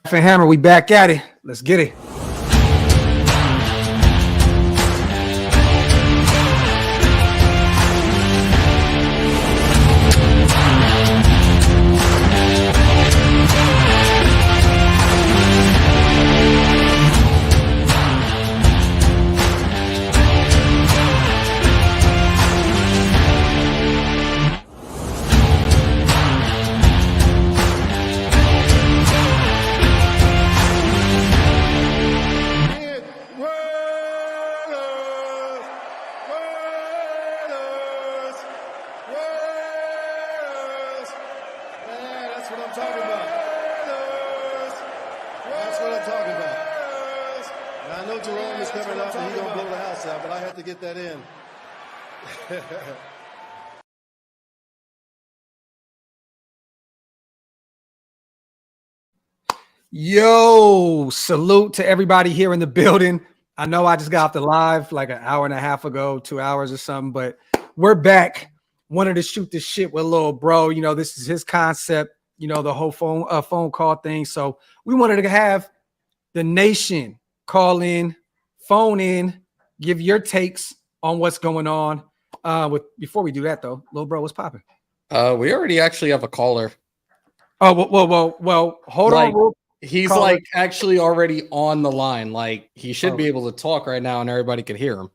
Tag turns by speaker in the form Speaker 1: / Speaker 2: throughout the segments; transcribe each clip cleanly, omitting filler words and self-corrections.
Speaker 1: Hammer, we back at it. Let's get it. Yo, salute to everybody here in the building. I know I just got off the live like an hour and a half ago, 2 hours or something, but we're back. Wanted to shoot this shit with little bro. You know, this is his concept, you know, the whole phone call thing. So we wanted to have the nation call in, phone in, give your takes on what's going on. Before we do that, though, little bro, what's popping?
Speaker 2: We already actually have a caller.
Speaker 1: Oh, well, hold on.
Speaker 2: He's caller. Like actually already on the line. Like he should be able to talk right now and everybody could hear him.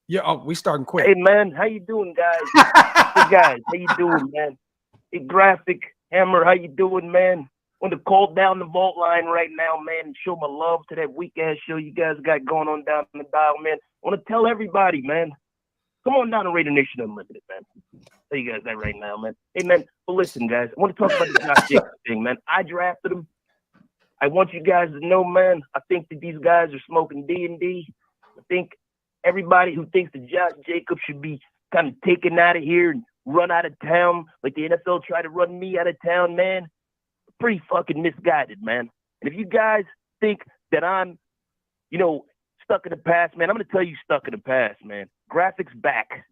Speaker 1: Yeah, we starting quick.
Speaker 3: Hey man, how you doing, guys? Hey guys, how you doing, man? Hey Graphk, Hammer, how you doing, man? Want to call down the vault line right now, man, and show my love to that weak ass show you guys got going on down in the dial, man. I want to tell everybody, man. Come on down to Raider Nation Unlimited, man. Tell you guys that right now, man. Hey man, well listen, guys, I want to talk about the Josh Jacobs thing, man. I drafted him. I want you guys to know, man, I think that these guys are smoking D&D. I think everybody who thinks that Josh Jacobs should be kind of taken out of here and run out of town like the NFL tried to run me out of town, man, pretty fucking misguided, man. And if you guys think that I'm, you know, stuck in the past, man, I'm going to tell you stuck in the past, man. Graphk's back.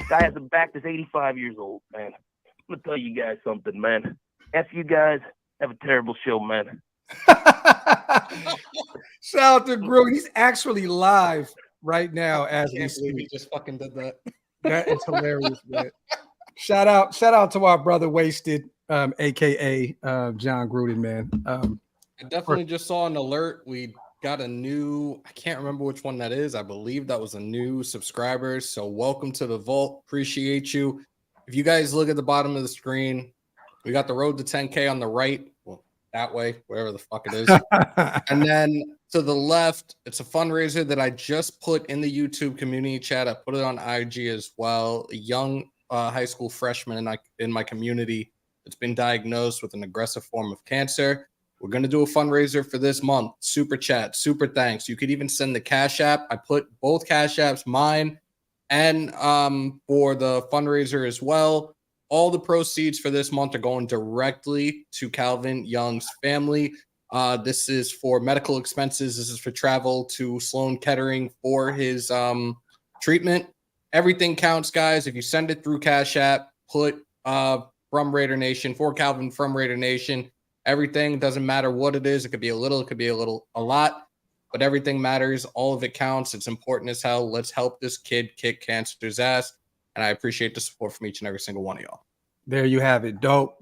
Speaker 3: Guy has a back that's 85 years old, man. I'm going to tell you guys something, man. F you guys. Have a terrible show, man.
Speaker 1: Shout out to Grill. He's actually live right now as we
Speaker 2: speak. He just fucking did that.
Speaker 1: That is hilarious, man. Shout out to our brother Wasted, aka John Gruden, man.
Speaker 2: I definitely just saw an alert. We got a new, I can't remember which one that is. I believe that was a new subscriber. So welcome to the vault. Appreciate you. If you guys look at the bottom of the screen, we got the road to 10K on the right. Well, that way, wherever the fuck it is. And then to the left, it's a fundraiser that I just put in the YouTube community chat. I put it on IG as well. A young high school freshman in my community that's been diagnosed with an aggressive form of cancer. We're going to do a fundraiser for this month. Super chat, super thanks. You could even send the Cash App. I put both Cash Apps, mine and for the fundraiser as well. All the proceeds for this month are going directly to Calvin Young's family. This is for medical expenses. This is for travel to Sloan Kettering for his treatment. Everything counts, guys. If you send it through Cash App, put from Raider Nation, for Calvin from Raider Nation. Everything doesn't matter what it is. It could be a little, it could be a lot, but everything matters. All of it counts. It's important as hell. Let's help this kid kick cancer's ass. And I appreciate the support from each and every single one of y'all.
Speaker 1: There you have it. Dope.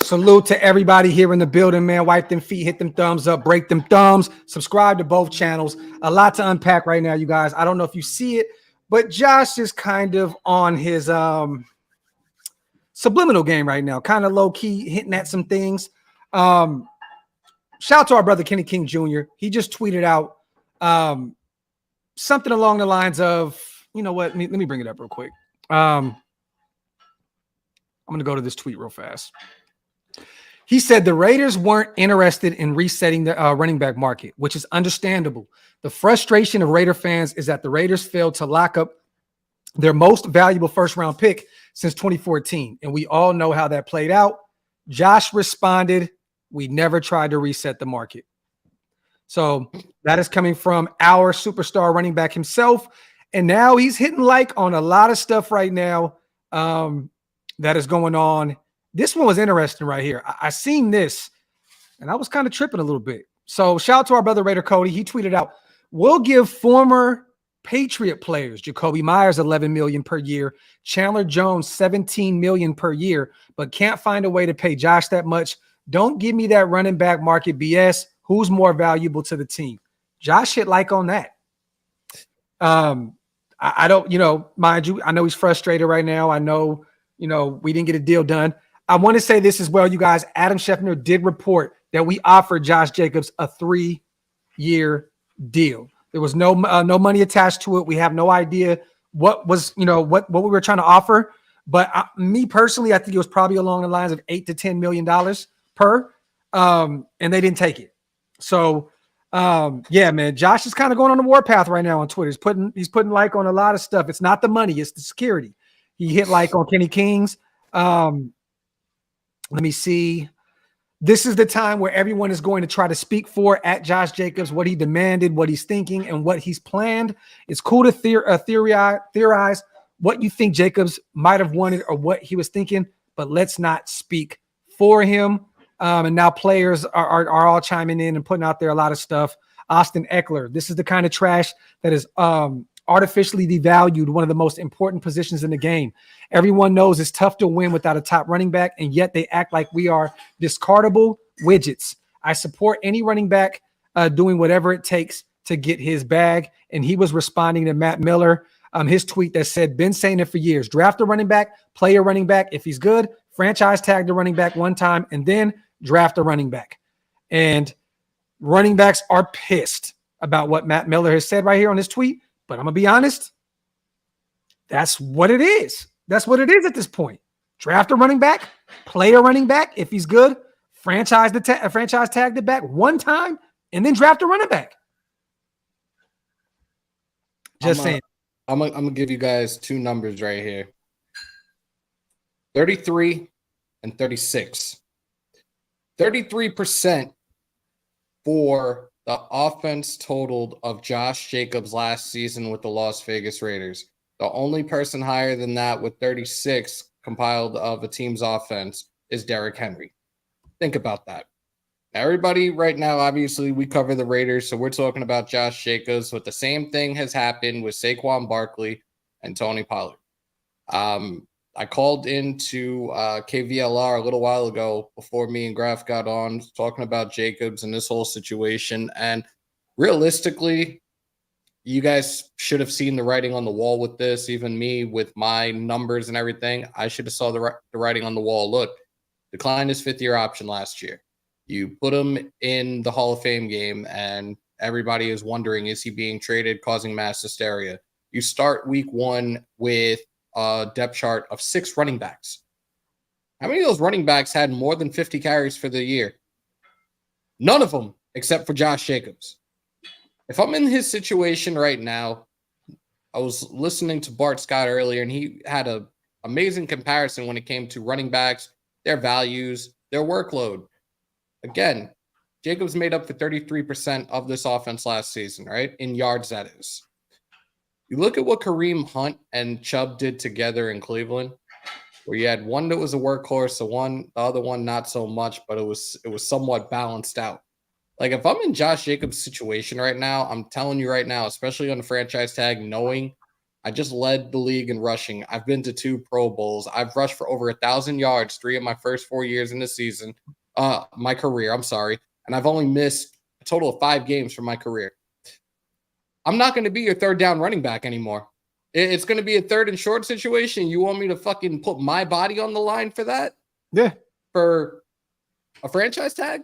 Speaker 1: Salute to everybody here in the building, man. Wipe them feet, hit them thumbs up, break them thumbs, subscribe to both channels. A lot to unpack right now, you guys. I don't know if you see it, but Josh is kind of on his subliminal game right now, kind of low key hitting at some things. Shout out to our brother Kenny King Jr. He just tweeted out something along the lines of, you know what? Let me bring it up real quick. I'm going to go to this tweet real fast. He said the Raiders weren't interested in resetting the running back market, which is understandable. The frustration of Raider fans is that the Raiders failed to lock up their most valuable first-round pick since 2014, and we all know how that played out. Josh responded, "We never tried to reset the market." So that is coming from our superstar running back himself, and now he's hitting like on a lot of stuff right now that is going on. This one was interesting right here. I seen this. And I was kind of tripping a little bit. So shout out to our brother Raider Cody. He tweeted out, we'll give former Patriot players, Jacoby Myers, $11 million per year, Chandler Jones, $17 million per year, but can't find a way to pay Josh that much. Don't give me that running back market BS. Who's more valuable to the team? Josh hit like on that. I don't, mind you, I know he's frustrated right now. I know, we didn't get a deal done. I want to say this as well, you guys. Adam Schefter did report that we offered Josh Jacobs a 3-year deal. There was no money attached to it. We have no idea what was, what we were trying to offer. But me personally, I think it was probably along the lines of $8 to $10 million per, and they didn't take it. So, yeah, man, Josh is kind of going on the warpath right now on Twitter. He's putting like on a lot of stuff. It's not the money, it's the security. He hit like on Kenny Kings. Let me see. This is the time where everyone is going to try to speak for at Josh Jacobs, what he demanded, what he's thinking, and what he's planned. It's cool to theorize what you think Jacobs might have wanted or what he was thinking, but let's not speak for him. And now players are all chiming in and putting out there a lot of stuff. Austin Eckler, this is the kind of trash that is artificially devalued one of the most important positions in the game. Everyone knows it's tough to win without a top running back, and yet they act like we are discardable widgets. I support any running back doing whatever it takes to get his bag, and he was responding to Matt Miller, his tweet that said, been saying it for years, draft a running back, play a running back. If he's good, franchise tag the running back one time, and then draft a running back. And running backs are pissed about what Matt Miller has said right here on this tweet. But I'm going to be honest, that's what it is. That's what it is at this point. Draft a running back, play a running back. If he's good, franchise tag the back one time, and then draft a running back. Just saying.
Speaker 2: I'm gonna give you guys two numbers right here. 33 and 36. 33% for the offense totaled of Josh Jacobs last season with the Las Vegas Raiders. The only person higher than that with 36 compiled of a team's offense is Derrick Henry. Think about that. Everybody right now, obviously, we cover the Raiders, so we're talking about Josh Jacobs, but the same thing has happened with Saquon Barkley and Tony Pollard. I called into KVLR a little while ago before me and Graphk got on, talking about Jacobs and this whole situation. And realistically, you guys should have seen the writing on the wall with this. Even me, with my numbers and everything, I should have saw the writing on the wall. Look, declined his fifth-year option last year. You put him in the Hall of Fame game, and everybody is wondering, is he being traded, causing mass hysteria? You start week one with a depth chart of 6 running backs. How many of those running backs had more than 50 carries for the year? None of them, except for Josh Jacobs. If I'm in his situation right now, I was listening to Bart Scott earlier, and he had an amazing comparison when it came to running backs, their values, their workload. Again, Jacobs made up for 33% of this offense last season, right? In yards, that is. You look at what Kareem Hunt and Chubb did together in Cleveland, where you had one that was a workhorse, the other one not so much, but it was somewhat balanced out. Like, if I'm in Josh Jacobs' situation right now, I'm telling you right now, especially on the franchise tag, knowing I just led the league in rushing. I've been to 2 Pro Bowls. I've rushed for over 1,000 yards 3 of my first 4 years in the season. My career, I'm sorry. And I've only missed a total of 5 games from my career. I'm not going to be your third down running back anymore. It's going to be a third and short situation. You want me to fucking put my body on the line for that?
Speaker 1: Yeah.
Speaker 2: For a franchise tag?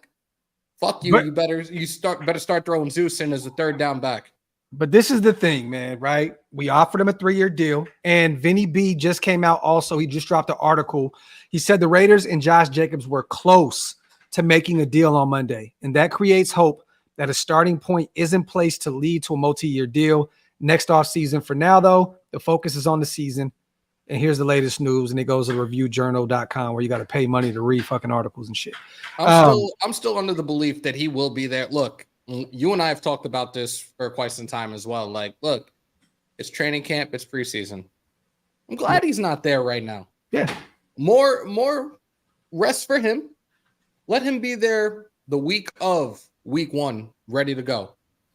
Speaker 2: Fuck you. But, you better start throwing Zeus in as a third down back.
Speaker 1: But this is the thing, man, right? We offered him a 3-year deal, and Vinny B just came out also. He just dropped an article. He said the Raiders and Josh Jacobs were close to making a deal on Monday, and that creates hope that a starting point is in place to lead to a multi-year deal next offseason. For now, though, the focus is on the season. And here's the latest news, and it goes to reviewjournal.com, where you got to pay money to read fucking articles and shit.
Speaker 2: I'm still under the belief that he will be there. Look, you and I have talked about this for quite some time as well. Like, look, it's training camp, it's preseason. I'm glad he's not there right now.
Speaker 1: Yeah.
Speaker 2: More rest for him. Let him be there the week of week 1 ready to go.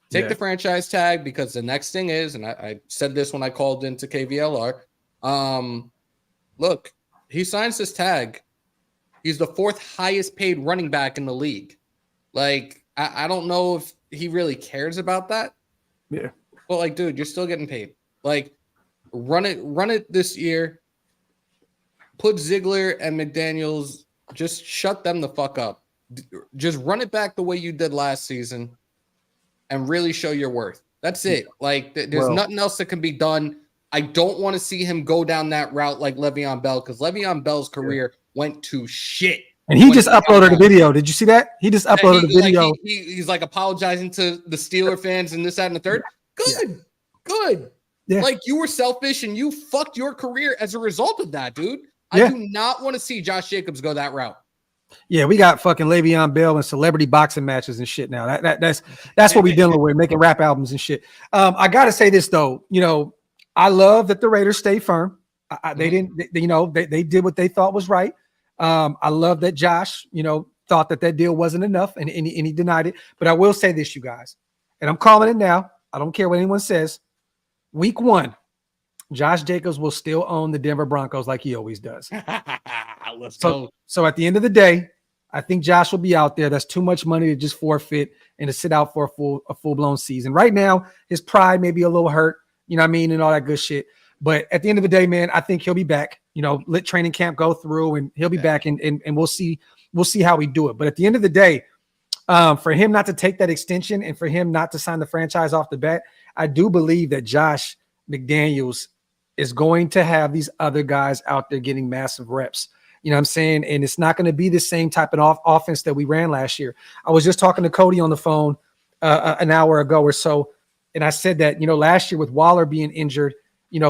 Speaker 2: Take the franchise tag, because the next thing is, and I said this when I called into KVLR, look, he signs this tag. He's the 4th highest paid running back in the league. Like, I don't know if he really cares about that.
Speaker 1: Yeah.
Speaker 2: But like, dude, you're still getting paid. Like, run it this year. Put Ziegler and McDaniels, just shut them the fuck up. Just run it back the way you did last season and really show your worth. That's it. Like, there's nothing else that can be done. I don't want to see him go down that route like Le'Veon Bell, because Le'Veon Bell's career went to shit.
Speaker 1: And he just uploaded a video. Did you see that? He just uploaded a video.
Speaker 2: Like, he's like apologizing to the Steeler fans and this, that, and the third. Good. Yeah. Like, you were selfish and you fucked your career as a result of that, dude. I do not want to see Josh Jacobs go that route.
Speaker 1: Yeah, we got fucking Le'Veon Bell and celebrity boxing matches and shit now. That's what we're dealing with, making rap albums and shit. I gotta say this though, I love that the Raiders stay firm. They did what they thought was right. I love that Josh, thought that deal wasn't enough, and he denied it. But I will say this, you guys, and I'm calling it now. I don't care what anyone says. Week 1, Josh Jacobs will still own the Denver Broncos like he always does.
Speaker 2: Let's go.
Speaker 1: So at the end of the day, I think Josh will be out there. That's too much money to just forfeit and to sit out for a full-blown season. Right now, his pride may be a little hurt, and all that good shit. But at the end of the day, man, I think he'll be back. Let training camp go through, and he'll be back, and we'll see how we do it. But at the end of the day, for him not to take that extension and for him not to sign the franchise off the bat, I do believe that Josh McDaniels is going to have these other guys out there getting massive reps. You know what I'm saying? And it's not going to be the same type of offense that we ran last year. I was just talking to Cody on the phone an hour ago or so, and I said that, last year with Waller being injured,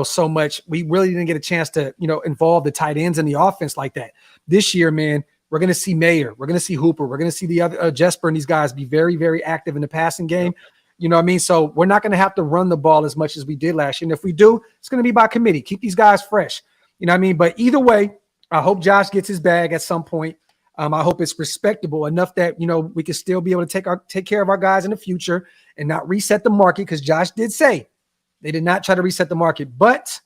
Speaker 1: so much, we really didn't get a chance to, involve the tight ends in the offense like that. This year, man, we're going to see Mayer. We're going to see Hooper. We're going to see the other Jesper and these guys be very, very active in the passing game. You know what I mean? So we're not going to have to run the ball as much as we did last year. And if we do, it's going to be by committee. Keep these guys fresh. You know what I mean? But either way, I hope Josh gets his bag at some point. I hope it's respectable enough that, we can still be able to take care of our guys in the future and not reset the market, because Josh did say they did not try to reset the market. But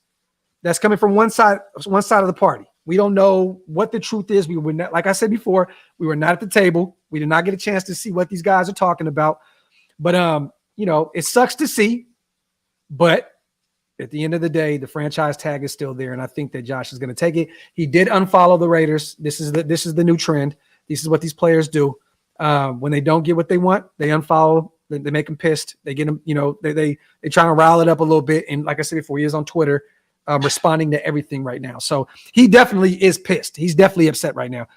Speaker 1: that's coming from one side of the party. We don't know what the truth is. We were not, like I said before, we were not at the table. We did not get a chance to see what these guys are talking about. But it sucks to see. But at the end of the day, the franchise tag is still there, and I think that Josh is going to take it. He did unfollow the Raiders. This is the new trend. This is what these players do. When they don't get what they want, they unfollow. They make them pissed. They get them. They try to rile it up a little bit. And like I said before, he is on Twitter, responding to everything right now. So he definitely is pissed. He's definitely upset right now.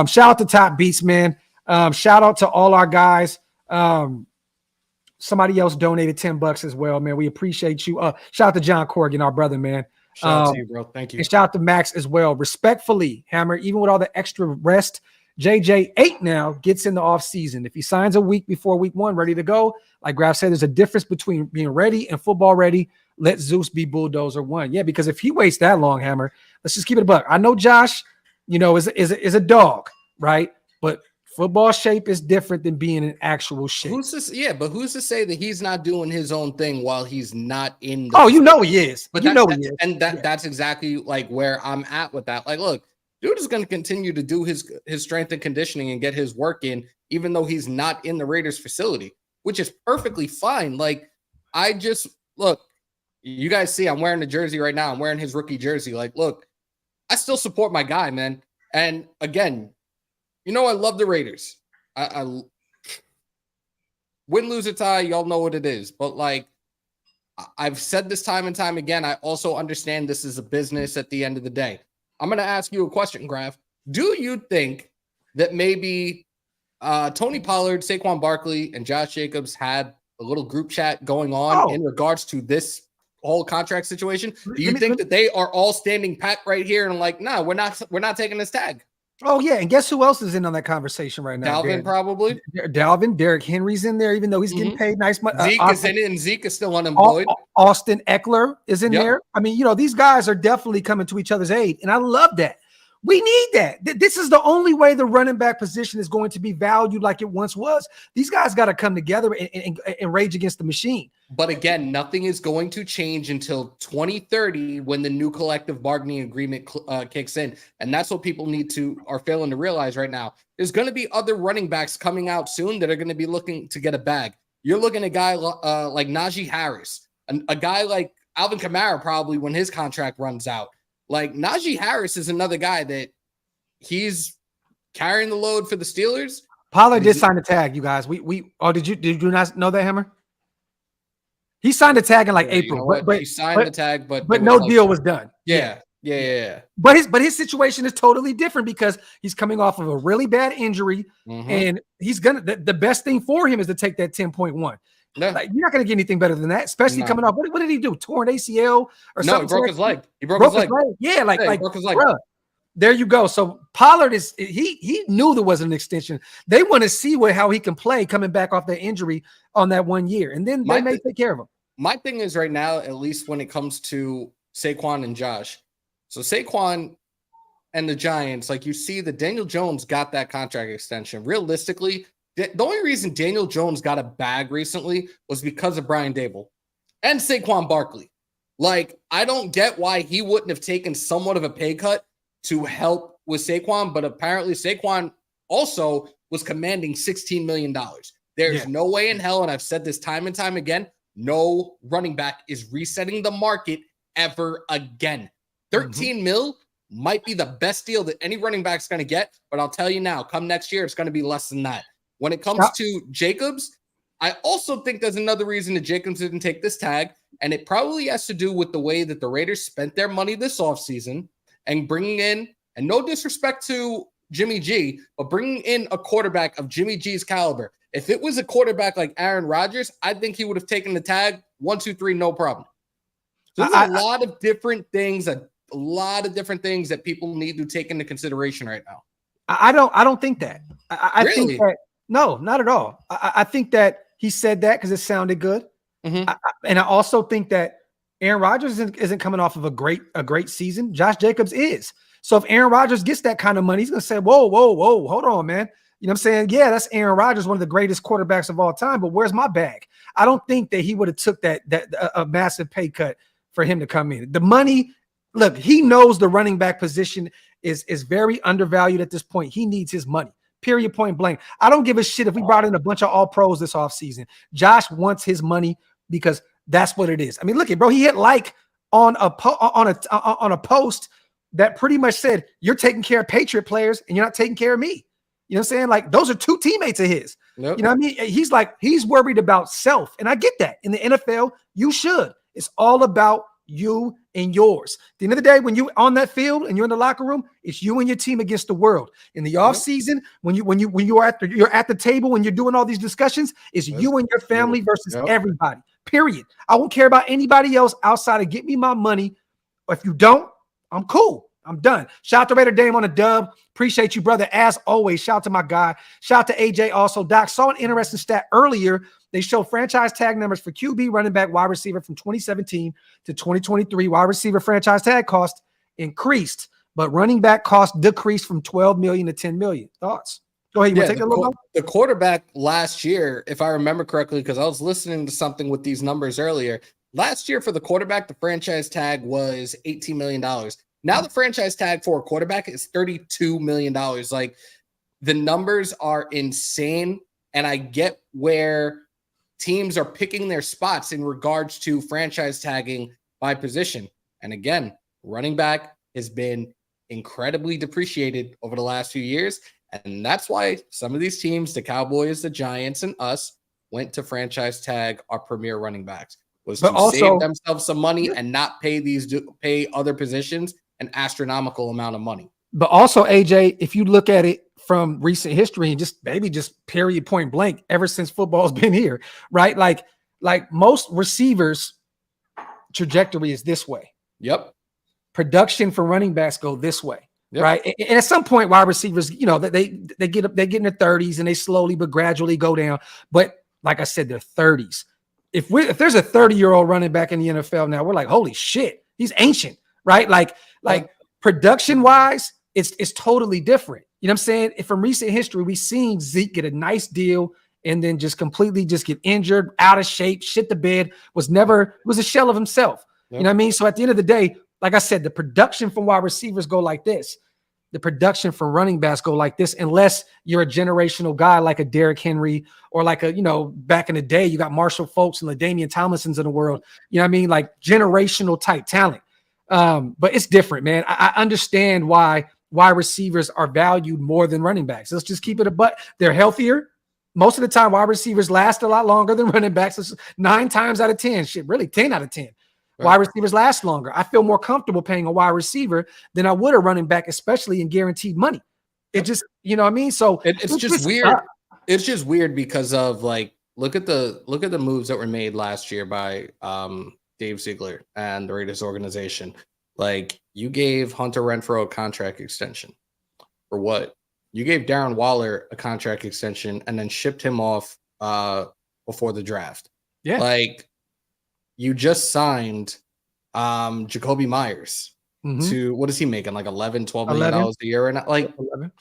Speaker 1: Shout out to Top Beats, man. Shout out to all our guys. Somebody else donated $10 as well, man. We appreciate you. Shout out to John Corrigan, our brother, man.
Speaker 2: Shout out to you, bro. Thank you.
Speaker 1: And shout out to Max as well. Respectfully, Hammer, even with all the extra rest, JJ8 now gets in the off season. If he signs a week before week 1, ready to go, like Graphk said, there's a difference between being ready and football ready. Let Zeus be Bulldozer 1. Yeah, because if he waits that long, Hammer, let's just keep it a buck. I know Josh, is a dog, right? But football shape is different than being in actual shape.
Speaker 2: Who's to say that he's not doing his own thing while he's not in the
Speaker 1: he is. But he is.
Speaker 2: And that's exactly like where I'm at with that. Like, look, dude is going to continue to do his strength and conditioning and get his work in, even though he's not in the Raiders facility, which is perfectly fine. Like, look, you guys see I'm wearing the jersey right now. I'm wearing his rookie jersey. Like, look, I still support my guy, man. And again, I love the Raiders. I win, lose, or tie, y'all know what it is. But like, I've said this time and time again, I also understand this is a business at the end of the day. I'm going to ask you a question, Graphk. Do you think that maybe Tony Pollard, Saquon Barkley, and Josh Jacobs had a little group chat going on in regards to this whole contract situation? Do you think that they are all standing pat right here and like, no, we're not taking this tag?
Speaker 1: Oh, yeah. And guess who else is in on that conversation right now?
Speaker 2: Dalvin, probably.
Speaker 1: Dalvin. Derrick Henry's in there, even though he's getting paid nice money.
Speaker 2: Zeke is in it, and Zeke is still unemployed.
Speaker 1: Austin Eckler is in there. I mean, these guys are definitely coming to each other's aid, and I love that. We need that. This is the only way the running back position is going to be valued like it once was. These guys got to come together and rage against the machine.
Speaker 2: But again, nothing is going to change until 2030 when the new collective bargaining agreement kicks in. And that's what people are failing to realize right now. There's going to be other running backs coming out soon that are going to be looking to get a bag. You're looking at a guy like Najee Harris, a guy like Alvin Kamara probably when his contract runs out. Like Najee Harris is another guy that he's carrying the load for the Steelers.
Speaker 1: Pollard did sign a tag, you guys. Did you not know that, Hammer? He signed a tag in April, but
Speaker 2: he signed the tag, but
Speaker 1: no deal was done.
Speaker 2: Yeah.
Speaker 1: But his situation is totally different because he's coming off of a really bad injury, and he's the best thing for him is to take that 10.1. No. You're not going to get anything better than that, especially coming off. What did he do? Torn ACL or something?
Speaker 2: No, he broke his leg. He broke his leg.
Speaker 1: Yeah,
Speaker 2: he broke his leg.
Speaker 1: Bruh, there you go. So Pollard he knew there was an extension. They want to see how he can play coming back off that injury on that 1 year, and then they may take care of him.
Speaker 2: My thing is right now, at least when it comes to Saquon and Josh. So Saquon and the Giants, like you see that Daniel Jones got that contract extension. Realistically, the only reason Daniel Jones got a bag recently was because of Brian Dable and Saquon Barkley. Like, I don't get why he wouldn't have taken somewhat of a pay cut to help with Saquon, but apparently Saquon also was commanding $16 million. There's no way in hell, and I've said this time and time again, no running back is resetting the market ever again. 13 mil might be the best deal that any running back's going to get, but I'll tell you now, come next year, it's going to be less than that. When it comes to Jacobs, I also think there's another reason that Jacobs didn't take this tag, and it probably has to do with the way that the Raiders spent their money this offseason and bringing in, and no disrespect to Jimmy G, but bringing in a quarterback of Jimmy G's caliber. If it was a quarterback like Aaron Rodgers, I think he would have taken the tag 1, 2, 3, no problem. So there's a lot of different things, a lot of different things that people need to take into consideration right now.
Speaker 1: I don't think that. I
Speaker 2: Really?
Speaker 1: think that no, not at all. I think that he said that because it sounded good, and I also think that Aaron Rodgers isn't coming off of a great season. Josh Jacobs is. So if Aaron Rodgers gets that kind of money, he's going to say, whoa, hold on, man. You know what I'm saying? Yeah, that's Aaron Rodgers, one of the greatest quarterbacks of all time, but where's my bag? I don't think that he would have took a massive pay cut for him to come in. The money, look, he knows the running back position is very undervalued at this point. He needs his money. Period, point blank. I don't give a shit if we brought in a bunch of all pros this offseason. Josh wants his money because that's what it is. I mean, look at bro, he hit on a post that pretty much said, you're taking care of Patriot players and you're not taking care of me. You know what I'm saying? Like, those are two teammates of his. Yep. You know what I mean? He's worried about self. And I get that. In the NFL, you should. It's all about you and yours. At the end of the day, when you're on that field and you're in the locker room, it's you and your team against the world. In the off season, when you're at the table, when you're doing all these discussions, it's you and your family versus everybody. Period. I won't care about anybody else outside of get me my money. If you don't, I'm cool. I'm done. Shout out to Raider Dame on the dub. Appreciate you, brother. As always, shout out to my guy. Shout out to AJ also. Doc, saw an interesting stat earlier. They show franchise tag numbers for QB, running back, wide receiver from 2017 to 2023. Wide receiver franchise tag cost increased, but running back cost decreased from 12 million to 10 million. Thoughts? Go ahead. You want to take a look?
Speaker 2: The quarterback last year, if I remember correctly, because I was listening to something with these numbers earlier, last year for the quarterback, the franchise tag was $18 million. Now the franchise tag for a quarterback is $32 million. Like, the numbers are insane. And I get where teams are picking their spots in regards to franchise tagging by position. And again, running back has been incredibly depreciated over the last few years. And that's why some of these teams, the Cowboys, the Giants, and us, went to franchise tag our premier running backs. Was to save themselves some money and not pay other positions an astronomical amount of money.
Speaker 1: But also, AJ, if you look at it from recent history and just period, point blank, ever since football's been here, right? Like most receivers' trajectory is this way.
Speaker 2: Yep.
Speaker 1: Production for running backs go this way, right? And at some point, wide receivers, they get up, they get in their 30s and they slowly but gradually go down. But like I said, they're 30s. If there's a 30-year-old running back in the NFL now, we're like, holy shit, he's ancient, right? Like production wise, it's totally different. You know what I'm saying? If from recent history, we've seen Zeke get a nice deal and then just completely just get injured, out of shape, shit the bed, was a shell of himself. Yep. You know what I mean? So at the end of the day, like I said, the production from wide receivers go like this. The production from running backs go like this, unless you're a generational guy like a Derrick Henry or like a, back in the day, you got Marshall Folks and LaDainian Tomlinsons in the world. You know what I mean? Like generational type talent. But it's different, man. I understand why wide receivers are valued more than running backs. Let's just keep it they're healthier. Most of the time, wide receivers last a lot longer than running backs. It's 9 times out of 10. Shit, really 10 out of 10. Right. Wide receivers last longer. I feel more comfortable paying a wide receiver than I would a running back, especially in guaranteed money. It just, you know what I mean? So
Speaker 2: it's just weird. It's just weird because of like, look at the moves that were made last year by Dave Ziegler and the Raiders organization. Like, you gave Hunter Renfrow a contract extension for what? You gave Darren Waller a contract extension and then shipped him off before the draft.
Speaker 1: Yeah.
Speaker 2: Like, you just signed Jacoby Myers to, what is he making? Like $12 million a year right now? Like,
Speaker 1: 11.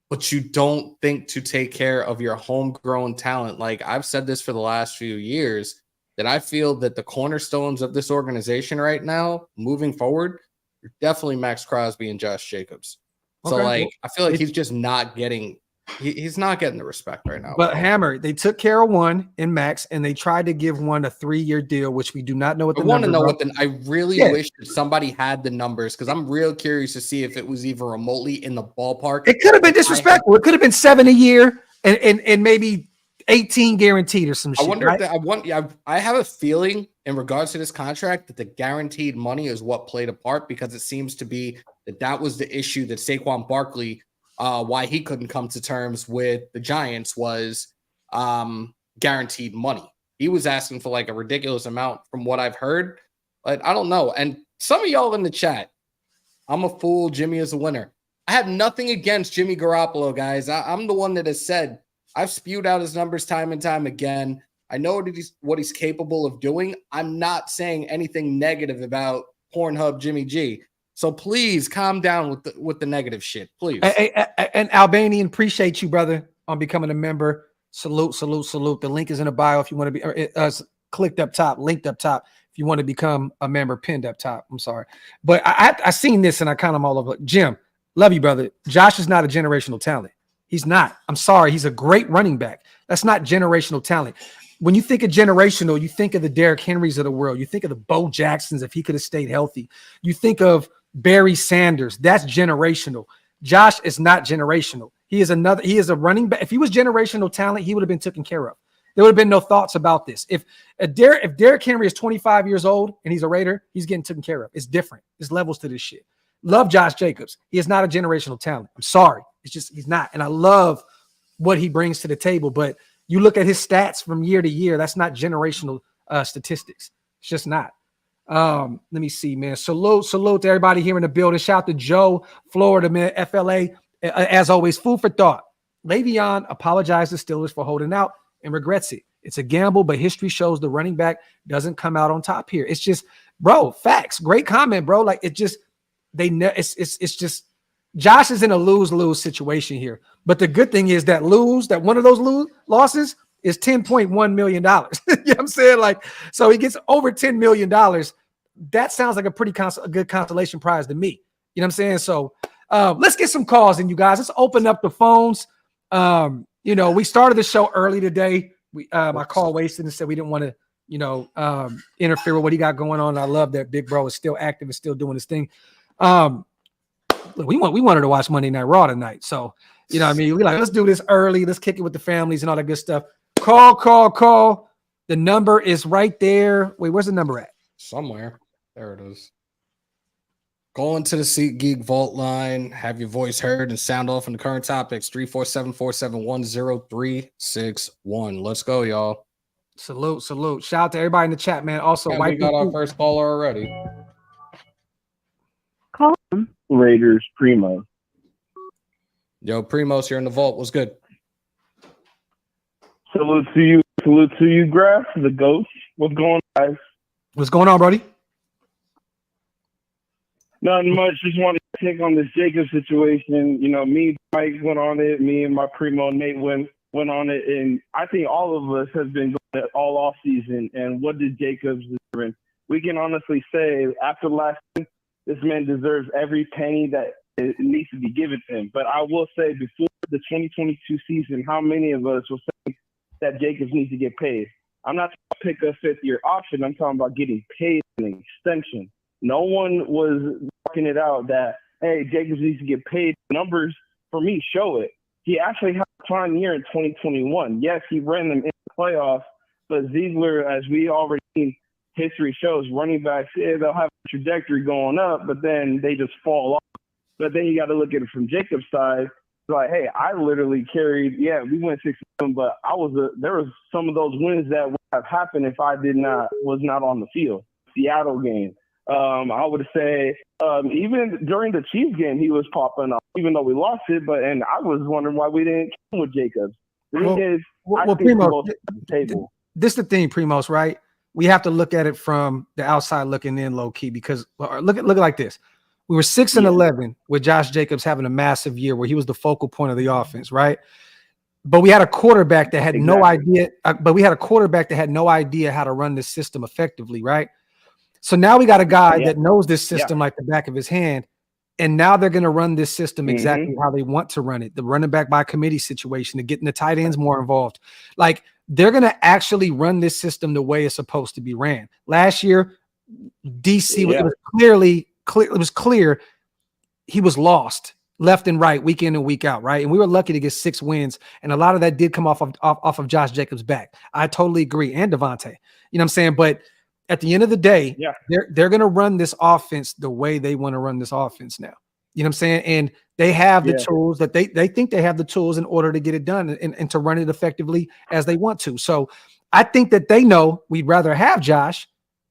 Speaker 2: But you don't think to take care of your homegrown talent. Like, I've said this for the last few years, that I feel that the cornerstones of this organization right now, moving forward, are definitely Max Crosby and Josh Jacobs. So, I feel like he's just not getting he's not getting the respect right now.
Speaker 1: But Hammer, they took care of one in Max, and they tried to give one a 3-year deal, which we do not know what the numbers are.
Speaker 2: I really wish that somebody had the numbers, because I'm real curious to see if it was even remotely in the ballpark.
Speaker 1: It could have been disrespectful. It could have been 7 a year and maybe 18 guaranteed or some shit.
Speaker 2: I wonder if I have a feeling in regards to this contract that the guaranteed money is what played a part, because it seems to be that was the issue that Saquon Barkley, why he couldn't come to terms with the Giants, was guaranteed money. He was asking for like a ridiculous amount from what I've heard, but I don't know. And some of y'all in the chat, I'm a fool, Jimmy is a winner. I have nothing against Jimmy Garoppolo, guys. I'm the one that has said, I've spewed out his numbers time and time again. I know what he's capable of doing. I'm not saying anything negative about Pornhub Jimmy G. So please calm down with the negative shit, please.
Speaker 1: And Albanian, appreciate you, brother, on becoming a member. Salute. The link is in the bio if you want to be clicked up top, linked up top. If you want to become a member, pinned up top. I'm sorry. But I seen this and I count them all over. Jim, love you, brother. Josh is not a generational talent. He's not. I'm sorry. He's a great running back. That's not generational talent. When you think of generational, you think of the Derrick Henrys of the world. You think of the Bo Jacksons if he could have stayed healthy. You think of Barry Sanders. That's generational. Josh is not generational. He is a running back. If he was generational talent, he would have been taken care of. There would have been no thoughts about this. If Derrick Henry is 25 years old and he's a Raider, he's getting taken care of. It's different. There's levels to this shit. Love Josh Jacobs. He is not a generational talent. I'm sorry. It's just he's not. And I love what he brings to the table. But you look at his stats from year to year, that's not generational statistics. It's just not. Let me see, man. Salute to everybody here in the building. Shout out to Joe, Florida, man. FLA, as always, food for thought. Le'Veon apologized to Steelers for holding out and regrets it. It's a gamble, but history shows the running back doesn't come out on top here. It's just, bro, facts. Great comment, bro. Like, it just, it's just, Josh is in a lose-lose situation here. But the good thing is that one of those losses is $10.1 million. You know what I'm saying? Like, so he gets over $10 million. That sounds like a good consolation prize to me. You know what I'm saying? So let's get some calls in, you guys. Let's open up the phones. We started the show early today. My call wasted and said we didn't want to, interfere with what he got going on. And I love that Big Bro is still active and still doing his thing. We wanted to watch Monday Night Raw tonight. So, you know what I mean? We're like, let's do this early. Let's kick it with the families and all that good stuff. Call. The number is right there. Wait, where's the number at?
Speaker 2: Somewhere. There it is. Go into the SeatGeek Vault line, have your voice heard, and sound off on the current topics. 347-471-0361. Let's go, y'all.
Speaker 1: Salute. Shout out to everybody in the chat, man. Also,
Speaker 2: we got our first caller already.
Speaker 4: Call Raiders Primo.
Speaker 2: Yo, Primos, you're in the vault. What's good?
Speaker 4: Salute to you, Graphk, the ghost. What's going on, guys?
Speaker 1: What's going on, buddy?
Speaker 4: Nothing much. Just wanted to take on this Jacob situation. You know, me, Mike went on it. Me and my primo Nate went on it, and I think all of us have been going all off season. And what did Jacobs deserve? We can honestly say after last season, this man deserves every penny that it needs to be given to him. But I will say, before the 2022 season, how many of us will say that Jacobs needs to get paid? I'm not trying to pick a fifth-year option. I'm talking about getting paid an extension. No one was working it out that, hey, Jacobs needs to get paid. Numbers, for me, show it. He actually had a fine year in 2021. Yes, he ran them in the playoffs, but Ziegler, as we already seen, history shows, running backs, they'll have a trajectory going up, but then they just fall off. But then you got to look at it from Jacob's side. It's like, hey, I literally carried, we went 6-7, but there was some of those wins that would have happened if I was not on the field. Seattle game. I would say even during the Chiefs game, he was popping up, even though we lost it. And I was wondering why we didn't come with Jacobs.
Speaker 1: Primo, this is the thing, Primos, right? We have to look at it from the outside looking in, low key, because look at like this. We were 6-11 with Josh Jacobs having a massive year where he was the focal point of the offense, right? But we had a quarterback that had no idea. But we had a quarterback that had no idea how to run this system effectively, right? So now we got a guy that knows this system like the back of his hand, and now they're going to run this system exactly how they want to run it. The running back by committee situation, to getting the tight ends more involved. Like, they're going to actually run this system the way it's supposed to be ran. Last year, DC, it was clear he was lost left and right, week in and week out, right? And we were lucky to get 6 wins, and a lot of that did come off of Josh Jacobs' back. I totally agree, and Devontae. You know what I'm saying? But at the end of the day, they're going to run this offense the way they want to run this offense now. You know what I'm saying? And they have the tools that they think they have the tools in order to get it done and to run it effectively as they want to. So I think that they know we'd rather have Josh,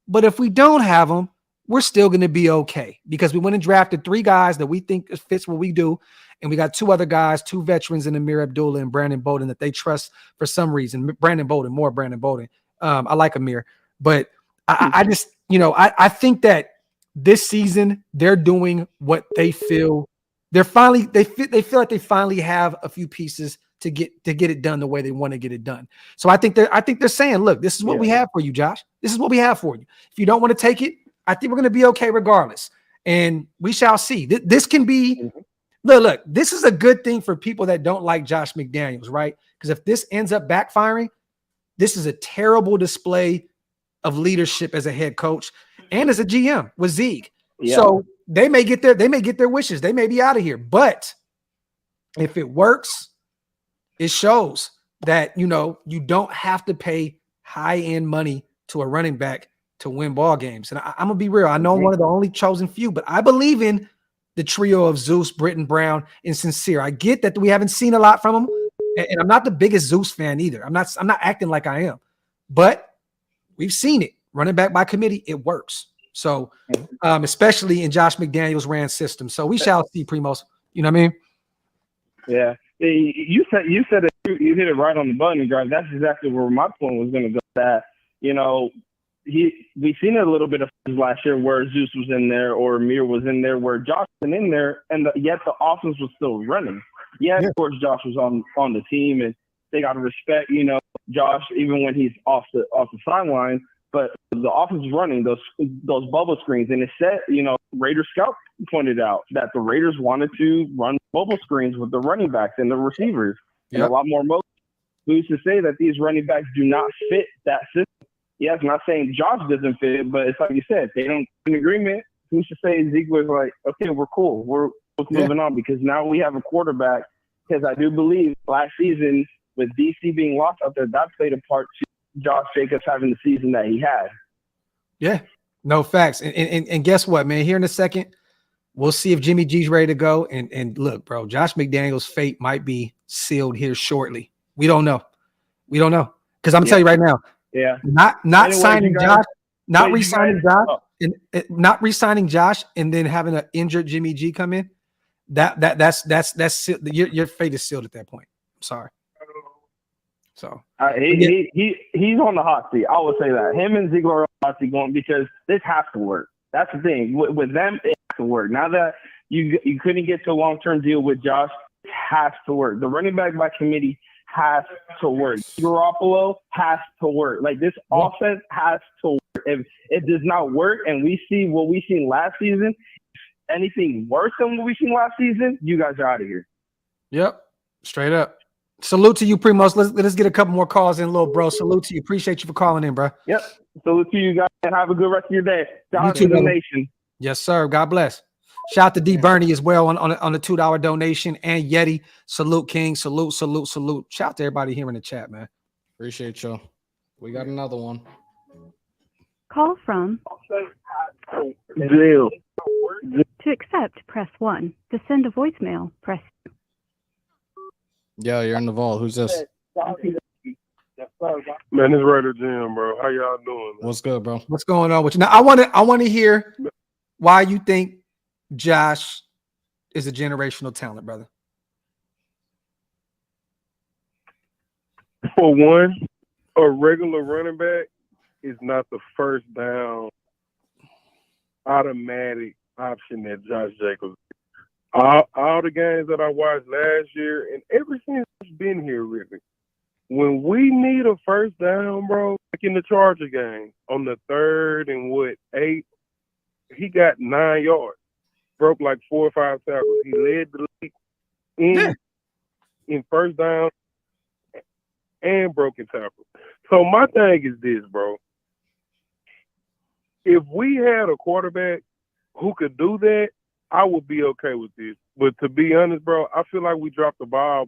Speaker 1: but if we don't have him, we're still going to be okay, because we went and drafted 3 guys that we think fits what we do. And we got 2 other guys, 2 veterans in Amir Abdullah and Brandon Bolden that they trust for some reason. Brandon Bolden. I like Amir, but I just, I think that this season they're doing what they feel. They feel like they finally have a few pieces to get it done the way they want to get it done. So I think they're saying, look, this is what we have for you, Josh. This is what we have for you. If you don't want to take it, I think we're going to be okay regardless. And we shall see. This can be, look, this is a good thing for people that don't like Josh McDaniels, right? Because if this ends up backfiring, this is a terrible display of leadership as a head coach and as a GM with Zeke. So they may get their wishes. They may be out of here. But if it works, it shows that, you don't have to pay high-end money to a running back to win ball games. And I'm going to be real. I know I'm one of the only chosen few, but I believe in the trio of Zeus, Britton, Brown, and Sincere. I get that we haven't seen a lot from them, and I'm not the biggest Zeus fan either. I'm not acting like I am, but we've seen it. Running back by committee, it works. So, especially in Josh McDaniels' ran system. So we shall see, Primos. You know what I mean?
Speaker 4: Yeah. You said it. You hit it right on the button, guys. That's exactly where my point was going to go. That we've seen it a little bit of last year where Zeus was in there or Amir was in there, where Josh was in there, and yet the offense was still running. Of course, Josh was on the team, and they got to respect, Josh, even when he's off the sideline. But the offense is running those bubble screens, and it said, Raiders scout pointed out that the Raiders wanted to run bubble screens with the running backs and the receivers, and a lot more motion. Who's to say that these running backs do not fit that system? Yes, I'm not saying Josh doesn't fit, but it's like you said, they don't in agreement. Who's to say Ziegler's like, okay, we're cool, we're moving on, because now we have a quarterback. Because I do believe last season with DC being lost out there, that played a part to Josh Jacobs having the season that he had.
Speaker 1: Yeah, no facts. And guess what, man? Here in a second, we'll see if Jimmy G's ready to go. And look, bro, Josh McDaniels' fate might be sealed here shortly. We don't know. Because I'm gonna tell you right now.
Speaker 4: Yeah.
Speaker 1: Not signing Josh, not re-signing Josh, and not re-signing Josh, and then having an injured Jimmy G come in. That's your fate is sealed at that point. I'm sorry. So
Speaker 4: he's on the hot seat. I will say that him and Ziegler are on the hot seat going, because this has to work. That's the thing with them. It has to work. Now that You couldn't get to a long-term deal with Josh. It has to work. The running back by committee has to work. Garoppolo has to work. Like, this offense has to work. If it does not work and we see what we seen last season, anything worse than what we seen last season, you guys are out of here.
Speaker 1: Yep. Straight up. Salute to you, Primos. Let's get a couple more calls in, little bro. Salute to you. Appreciate you for calling in, bro.
Speaker 4: Yep. Salute to you guys and have a good rest of your day. Shout out
Speaker 1: too,
Speaker 4: to the
Speaker 1: brother.
Speaker 4: nation.
Speaker 1: Yes, sir. God bless. Shout out to D Bernie as well on the $2 donation, and Yeti. Salute, King. Salute. Shout out to everybody here in the chat, man.
Speaker 2: Appreciate you. We got another one.
Speaker 5: Call from
Speaker 4: Deal.
Speaker 5: to accept, press 1. To send a voicemail, press 2.
Speaker 2: Yeah, you're in the vault. Who's this?
Speaker 6: Man, it's Raider Jim, bro. How y'all doing? Man?
Speaker 2: What's good, bro?
Speaker 1: What's going on with you? Now, I want to hear why you think Josh is a generational talent, brother.
Speaker 6: For one, a regular running back is not the first down automatic option that Josh Jacobs. All the games that I watched last year, and ever since he's been here, really, when we need a first down, bro, like in the Charger game, on the 3rd and 8, he got 9 yards, broke like 4 or 5 tackles. He led the league in first down and broken tackles. So my thing is this, bro. If we had a quarterback who could do that, I would be okay with this. But to be honest, bro, I feel like we dropped the ball.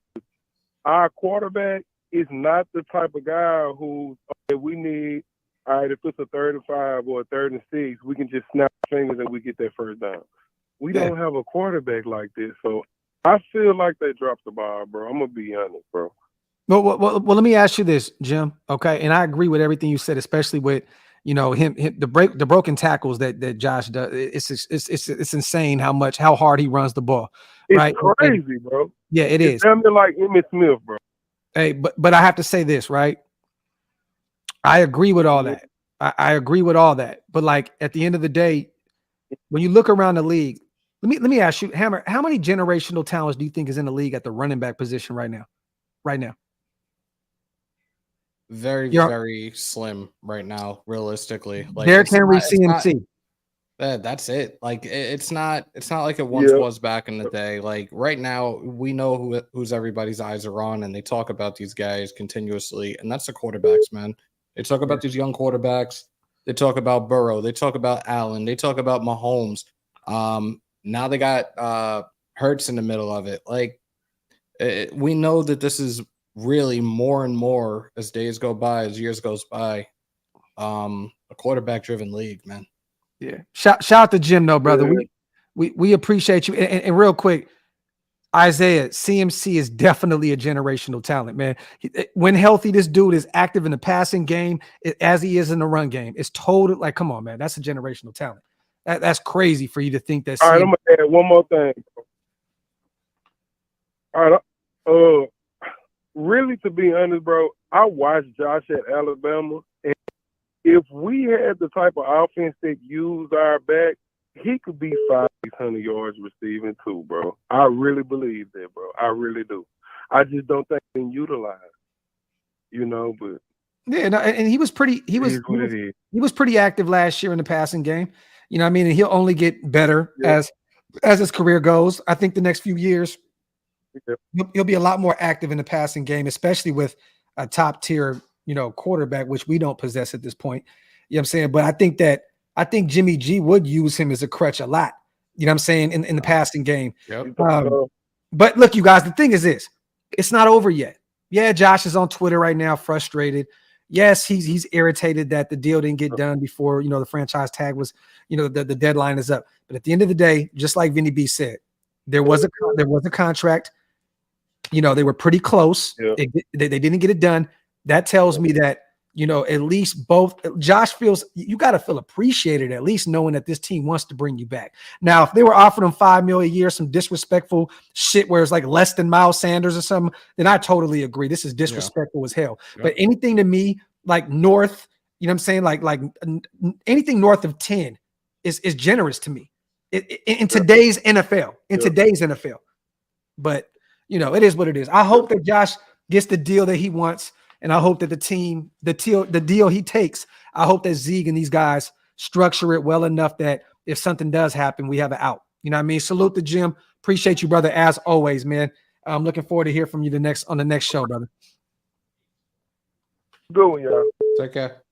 Speaker 6: Our quarterback is not the type of guy who we need. All right, if it's a 3rd and 5 or a 3rd and 6, we can just snap fingers and we get that first down. We don't have a quarterback like this, so I feel like they dropped the ball, bro. I'm gonna be honest, bro.
Speaker 1: Well, let me ask you this, Jim. Okay, and I agree with everything you said, especially with the broken tackles that Josh does. It's insane how hard he runs the ball.
Speaker 6: It's
Speaker 1: right?
Speaker 6: crazy, bro.
Speaker 1: Yeah, it is.
Speaker 6: It's something like Emmitt Smith, bro.
Speaker 1: Hey, but I have to say this, right? I agree with all that. I agree with all that. But like at the end of the day, when you look around the league, let me ask you, Hammer, how many generational talents do you think is in the league at the running back position right now? Right now.
Speaker 2: Very slim right now, realistically. Like
Speaker 1: Derrick Henry, CMC.
Speaker 2: That's it. Like it's not like it once was back in the day. Like right now, we know who's everybody's eyes are on, and they talk about these guys continuously, and that's the quarterbacks, man. They talk about these young quarterbacks. They talk about Burrow. They talk about Allen. They talk about Mahomes. Now they got Hurts in the middle of it. Like we know that this is really more and more as days go by, as years goes by, a quarterback-driven league, man.
Speaker 1: Yeah. Shout out to Jim, though, brother. We appreciate you. And real quick, Isaiah, CMC is definitely a generational talent, man. When healthy, this dude is active in the passing game as he is in the run game. It's total, like, come on, man. That's a generational talent. That's crazy for you to think that.
Speaker 6: All right, I'm going to add one more thing. All right. Really, to be honest, bro, I watched Josh at Alabama, and if we had the type of offense that used our back, he could be 500 yards receiving too, bro. I really believe that, bro. I really do. I just don't think he can utilize, but
Speaker 1: yeah, no, and he was pretty active last year in the passing game. You know what I mean? And he'll only get better as his career goes. I think the next few years he'll be a lot more active in the passing game, especially with a top tier, quarterback, which we don't possess at this point. You know what I'm saying? But I think Jimmy G would use him as a crutch a lot. You know what I'm saying? In the passing game.
Speaker 2: Yep.
Speaker 1: But look, you guys, the thing is this, it's not over yet. Yeah, Josh is on Twitter right now, frustrated. Yes, he's irritated that the deal didn't get done before, the franchise tag was, the deadline is up. But at the end of the day, just like Vinny B said, there was a contract. They were pretty close.
Speaker 6: Yeah.
Speaker 1: They didn't get it done. That tells me that, at least both Josh feels you got to feel appreciated, at least knowing that this team wants to bring you back. Now, if they were offering him $5 million a year, some disrespectful shit where it's like less than Miles Sanders or something, then I totally agree. This is disrespectful as hell. Yeah. But anything to me, like north, you know what I'm saying? Like anything north of 10 is generous to me. in today's NFL. In today's NFL. But you know, it is what it is. I hope that Josh gets the deal that he wants, and I hope that the deal he takes, I hope that Zeke and these guys structure it well enough that if something does happen, we have an out. You know what I mean? Salute the Jim. Appreciate you, brother, as always, man. I'm looking forward to hear from you on the next show, brother.
Speaker 6: Go, y'all.
Speaker 2: Take care.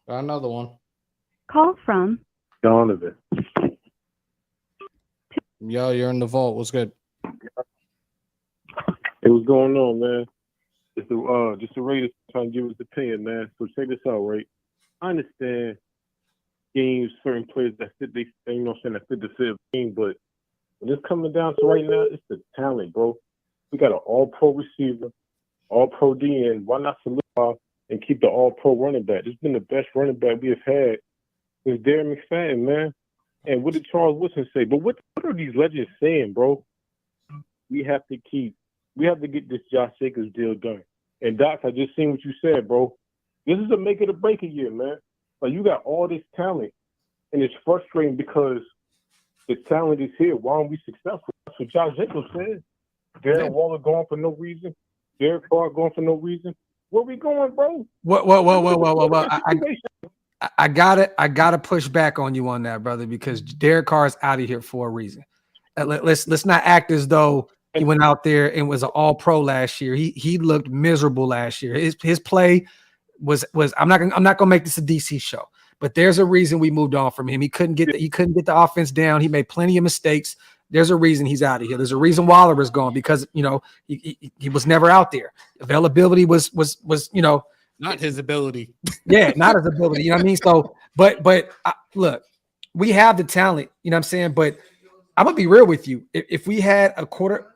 Speaker 2: Got another one.
Speaker 5: Call from
Speaker 6: Donovan.
Speaker 2: Yo, you're in the vault. What's good?
Speaker 6: Hey, what's going on, man? It's the Raiders trying to give us the opinion, man. So check this out, right? I understand games, certain players that fit that fit the fit of the game, but when it's coming down to right now, it's the talent, bro. We got an all-pro receiver, all-pro DN. Why not solidify and keep the all-pro running back? This has been the best running back we have had since Darren McFadden, man. And what did Charles Woodson say? But what are these legends saying, bro? We have to get this Josh Jacobs deal done. And Doc, I just seen what you said, bro. This is a make it or break it year, man. Like, you got all this talent, and it's frustrating because the talent is here. Why aren't we successful? That's what Josh Jacobs said. Darren Waller going for no reason. Derek Carr going for no reason. Where we going, bro?
Speaker 1: Whoa. I gotta push back on you on that, brother, because Derek Carr is out of here for a reason. Let's not act as though he went out there and was an all-pro last year. He looked miserable last year. His play was I'm not gonna make this a DC show, but there's a reason we moved on from him. He couldn't get the offense down. He made plenty of mistakes. There's a reason he's out of here. There's a reason Waller is gone, because you know he was never out there. Availability was
Speaker 2: not his ability.
Speaker 1: Yeah, not his ability. You know what I mean? So, but look, we have the talent. You know what I'm saying? But I'm gonna be real with you. If we had a quarter,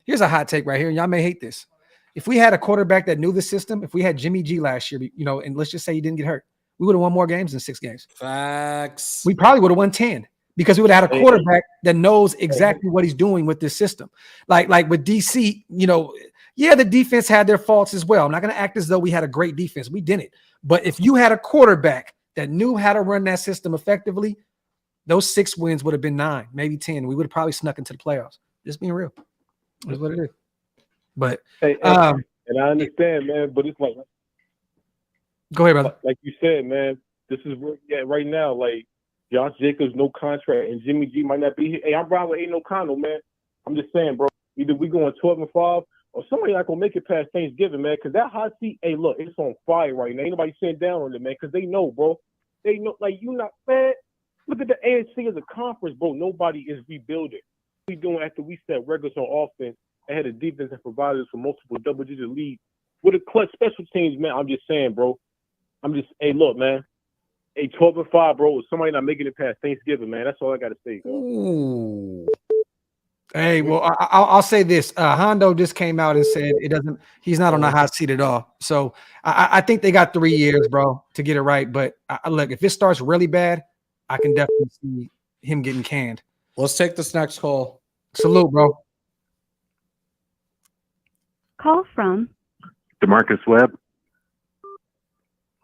Speaker 1: here's a hot take right here, and y'all may hate this. If we had a quarterback that knew the system, if we had Jimmy G last year, you know, and let's just say he didn't get hurt, we would have won more games than 6 games.
Speaker 2: Facts.
Speaker 1: We probably would have won 10 because we would have had a quarterback that knows exactly what he's doing with this system. Like with DC, you know, yeah, the defense had their faults as well. I'm not going to act as though we had a great defense. We didn't. But if you had a quarterback that knew how to run that system effectively, those 6 wins would have been 9, maybe 10. We would have probably snuck into the playoffs. Just being real. That's what it is. But
Speaker 6: and I understand, man, but it's like,
Speaker 1: go ahead, brother.
Speaker 6: Like you said, man, this is where we're at right now. Like, Josh Jacobs, no contract, and Jimmy G might not be here. Hey, I'm riding with Ain't No Condo, man. I'm just saying, bro, either we going 12-5 or somebody not going to make it past Thanksgiving, man, because that hot seat, hey, look, it's on fire right now. Ain't nobody sitting down on it, man, because they know, bro. They know, like, you not, man, look at the AFC as a conference, bro. Nobody is rebuilding. What we doing after we set records on offense and had a defense that provided us for multiple double-digit leads with a clutch special teams, man? I'm just saying, bro. Hey, look, man. Hey, 12-5, bro. Somebody not making it past Thanksgiving, man. That's all I got to say.
Speaker 2: Ooh.
Speaker 1: Hey, well, I'll say this. Hondo just came out and said he's not on the hot seat at all. So I think they got 3 years, bro, to get it right. But look, if it starts really bad, I can definitely see him getting canned.
Speaker 2: Let's take this next call.
Speaker 1: Salute, bro.
Speaker 5: Call from
Speaker 6: DeMarcus Webb.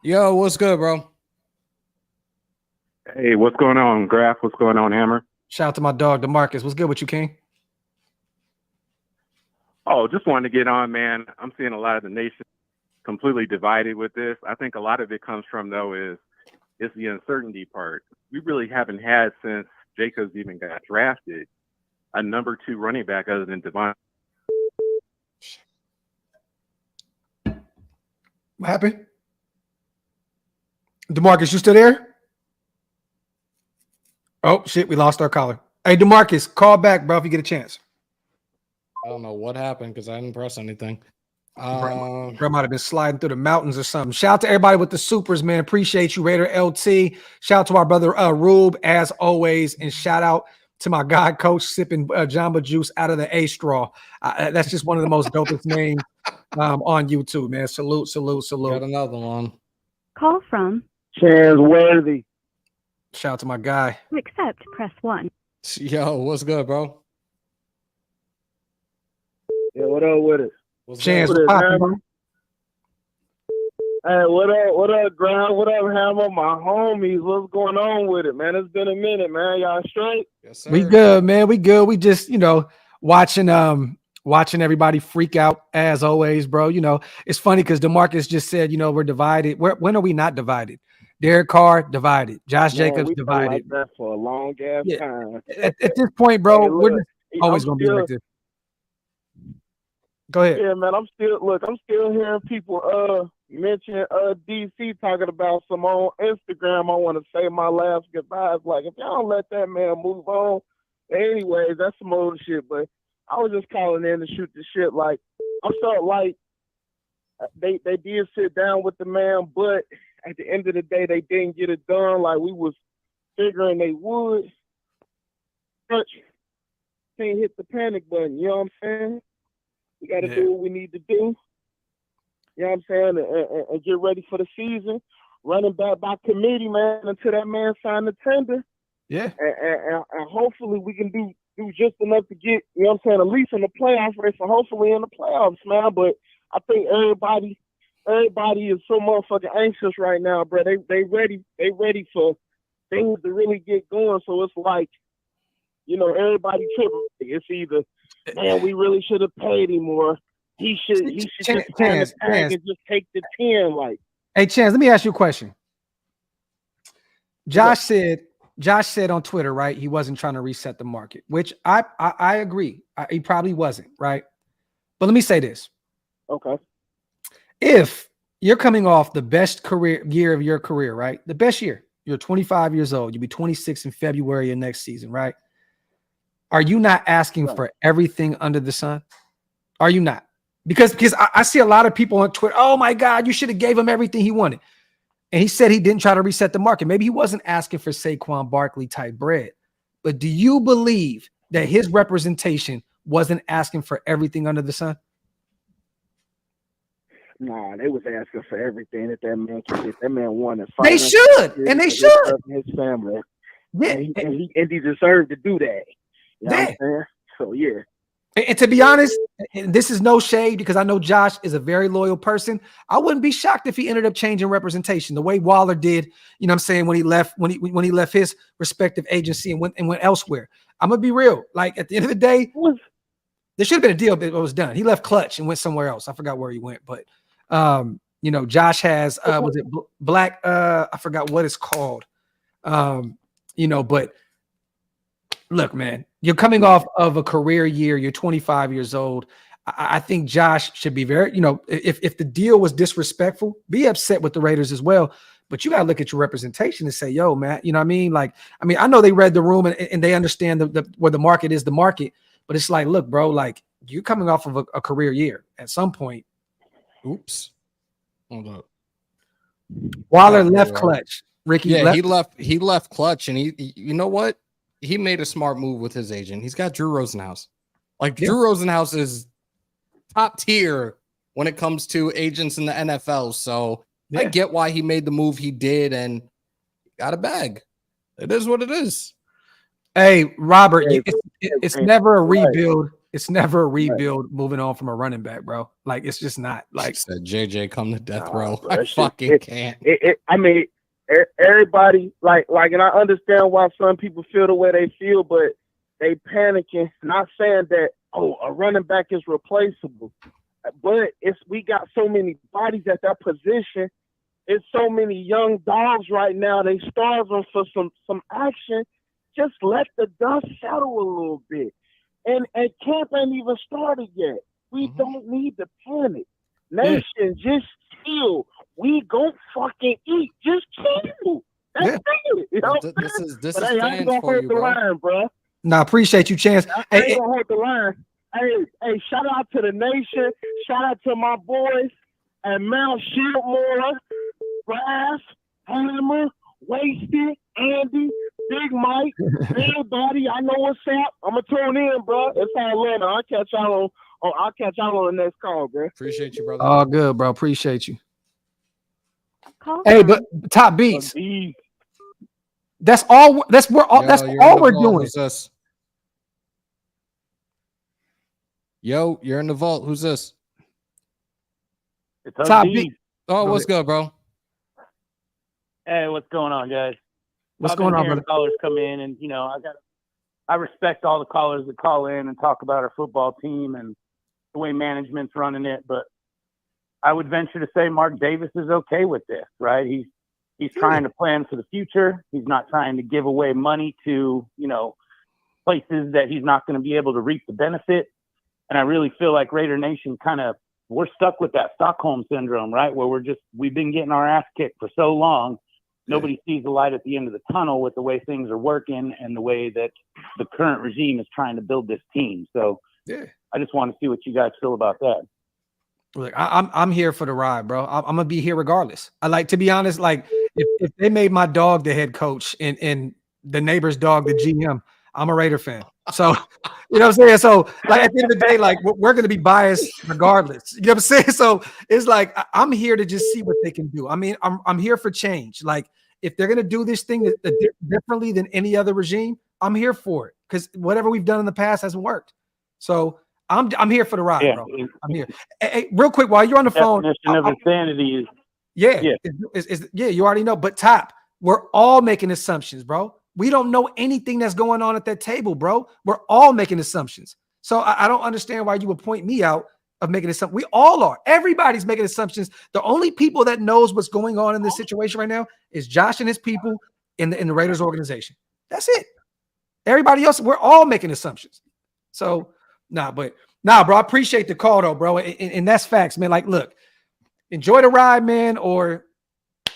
Speaker 2: Yo, what's good, bro?
Speaker 6: Hey, what's going on, Graphk? What's going on, Hammer?
Speaker 1: Shout out to my dog, DeMarcus. What's good with you, King?
Speaker 7: Oh, just wanted to get on, man. I'm seeing a lot of the nation completely divided with this. I think a lot of it comes from, though, is the uncertainty part. We really haven't had, since Jacobs even got drafted, a number 2 running back other than Devon.
Speaker 1: What happened? DeMarcus, you still there? Oh, shit, we lost our caller. Hey, DeMarcus, call back, bro, if you get a chance.
Speaker 2: I don't know what happened because I didn't press anything.
Speaker 1: Bro might have been sliding through the mountains or something. Shout out to everybody with the supers, man. Appreciate you, Raider LT. Shout out to our brother Rube, as always. And shout out to my guy, Coach, sipping Jamba Juice out of the A straw. That's just one of the most dopest names on YouTube, man. Salute.
Speaker 2: Got another one.
Speaker 5: Call from
Speaker 6: Chance Worthy.
Speaker 1: Shout out to my guy.
Speaker 5: to accept, press 1.
Speaker 2: Yo, what's good, bro?
Speaker 6: Yeah, what up with it?
Speaker 2: What's
Speaker 1: Chance,
Speaker 2: good?
Speaker 1: what's poppin', bro?
Speaker 6: Hey, what up, Ground? What up, Hammer? My homies, what's going on with it, man? It's been a minute, man. Y'all straight?
Speaker 2: Yes, sir.
Speaker 1: We good, man. We good. We just, watching everybody freak out as always, bro. It's funny because DeMarcus just said, we're divided. When are we not divided? Derek Carr divided. Josh Jacobs
Speaker 6: We've been
Speaker 1: divided.
Speaker 6: like that for a long ass
Speaker 1: Yeah.
Speaker 6: time.
Speaker 1: At this point, bro,
Speaker 6: Hey,
Speaker 1: we're
Speaker 6: look,
Speaker 1: just always
Speaker 6: I'm
Speaker 1: gonna be
Speaker 6: still-
Speaker 1: like this. Go ahead.
Speaker 6: Yeah, man. I'm still hearing people mention DC talking about some on Instagram. I want to say my last goodbyes. Like, if y'all don't let that man move on, anyways, that's some old shit. But I was just calling in to shoot the shit. Like, I felt like they did sit down with the man, but at the end of the day, they didn't get it done like we was figuring they would. But can't hit the panic button. You know what I'm saying? We got to do what we need to do. You know what I'm saying? And get ready for the season. Running back by committee, man, until that man signed the tender.
Speaker 1: Yeah.
Speaker 6: And hopefully we can do just enough to get, you know what I'm saying, at least in the playoff race and hopefully in the playoffs, man. But I think everybody is so motherfucking anxious right now, bro. They ready for things to really get going. So it's like, everybody tripping. It's either, man, we really should have paid him more. He should just sign the tag and just take the 10. Like,
Speaker 1: hey, Chance, let me ask you a question. Josh said on Twitter, right? He wasn't trying to reset the market, which I agree. He probably wasn't, right? But let me say this.
Speaker 6: Okay.
Speaker 1: If you're coming off the best year of your career, right? The best year. You're 25 years old. You'll be 26 in February of next season, right? Are you not asking for everything under the sun? Are you not? Because I see a lot of people on Twitter, oh my God, you should have gave him everything he wanted. And he said he didn't try to reset the market. Maybe he wasn't asking for Saquon Barkley type bread. But do you believe that his representation wasn't asking for everything under the sun?
Speaker 6: Nah, they was asking for everything that man could get. That man wanted.
Speaker 1: They should, and they should.
Speaker 6: His family.
Speaker 1: Yeah.
Speaker 6: And he deserved to do that. You know what I'm saying? So, yeah.
Speaker 1: And to be honest, and this is no shade because I know Josh is a very loyal person. I wouldn't be shocked if he ended up changing representation the way Waller did, you know what I'm saying, when he left his respective agency and went elsewhere. I'm going to be real. Like, at the end of the day, there should have been a deal, but it was done. He left Clutch and went somewhere else. I forgot where he went, but Josh has was it Black I forgot what it's called. But look, man, you're coming off of a career year. You're 25 years old. I think Josh should be very, if the deal was disrespectful, be upset with the Raiders as well. But you got to look at your representation and say, yo, man, you know what I mean? Like, I know they read the room and they understand where the market is the market. But it's like, look, bro, like you're coming off of a career year. At some point,
Speaker 2: oops. Hold up.
Speaker 1: Waller left Clutch. Ricky,
Speaker 2: yeah, he left Clutch, and you know what? He made a smart move with his agent. He's got Drew Rosenhaus. Like, Drew Rosenhaus is top tier when it comes to agents in the NFL. So I get why he made the move he did and got a bag. It is what it is.
Speaker 1: Hey, Robert, it's never a rebuild. It's never a rebuild moving on from a running back, bro. Like, it's just not. Like,
Speaker 2: said JJ come to death row. Bro, I fucking can't.
Speaker 6: Everybody, like, and I understand why some people feel the way they feel, but they panicking. Not saying that, a running back is replaceable, but we got so many bodies at that position. It's so many young dogs right now. They starving for some action. Just let the dust settle a little bit. And camp ain't even started yet. We don't need to panic. Nation, just chill. We gon' fucking eat. Just chill. That's it. You know?
Speaker 2: This is
Speaker 6: I ain't gonna hurt the line, bro.
Speaker 1: Nah, appreciate you, Chance.
Speaker 6: I ain't gonna hurt the line. Hey, shout out to the nation. Shout out to my boys at Mount Shieldmore, Brass, Hammer, Wasted, Andy, Big Mike, everybody. I know what's up. I'm gonna tune in, bro. It's all Atlanta. I'll catch y'all on the next call, bro.
Speaker 2: Appreciate you, brother.
Speaker 1: All good, bro. Appreciate you. Hey, but top beats. That's all. That's all we're doing.
Speaker 2: Who's this? Yo, you're in the vault. Who's this?
Speaker 1: Top beat.
Speaker 2: Oh, what's good, bro?
Speaker 8: Hey, what's going on, guys?
Speaker 1: What's
Speaker 8: I've been
Speaker 1: going on,
Speaker 8: hearing
Speaker 1: brother?
Speaker 8: callers come in, and I respect all the callers that call in and talk about our football team and the way management's running it. But I would venture to say Mark Davis is okay with this, right? He's trying to plan for the future. He's not trying to give away money to places that he's not going to be able to reap the benefit. And I really feel like Raider Nation we're stuck with that Stockholm syndrome, right? Where we've been getting our ass kicked for so long. Nobody sees the light at the end of the tunnel with the way things are working and the way that the current regime is trying to build this team. So I just want to see what you guys feel about that.
Speaker 1: Look, I'm here for the ride, bro. I'm gonna be here regardless. I like to be honest. Like if they made my dog the head coach and the neighbor's dog the GM, I'm a Raider fan. So you know what I'm saying. So like at the end of the day, like we're gonna be biased regardless. You know what I'm saying. So it's like I'm here to just see what they can do. I mean, I'm here for change. Like if they're gonna do this thing differently than any other regime, I'm here for it because whatever we've done in the past hasn't worked. So I'm here for the ride, bro. I'm here. Hey, real quick, while you're on the phone,
Speaker 8: definition of insanity is
Speaker 1: you already know. But Top, we're all making assumptions, bro. We don't know anything that's going on at that table, bro. We're all making assumptions. So I don't understand why you would point me out of making assumptions. We all are. Everybody's making assumptions. The only people that knows what's going on in this situation right now is Josh and his people in the Raiders organization. That's it. Everybody else, we're all making assumptions. So bro, I appreciate the call though, bro. And that's facts, man. Like, look, enjoy the ride, man. Or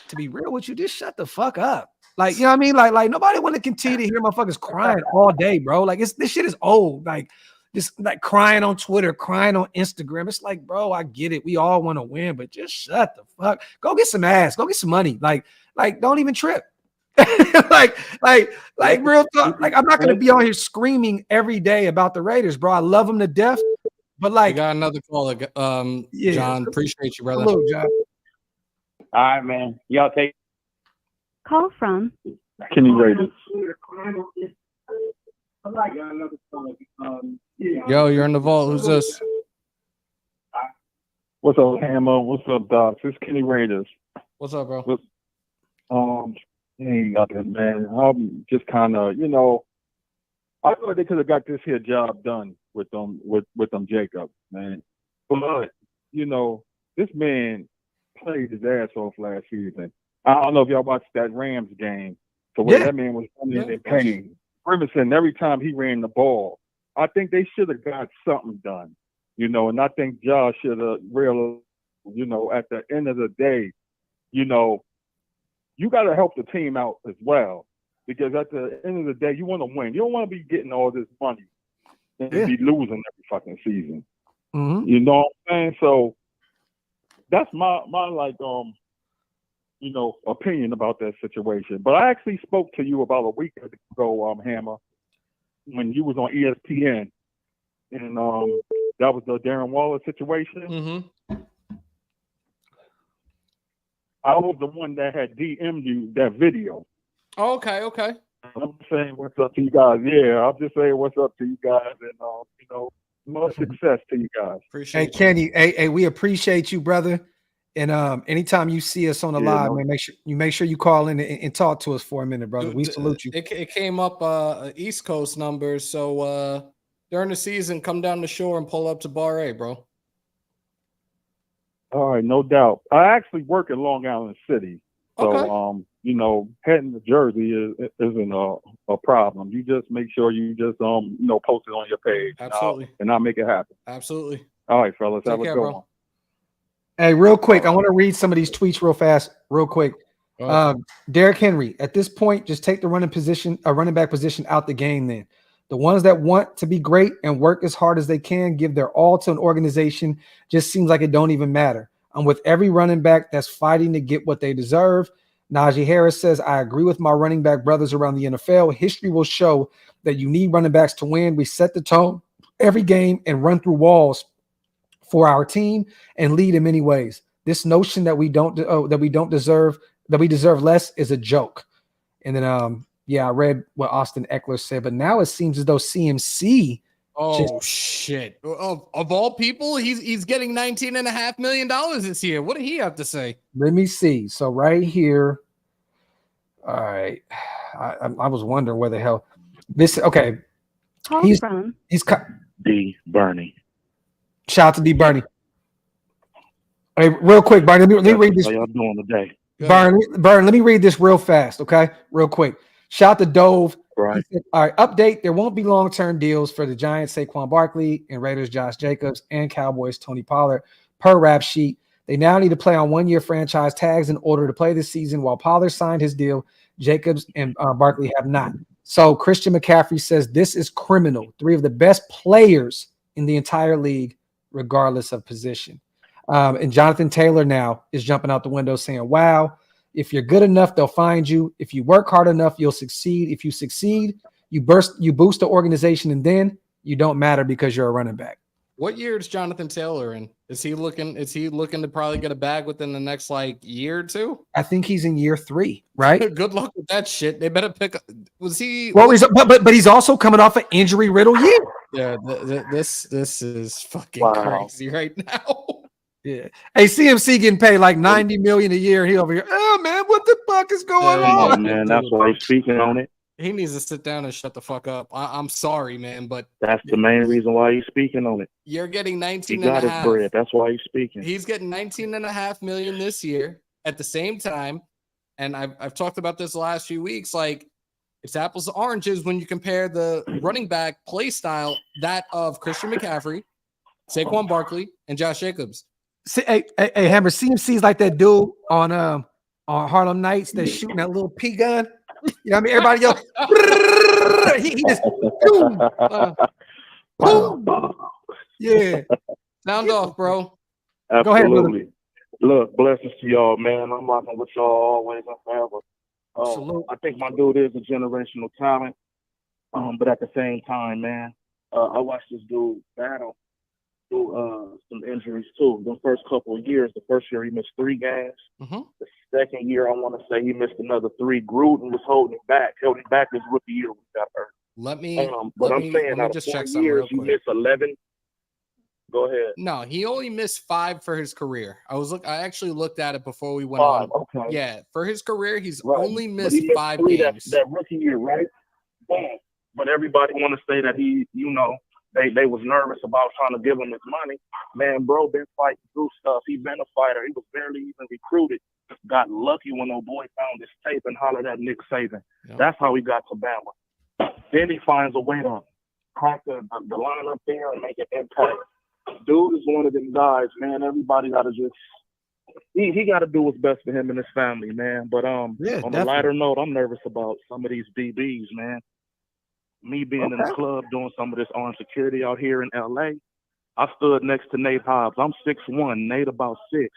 Speaker 1: to be real with you, just shut the fuck up. Like, you know what I mean? Like nobody want to continue to hear motherfuckers crying all day, bro. Like this shit is old. Like just like crying on Twitter, crying on Instagram. It's like, bro, I get it. We all want to win, but just shut the fuck. Go get some ass. Go get some money. Like don't even trip. like real talk. Like I'm not gonna be on here screaming every day about the Raiders, bro. I love them to death, but like
Speaker 2: we got another caller. John, appreciate you, brother.
Speaker 1: Hello, John.
Speaker 8: all right, man. Y'all take
Speaker 5: Call from
Speaker 4: Kenny Raiders.
Speaker 2: Yo, you're in the vault. Who's this?
Speaker 4: What's up, Hammer? What's up, Doc? It's Kenny Raiders.
Speaker 2: What's up, bro?
Speaker 4: Ain't nothing, man. I'm just kind of, I thought they could have got this here job done with them Jacobs, man. But this man played his ass off last season. I don't know if y'all watched that Rams game. So where that man was running in pain, grimacing every time he ran the ball. I think they should have got something done, and I think Josh should have realized, at the end of the day, you got to help the team out as well, because at the end of the day, you want to win. You don't want to be getting all this money and be losing every fucking season.
Speaker 1: Mm-hmm.
Speaker 4: You know what I'm saying? So that's my opinion about that situation. But I actually spoke to you about a week ago, Hammer, when you was on ESPN, and that was the Darren Waller situation.
Speaker 2: Mm-hmm.
Speaker 4: I was the one that had DM'd you that video.
Speaker 2: Oh, okay.
Speaker 4: I'm saying what's up to you guys. Yeah, I'm just saying what's up to you guys, and much success to you guys.
Speaker 1: Hey, Kenny, hey, we appreciate you, brother. And anytime you see us on the live, man, make sure you call in and talk to us for a minute, brother. We salute you.
Speaker 2: It came up East Coast numbers, so during the season, come down the shore and pull up to Bar A, bro.
Speaker 4: All right, no doubt. I actually work in Long Island City, so heading to Jersey isn't a problem. You just make sure you just post it on your page.
Speaker 2: Absolutely,
Speaker 4: and I'll make it happen.
Speaker 2: Absolutely.
Speaker 4: All right, fellas,
Speaker 2: Take
Speaker 4: have a
Speaker 2: care,
Speaker 4: good
Speaker 2: bro.
Speaker 4: one.
Speaker 1: Hey, real quick, I want to read some of these tweets real fast, real quick. Derrick Henry, at this point, just take the running back position out the game then. The ones that want to be great and work as hard as they can, give their all to an organization, just seems like it don't even matter. I'm with every running back that's fighting to get what they deserve. Najee Harris says, I agree with my running back brothers around the NFL. History will show that you need running backs to win. We set the tone every game and run through walls for our team and lead in many ways. This notion that we deserve less is a joke. And then I read what Austin Eckler said, but now it seems as though CMC
Speaker 2: Oh shit! Of all people, he's getting $19.5 million this year. What did he have to say?
Speaker 1: Let me see. So right here. All right. I was wondering where the hell this. Okay. He's
Speaker 9: D Bernie.
Speaker 1: Shout out to D Bernie. Hey, real quick, Bernie. Let me read this.
Speaker 9: How y'all doing today?
Speaker 1: Burn, let me read this real fast, okay? Real quick. Shout out to Dove.
Speaker 9: Right.
Speaker 1: Said, all right, update. There won't be long-term deals for the Giants, Saquon Barkley, and Raiders, Josh Jacobs, and Cowboys, Tony Pollard, per rap sheet. They now need to play on one-year franchise tags in order to play this season. While Pollard signed his deal, Jacobs and Barkley have not. So Christian McCaffrey says this is criminal. 3 of the best players in the entire league, regardless of position. And Jonathan Taylor now is jumping out the window saying, wow, if you're good enough, they'll find you. If you work hard enough, you'll succeed. If you succeed, you boost the organization, and then you don't matter because you're a running back.
Speaker 2: What year is Jonathan Taylor in? Is he looking to probably get a bag within the next year or two?
Speaker 1: I think he's in year 3, right?
Speaker 2: Good luck with that shit. They better pick. Was he?
Speaker 1: Well, but he's also coming off an injury riddled year.
Speaker 2: Yeah, this is fucking crazy right now.
Speaker 1: Yeah. Hey, CMC getting paid like $90 million a year. He over here. Oh man, what the fuck is going on?
Speaker 9: Oh, man, that's why he's speaking on it.
Speaker 2: He needs to sit down and shut the fuck up. I'm sorry, man, but
Speaker 9: that's the main reason why he's speaking on it.
Speaker 2: You're getting 19
Speaker 9: he got
Speaker 2: and a
Speaker 9: his
Speaker 2: half.
Speaker 9: bread. That's why he's speaking.
Speaker 2: He's getting $19.5 million this year at the same time. And I've talked about this the last few weeks. Like, it's apples to oranges when you compare the running back play style, that of Christian McCaffrey, Saquon Barkley, and Josh Jacobs.
Speaker 1: Hey, Hammer, CMC's like that dude on Harlem Nights that's shooting that little P gun. You know what I mean? Everybody yells. he just boom. Yeah.
Speaker 2: Sound off, bro.
Speaker 9: Absolutely.
Speaker 1: Go ahead, brother.
Speaker 9: Look, blessings to y'all, man. I'm rocking with y'all always and forever. I think my dude is a generational talent. But at the same time, man, I watched this dude battle through some injuries too. The first couple of years, the first year he missed 3 games.
Speaker 2: Mm-hmm.
Speaker 9: The second year, I want to say he missed another 3. Gruden was holding him back his rookie year when he got hurt.
Speaker 2: Let me
Speaker 9: just check some years, he missed 11. Go ahead.
Speaker 2: No, he only missed 5 for his career. I actually looked at it before we went
Speaker 9: 5,
Speaker 2: on.
Speaker 9: Okay.
Speaker 2: Yeah, for his career, he's
Speaker 9: right.
Speaker 2: only missed 5
Speaker 9: 3
Speaker 2: games.
Speaker 9: That rookie year, right? Boom. But everybody want to say that he, they was nervous about trying to give him his money. Man, bro, been fighting through stuff. He been a fighter. He was barely even recruited. Got lucky when old boy found his tape and hollered at Nick Saban. Yep. That's how he got to Bama. Then he finds a way to crack the line up there and make an impact. Dude is one of them guys, man. Everybody got to just he got to do what's best for him and his family, man. But on a lighter note, I'm nervous about some of these DBs, man. Me being in the club doing some of this armed security out here in LA, I stood next to Nate Hobbs. I'm 6'1", Nate about 6.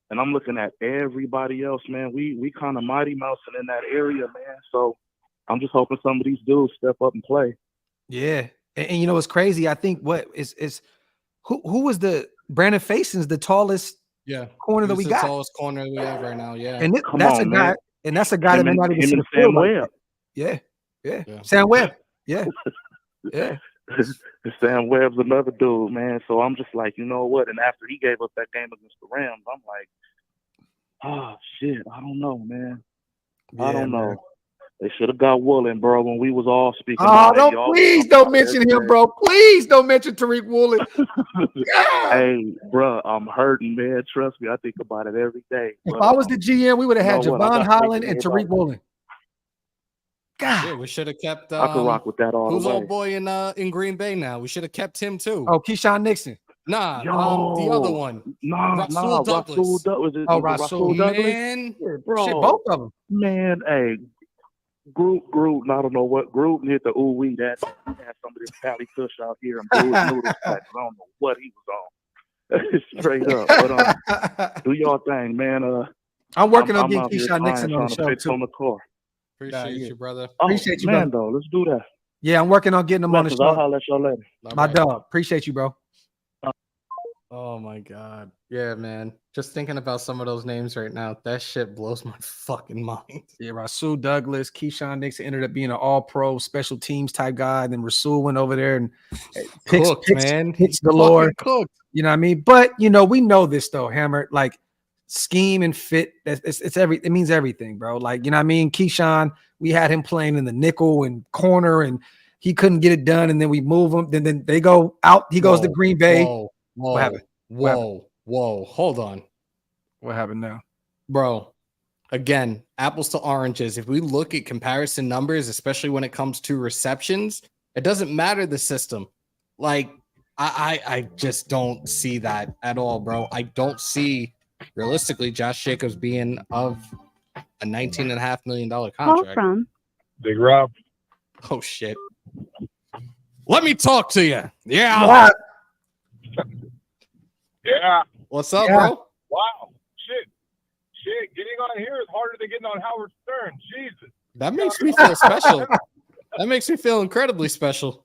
Speaker 9: And I'm looking at everybody else, man. We kind of mighty mousing in that area, man. So I'm just hoping some of these dudes step up and play.
Speaker 1: Yeah. And you know what's crazy? I think who was the Brandon Fason's the tallest corner that we got.
Speaker 2: The tallest corner we have right now, yeah.
Speaker 1: And that's a guy that may not even see the field.
Speaker 9: Webb.
Speaker 1: Yeah. Sam Webb. Yeah. Yeah.
Speaker 9: Sam Webb's another dude, man. So I'm just like, you know what? And after he gave up that game against the Rams, I'm like, oh shit, I don't know, man. I don't know. Man. They should have got Woolen, bro, when we was all speaking.
Speaker 1: Oh, please don't mention him, bro. Please don't mention Tariq Woolen.
Speaker 9: Hey, bro, I'm hurting, man. Trust me, I think about it every day.
Speaker 1: If I was the GM, we would have had Javon Holland and Tariq Woolen. God,
Speaker 2: yeah, we should have kept.
Speaker 9: I could rock with that all
Speaker 2: who's
Speaker 9: the way.
Speaker 2: Old boy in Green Bay now? We should have kept him too.
Speaker 1: Oh, Keyshawn Nixon.
Speaker 2: Nah, the other one.
Speaker 9: Rasul Douglas.
Speaker 2: Rasul Douglas. Man,
Speaker 1: yeah, bro, shit, both of them.
Speaker 9: Man, hey, Gruden. I don't know what Gruden hit the ooh-wee. That he had some of this Cali Kush out here and Blues noodles back. I don't know what he was on. Straight up. But do y'all thing, man.
Speaker 1: I'm working on getting Keyshawn Nixon on the show too.
Speaker 9: On the car.
Speaker 2: Appreciate you, brother.
Speaker 1: Appreciate you,
Speaker 9: man,
Speaker 1: bro.
Speaker 9: Let's do that.
Speaker 1: Yeah, I'm working on getting him on the show.
Speaker 9: I'll holler at y'all later.
Speaker 1: My dog. Appreciate you, bro.
Speaker 2: Oh my god. Yeah, man. Just thinking about some of those names right now, that shit blows my fucking mind.
Speaker 1: Yeah, Rasul Douglas, Keyshawn Nixon ended up being an all-pro special teams type guy. Then Rasul went over there and
Speaker 2: Cooked, man.
Speaker 1: picks
Speaker 2: He
Speaker 1: galore.
Speaker 2: fucking cooked.
Speaker 1: You know what I mean? But we know this though, Hammer. Like scheme and fit, it means everything, bro. Like, you know what I mean? Keyshawn, we had him playing in the nickel and corner, and he couldn't get it done. And then we move him. Then they go out. He goes to Green Bay. What happened?
Speaker 2: Whoa. Hold on.
Speaker 1: What happened now?
Speaker 2: Bro, again, apples to oranges. If we look at comparison numbers, especially when it comes to receptions, it doesn't matter the system. Like, I just don't see that at all, bro. I don't see realistically Josh Jacobs being of a $19.5 million
Speaker 5: Call
Speaker 2: contract.
Speaker 5: from
Speaker 6: Big Rob.
Speaker 2: Oh shit. Let me talk to you. Yeah.
Speaker 6: Yeah.
Speaker 2: What's up,
Speaker 1: Yeah.
Speaker 2: bro?
Speaker 6: Wow. Shit. Getting on here is harder than getting on Howard Stern. Jesus.
Speaker 2: That makes me feel special. That makes me feel incredibly special.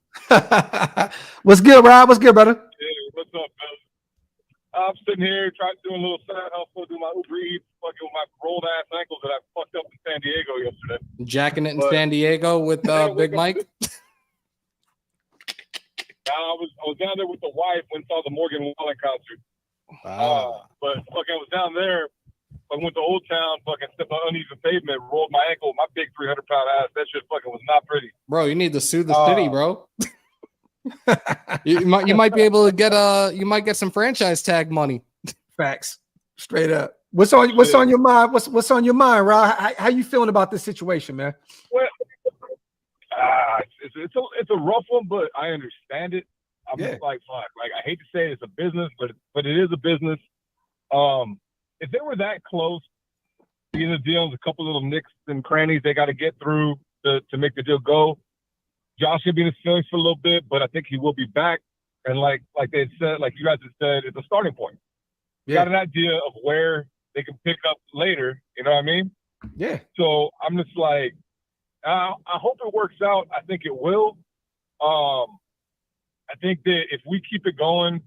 Speaker 1: What's good, Rob? What's good, brother?
Speaker 6: Hey, what's up, man? I'm sitting here trying to do a little side hustle, do my Uber Eats, fucking with my rolled ass ankles that I fucked up in San Diego yesterday.
Speaker 2: Jacking it in
Speaker 6: But-
Speaker 2: San Diego with Big Mike.
Speaker 6: I was down there with the wife when saw the Morgan Wallen concert. But fucking I was down there. I went to Old Town, fucking stepped on uneven pavement, rolled my ankle, my big 300-pound ass. That shit fucking was not pretty.
Speaker 2: Bro, you need to sue the city, bro. you might be able to get some franchise tag money.
Speaker 1: Facts, straight up. What's on your mind? What's on your mind, Rob? How you feeling about this situation, man?
Speaker 6: Well, it's a rough one, but I understand it. I'm just like, fuck. Like, I hate to say it's a business, but it is a business. If they were that close to the deal, there's a couple little nicks and crannies they got to get through to make the deal go. Josh should be in his feelings for a little bit, but I think he will be back. And like they had said, like you guys have said, it's a starting point. You got an idea of where they can pick up later. You know what I mean?
Speaker 1: Yeah.
Speaker 6: So I'm just like, I hope it works out. I think it will. I think that if we keep it going,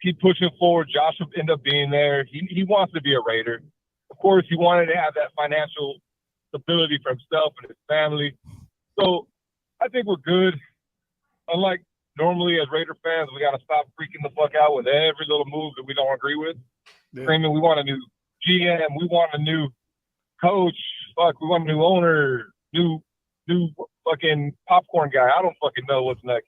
Speaker 6: keep pushing forward, Josh will end up being there. He wants to be a Raider. Of course, he wanted to have that financial stability for himself and his family. So I think we're good. Unlike normally as Raider fans, we got to stop freaking the fuck out with every little move that we don't agree with. Screaming, we want a new GM, we want a new coach, we want a new owner, new fucking popcorn guy. I don't fucking know what's next.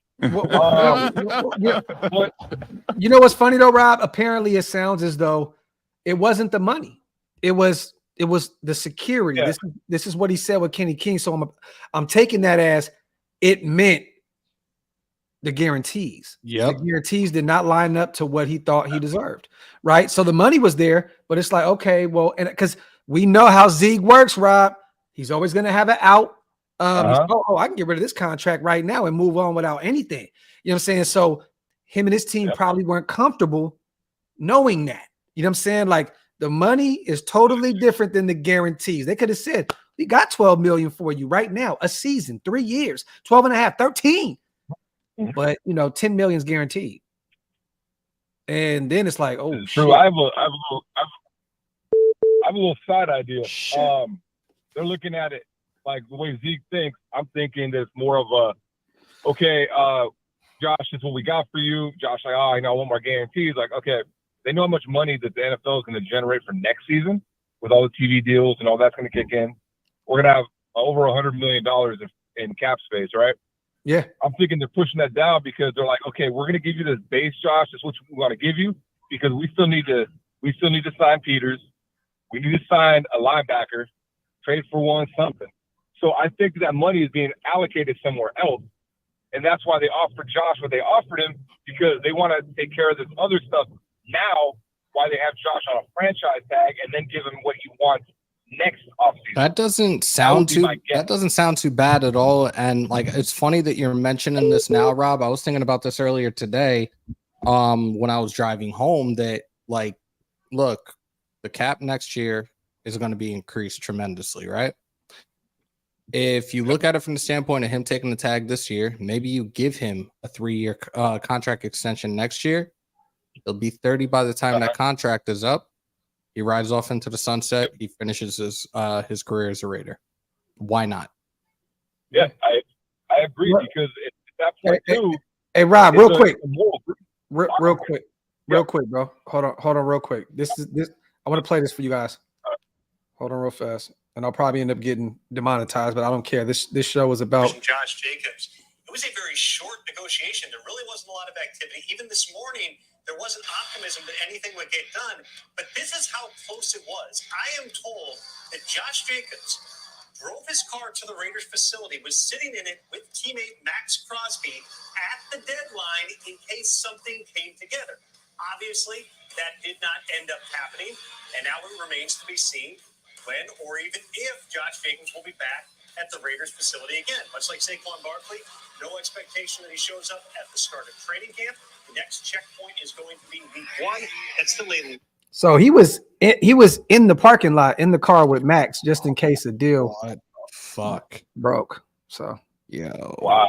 Speaker 1: You know what's funny though, Rob? Apparently, it sounds as though it wasn't the money; it was the security.
Speaker 6: Yeah.
Speaker 1: This is what he said with Kenny King. So I'm taking that as it meant the guarantees.
Speaker 2: Yep.
Speaker 1: The guarantees did not line up to what he thought he deserved. Right. So the money was there, but it's like, okay, well, and because we know how Zeke works, Rob, he's always going to have an out. I can get rid of this contract right now and move on without anything. You know what I'm saying? So him and his team probably weren't comfortable knowing that. You know what I'm saying? Like the money is totally different than the guarantees. They could have said, we got 12 million for you right now, a season, 3 years, 12 and a half, 13. But 10 million is guaranteed. And then it's like, oh,
Speaker 6: true.
Speaker 1: shit.
Speaker 6: I have a little side idea.
Speaker 2: Shit.
Speaker 6: They're looking at it like the way Zeke thinks. I'm thinking that it's more of Josh, this is what we got for you. Josh, like, I want more guarantees. Like, okay, they know how much money that the NFL is going to generate for next season with all the TV deals and all that's going to kick in. We're going to have over $100 million in cap space, right?
Speaker 1: Yeah.
Speaker 6: I'm thinking they're pushing that down because they're like, okay, we're going to give you this base, Josh. That's what we want to give you because we still need to sign Peters. We need to sign a linebacker, trade for one, something. So I think that money is being allocated somewhere else. And that's why they offered Josh what they offered him, because they want to take care of this other stuff now, why they have Josh on a franchise tag and then give him what he wants next offseason.
Speaker 2: That doesn't sound too bad at all. And like, it's funny that you're mentioning this now, Rob. I was thinking about this earlier today when I was driving home that, like, look, the cap next year is going to be increased tremendously, right? If you look at it from the standpoint of him taking the tag this year, maybe you give him a 3-year contract extension next year. He'll be 30 by the time that contract is up. He rides off into the sunset. He finishes his career as a Raider. Why not?
Speaker 10: Yeah, I agree because at that point too.
Speaker 1: Hey Rob, real quick,
Speaker 10: Yeah.
Speaker 1: real quick, bro. Hold on, real quick. This. I want to play this for you guys. Hold on, real fast, and I'll probably end up getting demonetized, but I don't care. This show is about
Speaker 11: Josh Jacobs. It was a very short negotiation. There really wasn't a lot of activity. Even this morning, there wasn't optimism that anything would get done. But this is how close it was. I am told that Josh Jacobs drove his car to the Raiders facility, was sitting in it with teammate Max Crosby at the deadline in case something came together. Obviously, that did not end up happening, and now it remains to be seen when or even if Josh Jacobs will be back at the Raiders facility again. Much like Saquon Barkley, no expectation that he shows up at the start of training camp. The next checkpoint is going to be week 1. That's still a
Speaker 1: So he was in the parking lot in the car with Max just in case a deal broke. So
Speaker 10: wow.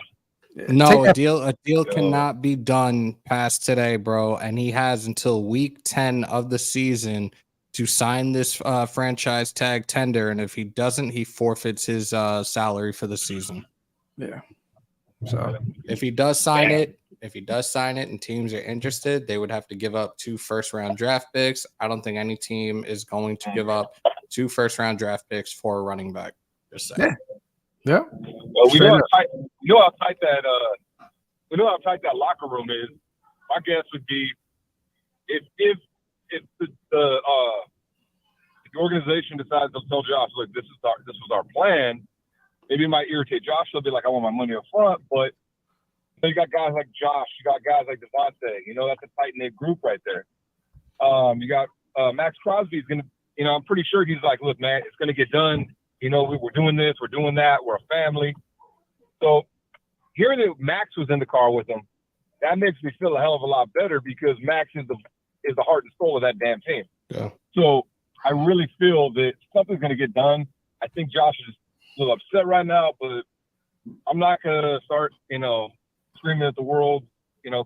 Speaker 2: No, a deal cannot be done past today, bro. And he has until week 10 of the season to sign this franchise tag tender. And if he doesn't, he forfeits his salary for the season.
Speaker 1: Yeah. So
Speaker 2: if he does sign it, and teams are interested, they would have to give up 2 first-round draft picks. I don't think any team is going to give up 2 first-round draft picks for a running back. Just saying.
Speaker 1: Yeah.
Speaker 10: Well, we know how tight that locker room is. My guess would be if the organization decides to tell Josh, look, this was our plan. Maybe it might irritate Josh. He'll be like, I want my money up front. But you got guys like Josh. You got guys like Devontae. That's a tight-knit group right there. You got Max Crosby's going to, I'm pretty sure he's like, look, man, it's going to get done. We're doing this. We're doing that. We're a family. So hearing that Max was in the car with him, that makes me feel a hell of a lot better because Max is the heart and soul of that damn team.
Speaker 2: Yeah.
Speaker 10: So I really feel that something's going to get done. I think Josh is a little upset right now, but I'm not going to start, screaming at the world,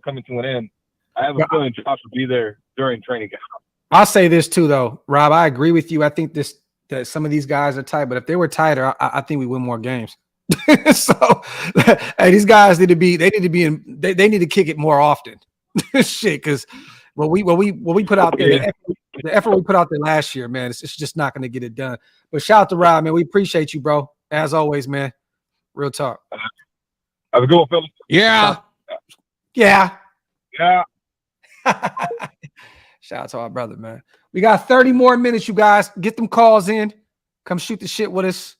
Speaker 10: coming to an end. I have a feeling Josh will be there during training camp.
Speaker 1: I'll say this too, though, Rob. I agree with you. I think that some of these guys are tight, but if they were tighter, I think we win more games. So, hey, these guys need to be they need to kick it more often. Shit, because what we put out there, the effort we put out there last year, man, it's just not going to get it done. But shout out to Rob, man. We appreciate you, bro. As always, man. Real talk.
Speaker 10: Have a good one, fellas.
Speaker 2: Yeah.
Speaker 1: Yeah.
Speaker 10: Yeah.
Speaker 1: Shout out to our brother, man. We got 30 more minutes, you guys. Get them calls in. Come shoot the shit with us.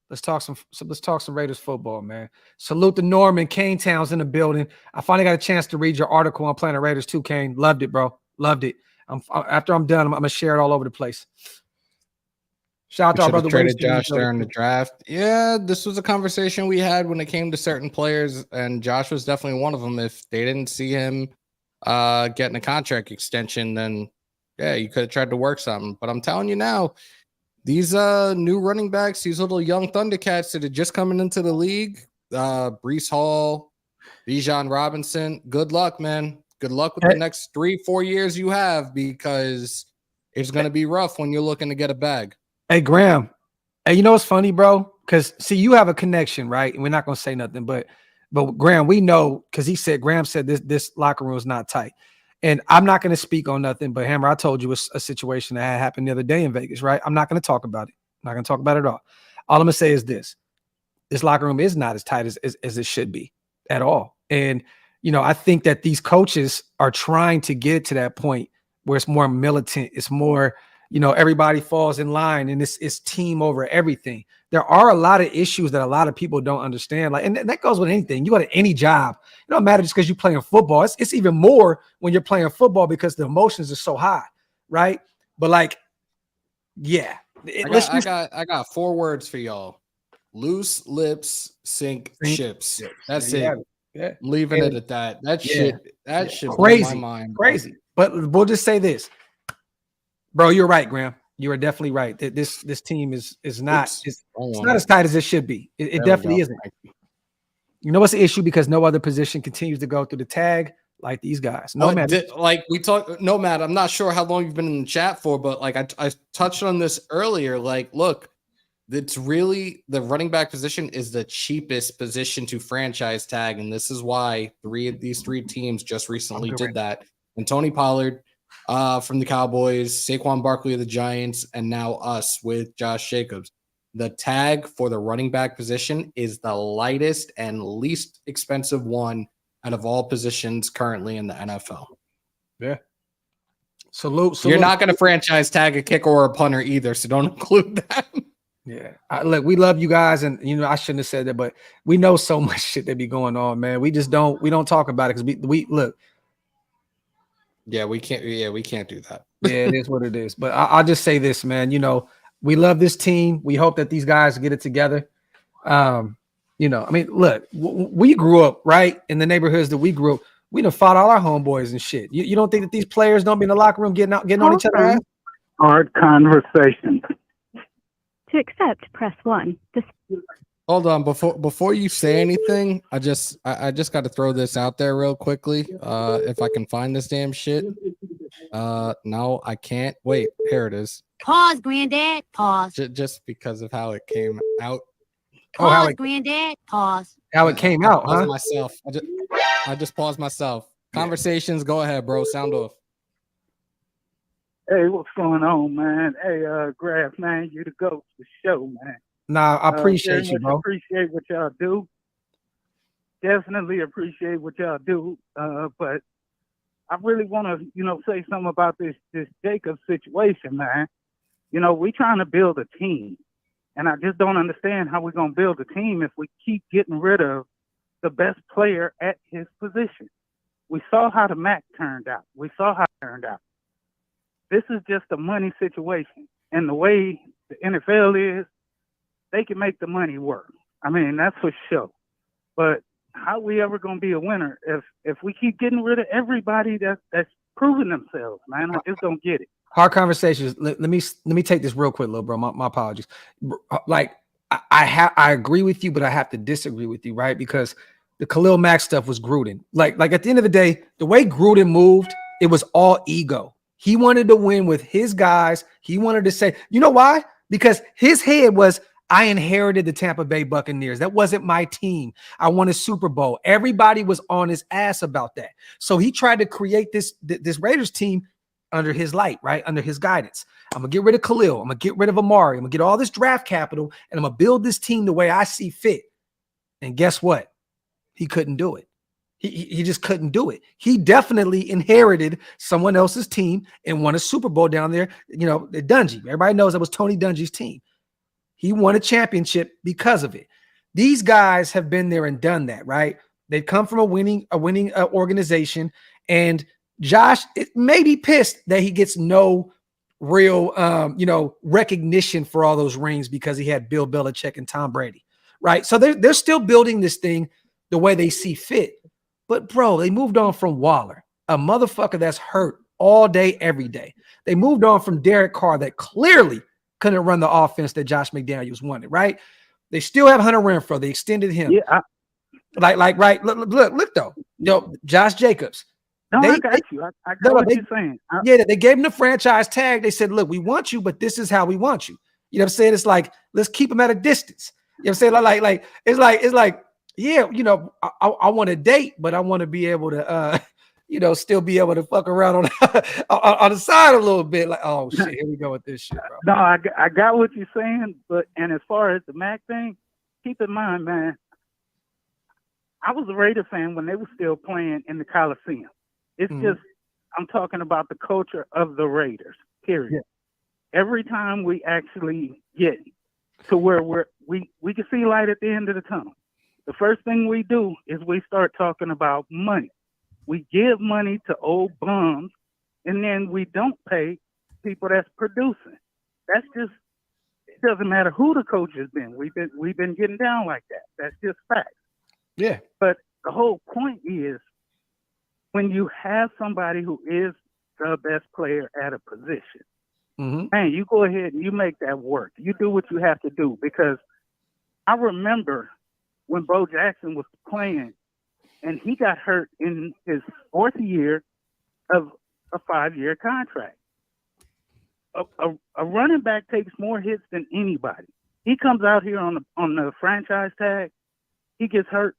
Speaker 1: Let's talk some Raiders football, man. Salute to Norman. Kane Town's in the building. I finally got a chance to read your article on Planet Raiders too, Kane. Loved it, bro. Loved it. After I'm done, I'm gonna share it all over the place. Shout out to our brother.
Speaker 2: Traded Josh during the draft. Yeah, this was a conversation we had when it came to certain players, and Josh was definitely one of them. If they didn't see him getting a contract extension, then yeah, you could have tried to work something. But I'm telling you now, these new running backs, these little young Thundercats that are just coming into the league, Breece Hall, Bijan Robinson, good luck, man. Good luck with the next 3-4 years you have, because it's going to be rough when you're looking to get a bag.
Speaker 1: Hey, Graham. Hey, you know what's funny, bro? Because, see, you have a connection, right? And we're not going to say nothing, but Graham, we know, because Graham said this locker room is not tight. And I'm not going to speak on nothing, but Hammer, I told you it's a situation that had happened the other day in Vegas, right? I'm not going to talk about it. I'm not going to talk about it at all. All I'm going to say is this locker room is not as tight as it should be at all. And, I think that these coaches are trying to get to that point where it's more militant. It's more, everybody falls in line and it's team over everything. There are a lot of issues that a lot of people don't understand. Like, and that goes with anything. You go to any job. It don't matter just because you're playing football. It's even more when you're playing football because the emotions are so high, right? But like, yeah.
Speaker 2: I got 4 words for y'all. Loose lips sink ships. That's it.
Speaker 1: Yeah.
Speaker 2: I'm leaving it at that. That shit
Speaker 1: crazy.
Speaker 2: blow my mind.
Speaker 1: Crazy. But we'll just say this. Bro, you're right, Graham. You are definitely right. This team is not it's not as tight as it should be. It definitely isn't. You know what's the issue? Because no other position continues to go through the tag. like these guys. Nomad,
Speaker 2: like we talked, Nomad. I'm not sure how long you've been in the chat for, but like I touched on this earlier. Like, look, it's really the running back position is the cheapest position to franchise tag, and this is why these three teams just recently did that. And Tony Pollard from the Cowboys, Saquon Barkley of the Giants, and now us with Josh Jacobs. The tag for the running back position is the lightest and least expensive one out of all positions currently in the NFL.
Speaker 1: Yeah. Salute.
Speaker 2: You're not going to franchise tag a kicker or a punter either, so don't include that.
Speaker 1: Yeah. Look, we love you guys, and I shouldn't have said that, but we know so much shit that be going on, man. We just don't talk about it because we look.
Speaker 2: Yeah, we can't do that.
Speaker 1: Yeah, it is what it is. But I'll just say this, man. We love this team. We hope that these guys get it together. I mean, look, we grew up right in the neighborhoods that we grew up. We done fought all our homeboys and shit. You don't think that these players don't be in the locker room getting on each other's ass?
Speaker 8: Hard conversations.
Speaker 5: To accept, press 1.
Speaker 2: Hold on, before you say anything, I just got to throw this out there real quickly. If I can find this damn shit. No, I can't. Wait, here it is.
Speaker 12: Pause, Granddad. Pause.
Speaker 2: Just because of how it came out.
Speaker 12: Pause, Granddad. Pause.
Speaker 1: How it came out, huh?
Speaker 2: Myself. I just paused myself. Conversations, go ahead, bro. Sound off.
Speaker 8: Hey, what's going on, man? Hey, Graphk, man, you the GOAT for the show, man.
Speaker 1: Nah, I appreciate you, bro.
Speaker 8: Appreciate what y'all do. Definitely appreciate what y'all do. But I really want to, say something about this Jacob situation, man. We trying to build a team, and I just don't understand how we're gonna build a team if we keep getting rid of the best player at his position. We saw how the Mac turned out. This is just a money situation, and the way the NFL is, they can make the money work. I mean, that's for sure. But how we ever gonna be a winner if we keep getting rid of everybody that's proving themselves, man? I just don't get it.
Speaker 1: Hard conversations. Let me take this real quick, little bro. My apologies. Like I agree with you, but I have to disagree with you, right? Because the Khalil Mack stuff was Gruden. Like at the end of the day, the way Gruden moved, it was all ego. He wanted to win with his guys. He wanted to say, you know why? Because his head was, I inherited the Tampa Bay Buccaneers. That wasn't my team. I won a Super Bowl. Everybody was on his ass about that. So he tried to create this Raiders team under his light, right? Under his guidance. I'm going to get rid of Khalil. I'm going to get rid of Amari. I'm going to get all this draft capital, and I'm going to build this team the way I see fit. And guess what? He couldn't do it. He just couldn't do it. He definitely inherited someone else's team and won a Super Bowl down there. The Dungy. Everybody knows that was Tony Dungy's team. He won a championship because of it. These guys have been there and done that, right? They've come from a winning organization, and Josh may be pissed that he gets no real, recognition for all those rings because he had Bill Belichick and Tom Brady, right? So they're still building this thing the way they see fit. But bro, they moved on from Waller, a motherfucker that's hurt all day, every day. They moved on from Derek Carr that clearly couldn't run the offense that Josh McDaniels wanted, right? They still have Hunter Renfrow. They extended him.
Speaker 8: Yeah.
Speaker 1: Right. Look though. Josh Jacobs.
Speaker 8: No, I got you. I got what you're saying.
Speaker 1: They gave him the franchise tag. They said, look, we want you, but this is how we want you. You know what I'm saying? It's like, let's keep him at a distance. You know what I'm saying? It's like, yeah, I want to date, but I want to be able to, still be able to fuck around on the side a little bit. Like, oh shit, here we go with this shit, bro.
Speaker 8: No, I got what you're saying, and as far as the Mac thing, keep in mind, man, I was a Raider fan when they were still playing in the Coliseum. It's just, I'm talking about the culture of the Raiders, period. Yeah. Every time we actually get to where we can see light at the end of the tunnel, the first thing we do is we start talking about money. We give money to old bums, and then we don't pay people that's producing. That's just, it doesn't matter who the coach has been. We've been getting down like that. That's just fact.
Speaker 1: Yeah.
Speaker 8: But the whole point is, when you have somebody who is the best player at a position, man, you go ahead and you make that work. You do what you have to do, because I remember when Bo Jackson was playing and he got hurt in his 4th year of a 5-year contract. A running back takes more hits than anybody. He comes out here on the franchise tag. He gets hurt.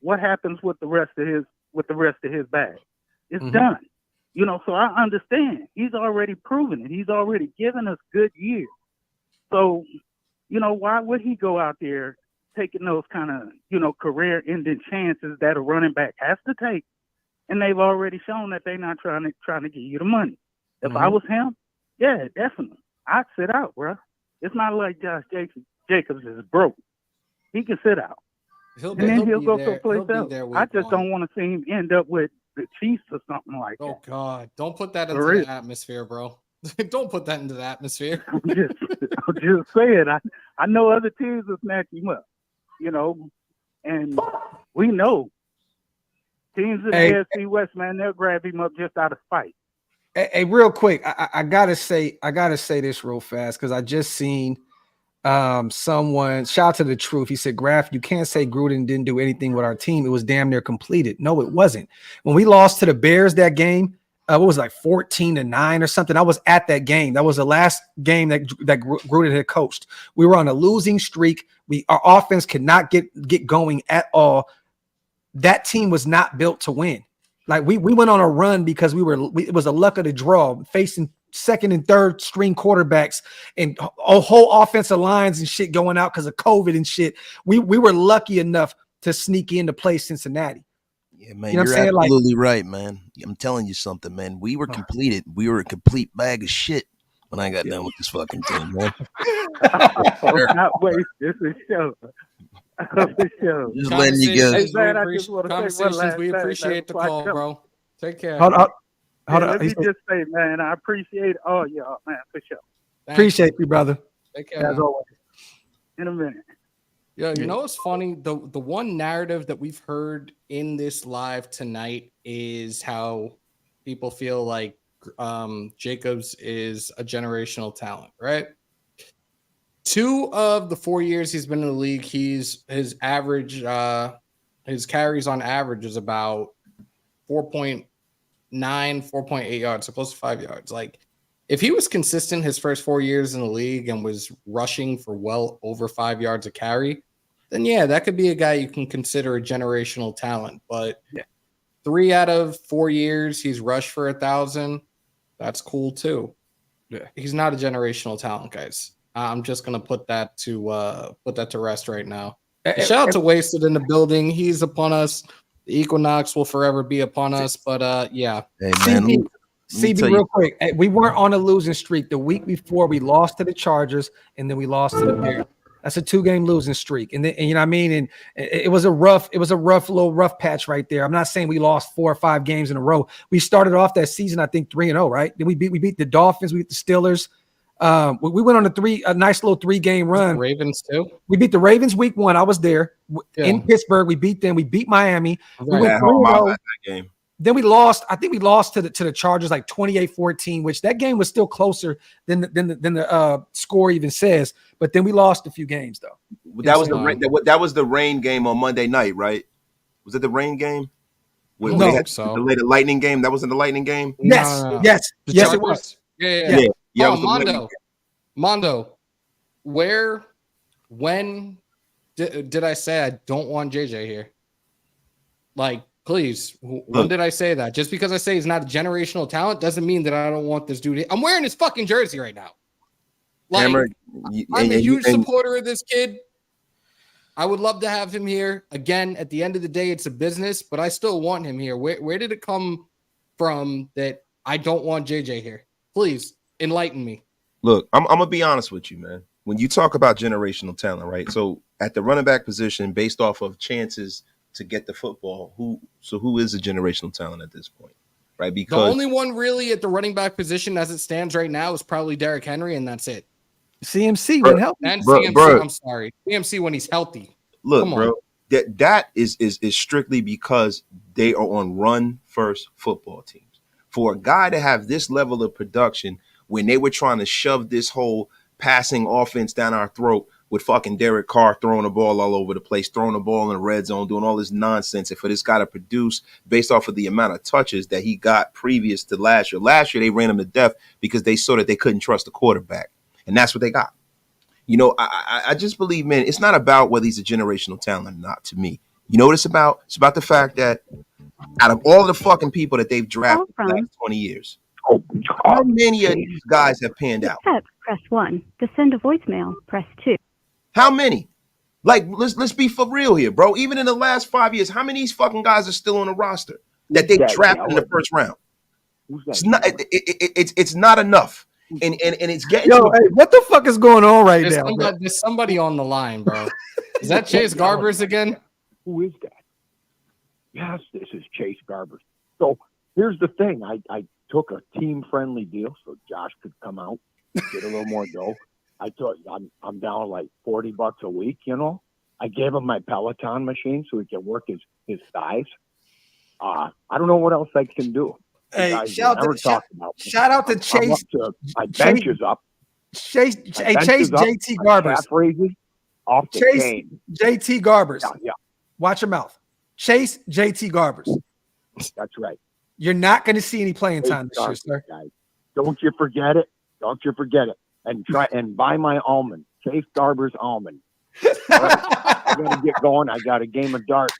Speaker 8: What happens with the rest of his bag? It's done. You know, so I understand. He's already proven it. He's already given us good years. So, you know, why would he go out there taking those kind of, you know, career-ending chances that a running back has to take? And they've already shown that they're not trying to give you the money. If I was him, yeah, definitely, I'd sit out, bro. It's not like Josh Jacobs is broke. He can sit out. He'll go someplace else. I just don't want to see him end up with the Chiefs or something like that.
Speaker 2: Oh, God. Don't put that into the atmosphere, bro. Don't put that into the atmosphere.
Speaker 8: I'm just saying. I know other teams will snatch him up, you know, and we know teams in the AFC West, man, they'll grab him up just out of spite.
Speaker 1: Hey, real quick, I gotta say this real fast because I just seen someone shout out to the truth. He said, Graphk, you can't say Gruden didn't do anything with our team. It was damn near completed. No, it wasn't. When we lost to the Bears that game, what was it, like 14-9 or something? I was at that game. That was the last game that Gruden had coached. We were on a losing streak. Our offense could not get going at all. That team was not built to win. Like we went on a run because it was a luck of the draw, facing second and third string quarterbacks and whole offensive lines and shit going out because of COVID and shit. We were lucky enough to sneak in to play Cincinnati.
Speaker 13: Yeah, man,
Speaker 1: you know
Speaker 13: you're absolutely right, man. I'm telling you something, man. We were completed. We were a complete bag of shit when I got done with this fucking team, man.
Speaker 8: This is show.
Speaker 13: Just letting you go.
Speaker 2: Conversations, we appreciate the call, bro. Take care.
Speaker 1: Hold on.
Speaker 8: Let me just say, man, I appreciate all y'all, man, for sure.
Speaker 1: Appreciate you, brother.
Speaker 2: Take care.
Speaker 8: As always. In a minute.
Speaker 2: Yeah, you know what's funny? The one narrative that we've heard in this live tonight is how people feel like Jacobs is a generational talent, right? 2 of the 4 years he's been in the league, his average, his carries on average is about 4.9, 4.8 yards, so close to 5 yards. Like, if he was consistent his first 4 years in the league and was rushing for well over 5 yards a carry, then yeah, that could be a guy you can consider a generational talent. But 3 out of 4 years he's rushed for 1,000. That's cool too. Yeah, he's not a generational talent, guys. I'm just gonna put that to rest right now. Shout out to Wasted in the building. He's upon us. The Equinox will forever be upon us. But yeah.
Speaker 13: Hey, man,
Speaker 1: CB, real quick. We weren't on a losing streak. The week before, we lost to the Chargers, and then we lost to the Bears. That's a 2-game losing streak, and you know what I mean. And it was a rough little patch right there. I'm not saying we lost 4 or 5 games in a row. We started off that season, I think 3-0, right? Then we beat the Dolphins, we beat the Steelers. We went on a nice little 3-game run.
Speaker 2: Ravens too.
Speaker 1: We beat the Ravens week 1. I was there in Pittsburgh. We beat them. We beat Miami. We went 3-0. Game. Then we lost. I think we lost to the Chargers like 28-14, which that game was still closer than the score even says. But then we lost a few games though.
Speaker 13: That was the rain game on Monday night, right? Was it the rain game?
Speaker 1: No,
Speaker 13: the Lightning game. That wasn't the Lightning game.
Speaker 1: Yes, yes, it was.
Speaker 2: Yeah. Mondo, when did I say I don't want JJ here? Like, please, when did I say that? Just because I say he's not a generational talent doesn't mean that I don't want this dude. I'm wearing his fucking jersey right now. Like, I'm a huge supporter of this kid. I would love to have him here. Again, at the end of the day, it's a business, but I still want him here. Where did it come from that I don't want JJ here? Please enlighten me.
Speaker 13: Look, I'm gonna be honest with you, man. When you talk about generational talent, right? So at the running back position, based off of chances to get the football, who is a generational talent at this point, right? Because
Speaker 2: the only one really at the running back position as it stands right now is probably Derrick Henry, and that's it.
Speaker 1: CMC when healthy.
Speaker 2: And CMC, I'm sorry. CMC when he's healthy.
Speaker 13: Look, bro, that is strictly because they are on run-first football teams. For a guy to have this level of production when they were trying to shove this whole passing offense down our throat with fucking Derek Carr throwing the ball all over the place, throwing the ball in the red zone, doing all this nonsense, and for this guy to produce based off of the amount of touches that he got previous to last year. Last year, they ran him to death because they saw that they couldn't trust the quarterback, and that's what they got. You know, I just believe, man, it's not about whether he's a generational talent or not to me. You know what it's about? It's about the fact that out of all the fucking people that they've drafted in the last 20 years, how many of these guys have panned out?
Speaker 5: Accept, press 1. To send a voicemail, press 2.
Speaker 13: How many? Like, let's be for real here, bro. Even in the last 5 years, how many of these fucking guys are still on the roster that they drafted in the first round? It's not. It's not enough. And it's getting.
Speaker 1: Yo, hey, what the fuck is going on right now?
Speaker 2: There's somebody on the line, bro. Is that Chase Garbers again?
Speaker 14: Who is that? Yes, this is Chase Garbers. So here's the thing. I took a team-friendly deal so Josh could come out, get a little more dough. I thought I'm down like $40 a week, you know. I gave him my Peloton machine so he can work his thighs. I don't know what else I can do.
Speaker 1: Hey, shout out to Chase.
Speaker 14: My bench is up.
Speaker 1: Chase JT Garbers.
Speaker 14: Off the
Speaker 1: Chase
Speaker 14: chain.
Speaker 1: JT Garbers.
Speaker 14: Yeah.
Speaker 1: Watch your mouth. Chase JT Garbers.
Speaker 14: That's right.
Speaker 1: You're not going to see any playing time this year, sir.
Speaker 14: Guys. Don't you forget it. Don't you forget it. And try and buy my almond. Chase Garbers almond. Right. I got to get going. I got a game of darts.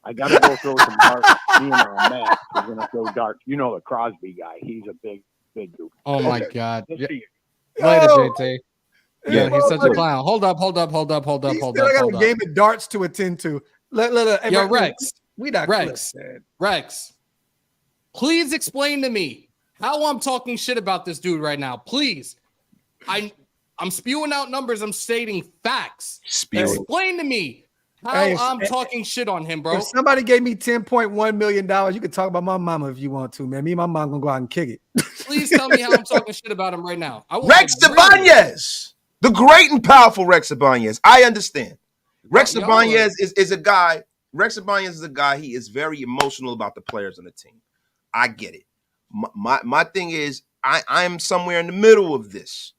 Speaker 14: I got to go throw some darts. Me and Matt are going to throw darts. You know the Crosby guy. He's a big dude.
Speaker 2: Oh, my God.
Speaker 14: We'll see you.
Speaker 2: Later, JT. Yeah, he's such a clown. Hold up. I
Speaker 1: got a game of darts to attend to.
Speaker 2: Yo, Rex.
Speaker 1: We not
Speaker 2: Rex. Please explain to me how I'm talking shit about this dude right now. Please. I'm spewing out numbers. I'm stating facts. Explain to me how I'm talking shit on him, bro.
Speaker 1: If somebody gave me $10.1 million, you could talk about my mama if you want to, man. Me and my mom gonna go out and kick it.
Speaker 2: Please tell me how I'm talking shit about him right now.
Speaker 13: Rex Ibanez, the great and powerful Rex Ibanez. I understand. Rex Ibanez is a guy. Rex Ibanez is a guy. He is very emotional about the players on the team. I get it. My thing is, I'm somewhere in the middle of this.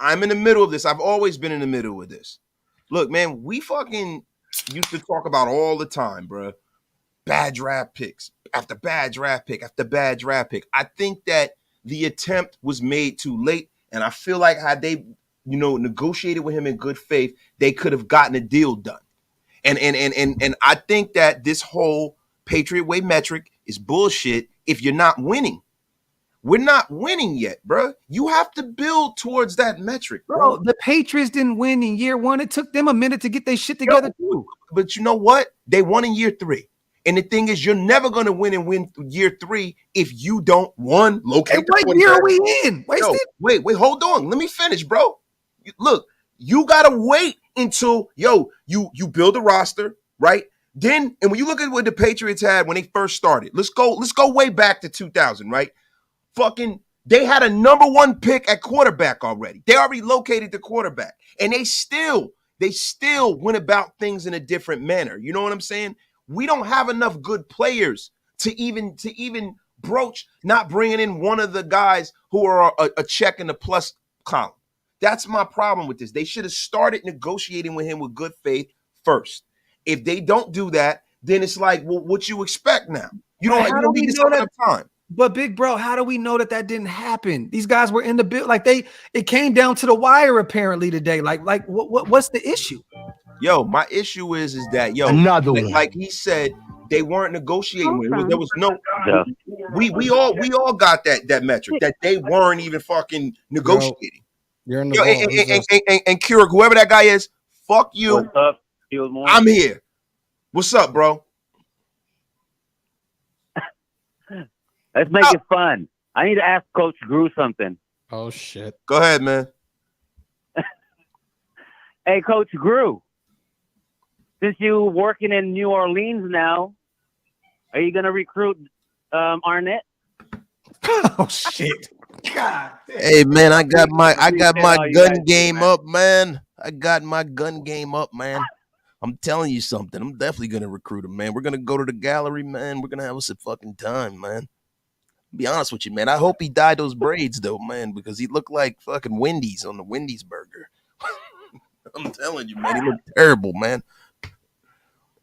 Speaker 13: I'm in the middle of this. I've always been in the middle of this. Look, man, we fucking used to talk about all the time, bro. Bad draft picks after bad draft pick after bad draft pick. I think that the attempt was made too late, and I feel like had they, negotiated with him in good faith, they could have gotten a deal done. And I think that this whole Patriot Way metric is bullshit if you're not winning. We're not winning yet, bro. You have to build towards that metric, bro.
Speaker 1: The Patriots didn't win in year one. It took them a minute to get their shit together, too.
Speaker 13: But you know what? They won in year 3. And the thing is, you're never going to win year 3 if you don't, locate.
Speaker 1: Hey, what year are we in?
Speaker 13: Wait, hold on. Let me finish, bro. Look, you got to wait until, you build a roster, right? Then, and when you look at what the Patriots had when they first started, let's go way back to 2000, right? They had a number 1 pick at quarterback already. They already located the quarterback, and they still went about things in a different manner. You know what I'm saying? We don't have enough good players to even broach not bringing in one of the guys who are a check in the plus column. That's my problem with this. They should have started negotiating with him with good faith first. If they don't do that, then it's like, well, what you expect now? You don't need this enough time.
Speaker 1: But big bro, how do we know that didn't happen? These guys were in the build, it came down to the wire apparently today. What's the issue?
Speaker 13: Yo, my issue is that like he said, they weren't negotiating. There was no. Yeah. We all got that metric that they weren't even fucking negotiating.
Speaker 2: You're in the
Speaker 13: and Keurig, whoever that guy is, fuck you.
Speaker 15: What's up?
Speaker 13: I'm here. What's up, bro?
Speaker 15: Let's make it fun. I need to ask Coach Drew something.
Speaker 2: Oh, shit.
Speaker 13: Go ahead, man.
Speaker 15: Hey, Coach Drew, since you're working in New Orleans now, are you going to recruit Arnett?
Speaker 1: Oh, shit. God damn.
Speaker 13: Hey, man, I got my gun game up, man. I got my gun game up, man. I'm telling you something. I'm definitely going to recruit him, man. We're going to go to the gallery, man. We're going to have us a fucking time, man. Be honest with you, man. I hope he dyed those braids, though, man, because he looked like fucking Wendy's on the Wendy's burger. I'm telling you, man, he looked terrible, man.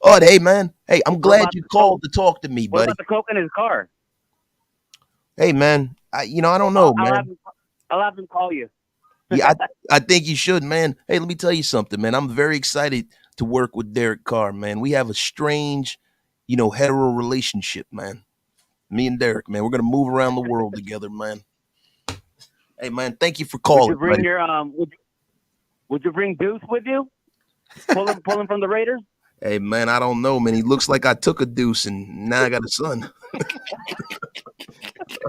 Speaker 13: Oh, hey, man. Hey, I'm glad you called to talk to me,
Speaker 15: What
Speaker 13: buddy.
Speaker 15: about the coke in his car?
Speaker 13: Hey, man. I don't know, man.
Speaker 15: I'll have him call you.
Speaker 13: Yeah, I think you should, man. Hey, let me tell you something, man. I'm very excited to work with Derek Carr, man. We have a strange, hetero relationship, man. Me and Derek, man. We're gonna move around the world together, man. Hey, man. Thank you for calling.
Speaker 15: Would you bring
Speaker 13: buddy.
Speaker 15: your Would you bring Deuce with you? Pull him from the Raiders.
Speaker 13: Hey, man. I don't know, man. He looks like I took a deuce and now I got a son.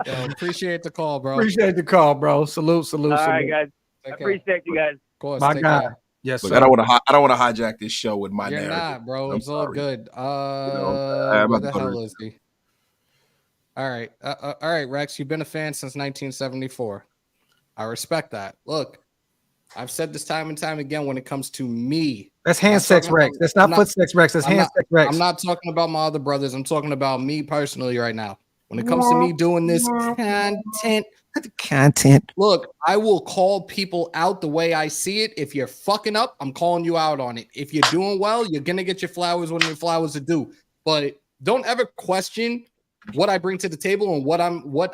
Speaker 2: Appreciate the call, bro.
Speaker 1: Appreciate the call, bro. Salute.
Speaker 15: All right, guys. I appreciate you guys.
Speaker 2: Of course,
Speaker 1: My
Speaker 2: take
Speaker 1: God.
Speaker 2: care.
Speaker 1: Yes,
Speaker 13: Look,
Speaker 1: sir.
Speaker 13: I don't want to hijack this show with my
Speaker 2: You're
Speaker 13: narrative.
Speaker 2: not, bro.
Speaker 13: I'm
Speaker 2: It's all
Speaker 13: sorry.
Speaker 2: good.
Speaker 13: I'm
Speaker 2: Where
Speaker 13: about
Speaker 2: the
Speaker 13: to go to
Speaker 2: hell is he? All right. All right, Rex. You've been a fan since 1974. I respect that. Look, I've said this time and time again when it comes to me.
Speaker 1: That's hand sex, Rex. That's not foot sex, Rex. That's hand sex, Rex.
Speaker 2: I'm not talking about my other brothers. I'm talking about me personally right now. When it comes to me doing this content, look, I will call people out the way I see it. If you're fucking up, I'm calling you out on it. If you're doing well, you're gonna get your flowers when your flowers are due. But don't ever question what I bring to the table and what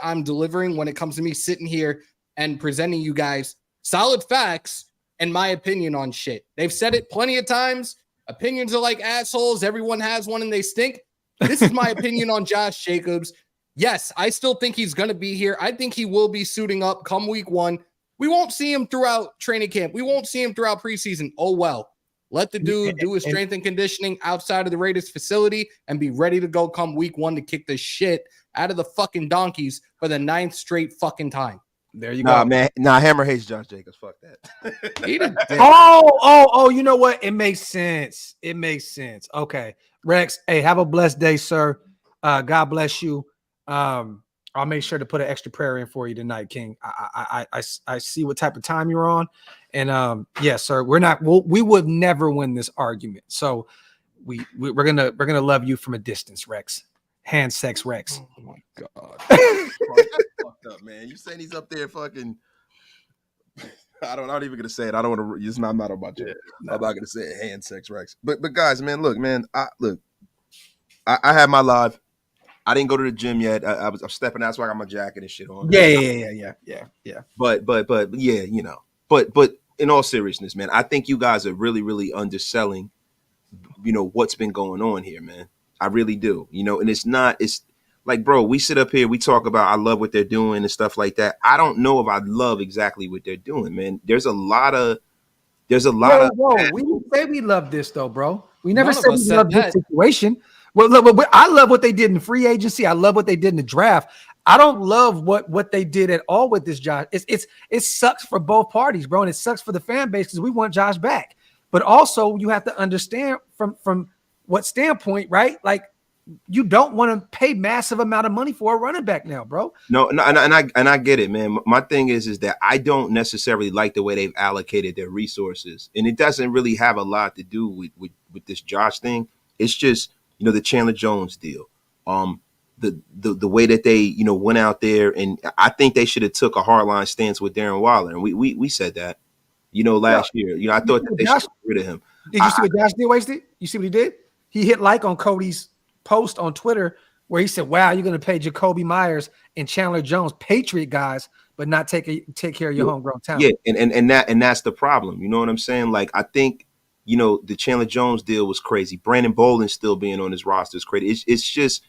Speaker 2: I'm delivering when it comes to me sitting here and presenting you guys solid facts and my opinion on shit. They've said it plenty of times. Opinions are like assholes. Everyone has one and they stink. This is my opinion on Josh Jacobs. Yes, I still think he's going to be here. I think he will be suiting up come week 1. We won't see him throughout training camp. We won't see him throughout preseason. Oh, well. Let the dude do his strength and conditioning outside of the Raiders facility and be ready to go come week 1 to kick the shit out of the fucking Donkeys for the 9th straight fucking time.
Speaker 1: There you
Speaker 13: Nah,
Speaker 1: go.
Speaker 13: man. Nah, Hammer hates Josh Jacobs. Fuck that.
Speaker 1: Oh, you know what? It makes sense. It makes sense. Okay. Rex, hey, have a blessed day, sir. God bless you. I'll make sure to put an extra prayer in for you tonight, King. I see what type of time you're on. And yes, sir, we would never win this argument. So we're gonna love you from a distance, Rex. Hand sex, Rex.
Speaker 2: Oh my God.
Speaker 13: Fucked up, man. You saying he's up there fucking. I'm not even gonna say it. I don't want to. I'm not about you. I'm not gonna say it. Hand sex, Rex. But guys, man, look, man. I had my live. I didn't go to the gym yet. I'm stepping out, so I got my jacket and shit on.
Speaker 1: Yeah.
Speaker 13: But yeah, But in all seriousness, man, I think you guys are really, really underselling, what's been going on here, man. I really do. And it's like, bro, we sit up here, we talk about I love what they're doing and stuff like that. I don't know if I love exactly what they're doing, man. There's a lot of
Speaker 1: we didn't say we love this though, bro. We never said we love this situation. Well, look, I love what they did in free agency. I love what they did in the draft. I don't love what they did at all with this Josh. It sucks for both parties, bro, and it sucks for the fan base because we want Josh back. But also, you have to understand from what standpoint, right? Like, you don't want to pay massive amount of money for a running back now, bro.
Speaker 13: No, and I get it, man. My thing is that I don't necessarily like the way they've allocated their resources, and it doesn't really have a lot to do with this Josh thing. It's just the Chandler Jones deal, the way that they went out there, and I think they should have took a hardline stance with Darren Waller, and we said that last year. I thought that they should get rid of him.
Speaker 1: Did you see what Josh did? Wasted? You see what he did? He hit like on Cody's post on Twitter where he said, "Wow, you're going to pay Jacoby Myers and Chandler Jones, Patriot guys, but not take care of your homegrown talent."
Speaker 13: Yeah, and that's the problem. You know what I'm saying? Like, I think the Chandler Jones deal was crazy. Brandon Bolden still being on his roster is crazy. It's just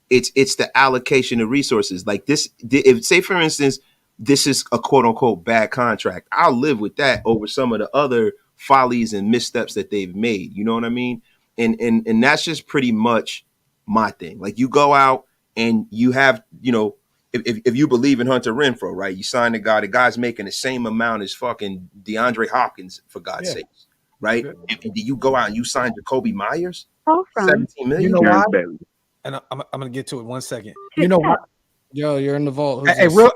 Speaker 13: it's the allocation of resources. Like this, if say for instance, this is a quote unquote bad contract, I'll live with that over some of the other follies and missteps that they've made. You know what I mean? And that's just pretty much my thing. Like, you go out and you have, if you believe in Hunter Renfrow, right? You sign the guy's making the same amount as fucking DeAndre Hopkins, for God's sake, right? If you go out and you sign Jacoby Myers, 17 million.
Speaker 1: You know why? And I'm gonna get to it 1 second. You know what?
Speaker 2: Yo, you're in the vault.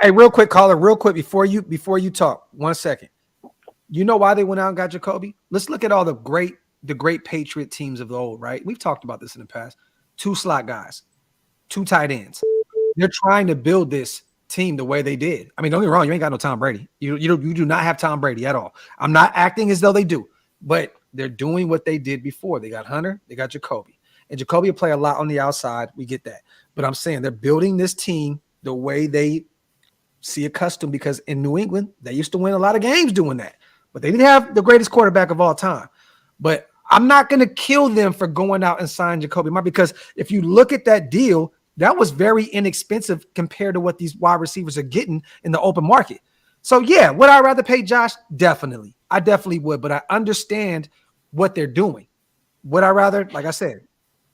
Speaker 1: Real quick, caller, real quick before you talk. 1 second. You know why they went out and got Jacoby? Let's look at all the great Patriot teams of the old, right? We've talked about this in the past. 2 slot guys, 2 tight ends. They're trying to build this team the way they did. I mean, don't get me wrong, you ain't got no Tom Brady. You do not have Tom Brady at all. I'm not acting as though they do. but they're doing what they did before. They got Hunter, they got Jacoby, and Jacoby will play a lot on the outside. We get that, but I'm saying they're building this team the way they see accustomed, because in New England they used to win a lot of games doing that, but they didn't have the greatest quarterback of all time. But I'm not going to kill them for going out and signing Jacoby Myers, because if you look at that deal, that was very inexpensive compared to what these wide receivers are getting in the open market. So yeah, would I rather pay Josh? Definitely. I definitely would, but I understand what they're doing. Would I rather, like I said,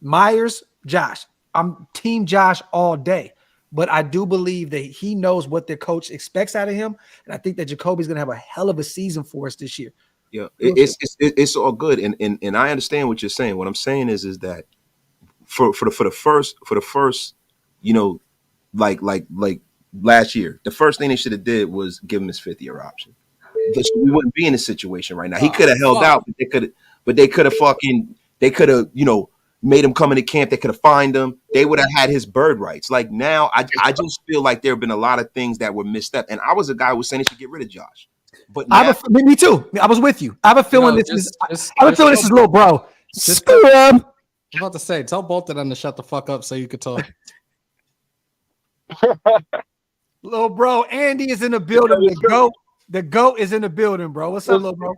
Speaker 1: Myers, Josh? I'm team Josh all day, but I do believe that he knows what the coach expects out of him, and I think that Jacoby's going to have a hell of a season for us this year.
Speaker 13: Yeah, it's all good, and I understand what you're saying. What I'm saying is that for the first, you know, like last year, the first thing they should have did was give him his 5th-year option. Because we wouldn't be in this situation right now. He could have held out, but they could have, you know, made him come into camp. They could have fined him. They would have had his bird rights. Like now, I just feel like there have been a lot of things that were missed up. And I was a guy who was saying they should get rid of Josh. But now,
Speaker 1: me too. I was with you. I have a feeling this is little bro.
Speaker 2: I'm about to say, tell both of them to shut the fuck up so you could talk.
Speaker 1: Little bro, Andy is in the building. The GOAT is in the building, bro. What's up, little bro?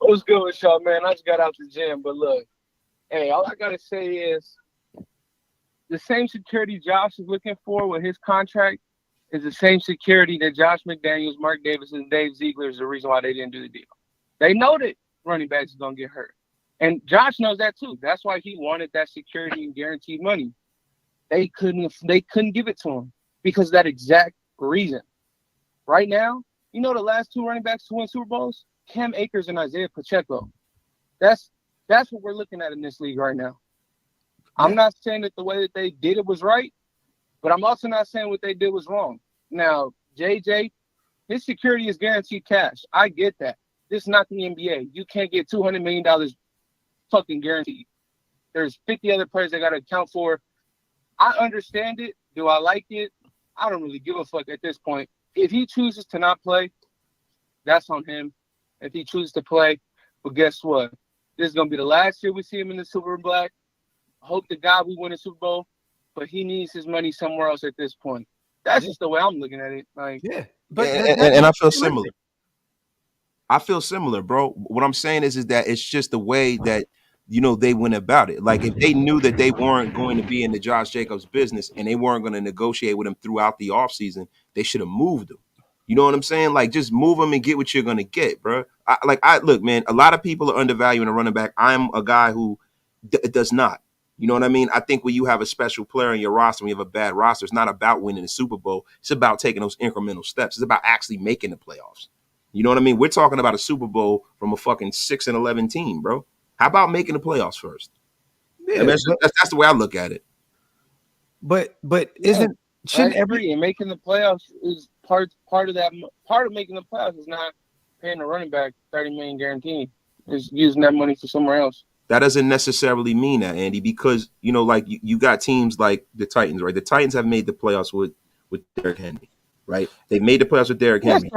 Speaker 16: What's good with y'all, man? I just got out the gym, but look, hey, all I gotta say is the same security Josh is looking for with his contract is the same security that Josh McDaniels, Mark Davis, and Dave Ziegler is the reason why they didn't do the deal. They know that running backs are gonna get hurt. And Josh knows that too. That's why he wanted that security and guaranteed money. They couldn't give it to him because of that exact reason. Right now, you know the last 2 running backs to win Super Bowls? Cam Akers and Isaiah Pacheco. That's what we're looking at in this league right now. I'm not saying that the way that they did it was right, but I'm also not saying what they did was wrong. Now, JJ, his security is guaranteed cash. I get that. This is not the NBA. You can't get $200 million fucking guaranteed. There's 50 other players they got to account for. I understand it. Do I like it? I don't really give a fuck at this point. If he chooses to not play, that's on him. If he chooses to play, but guess what? This is going to be the last year we see him in the Super Black. Hope to God we win a Super Bowl, but he needs his money somewhere else at this point. That's just the way I'm looking at it. Like,
Speaker 1: but
Speaker 13: and I feel similar. I feel similar, bro. What I'm saying is that it's just the way that, you know, they went about it. Like if they knew that they weren't going to be in the Josh Jacobs business and they weren't going to negotiate with him throughout the offseason, they should have moved him. You know what I'm saying? Like just move him and get what you're going to get, bro. Look, man, a lot of people are undervaluing a running back. I'm a guy who does not. You know what I mean? I think when you have a special player in your roster, when you have a bad roster, it's not about winning the Super Bowl. It's about taking those incremental steps. It's about actually making the playoffs. You know what I mean? We're talking about a Super Bowl from a fucking 6-11 team, bro. How about making the playoffs first? Yeah, that's the way I look at it.
Speaker 1: But
Speaker 16: shouldn't every and making the playoffs is part of that. Part of making the playoffs is not paying the running back $30 million guaranteed. It's using that money for somewhere else.
Speaker 13: That doesn't necessarily mean that, Andy, because you know, like you got teams like the Titans, right? The Titans have made the playoffs with Derrick Henry, right? They made the playoffs with Derrick Henry.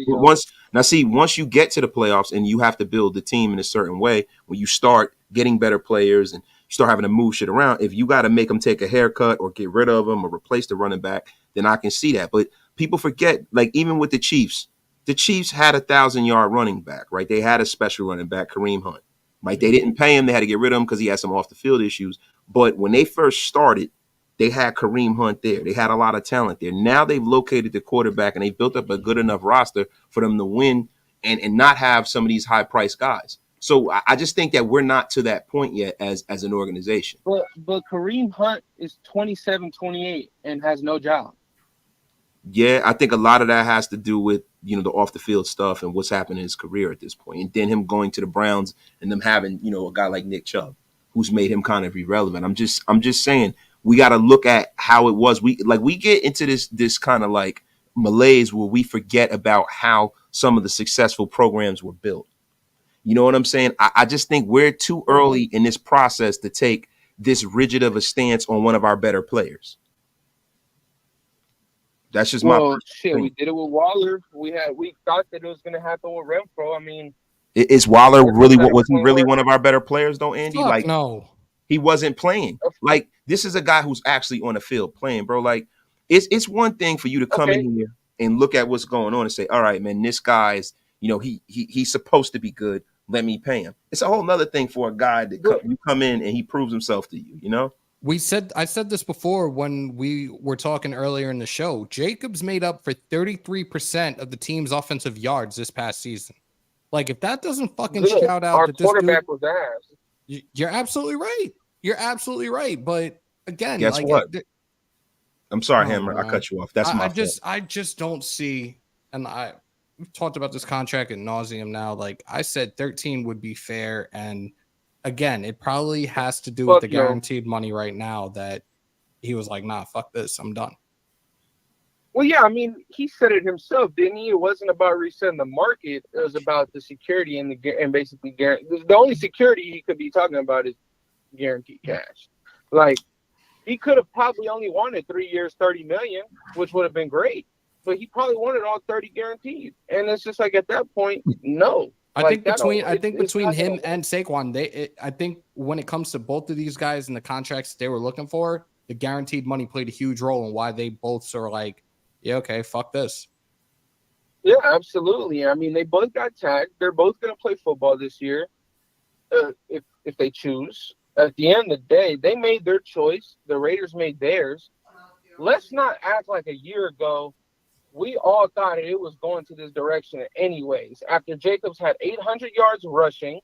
Speaker 13: Once you get to the playoffs and you have to build the team in a certain way, when you start getting better players and you start having to move shit around, if you got to make them take a haircut or get rid of them or replace the running back, then I can see that. But people forget, like even with the Chiefs had a 1,000-yard running back, right? They had a special running back, Kareem Hunt. Right, they didn't pay him. They had to get rid of him because he had some off the field issues. But when they first started, they had Kareem Hunt there. They had a lot of talent there. Now they've located the quarterback and they built up a good enough roster for them to win and not have some of these high priced guys. So I just think that we're not to that point yet as an organization.
Speaker 16: But Kareem Hunt is 27, 28 and has no job.
Speaker 13: Yeah, I think a lot of that has to do with, you know, the off the field stuff and what's happened in his career at this point. And then him going to the Browns and them having, you know, a guy like Nick Chubb, who's made him kind of irrelevant. I'm just saying we got to look at how it was. We get into this kind of like malaise where we forget about how some of the successful programs were built. You know what I'm saying? I just think we're too early in this process to take this rigid of a stance on one of our better players. That's just my
Speaker 16: shit. We did it with Waller. We thought that it was going to happen with Renfro. I mean,
Speaker 13: Is Waller really what was he really one of our better players though, Andy?
Speaker 2: Fuck
Speaker 13: Like
Speaker 2: no.
Speaker 13: he wasn't playing. Like this is a guy who's actually on the field playing, bro. Like it's one thing for you to come in here and look at what's going on and say, all right, man, this guy is, he's supposed to be good. Let me pay him. It's a whole nother thing for a guy that you come in and he proves himself to you,
Speaker 2: I said this before when we were talking earlier in the show. Jacobs made up for 33% of the team's offensive yards this past season. Like, if that doesn't fucking shout out
Speaker 16: our
Speaker 2: that this
Speaker 16: quarterback
Speaker 2: dude,
Speaker 16: was ass.
Speaker 2: You're absolutely right. You're absolutely right. But again,
Speaker 13: guess
Speaker 2: like,
Speaker 13: what? I'm sorry, Hammer.
Speaker 2: man.
Speaker 13: I cut you off. That's my fault.
Speaker 2: I just don't see, and we've talked about this contract ad nauseum now. Like I said, 13 would be fair, and again, it probably has to do with the guaranteed money right now that he was like, nah, fuck this, I'm done.
Speaker 16: Well, yeah, I mean, he said it himself, didn't he? It wasn't about resetting the market. It was about the security and basically guarantee. The only security he could be talking about is guaranteed cash. Like, he could have probably only wanted 3 years, $30 million, which would have been great. But he probably wanted all 30 guaranteed. And it's just like at that point, no.
Speaker 2: I think between him and Saquon, I think when it comes to both of these guys and the contracts they were looking for, the guaranteed money played a huge role in why they both are like, yeah, okay, fuck this.
Speaker 16: Yeah, absolutely. I mean, they both got tagged. They're both going to play football this year, if they choose. At the end of the day, they made their choice. The Raiders made theirs. Let's not act like a year ago we all thought it was going to this direction anyways. After Jacobs had 800 yards rushing,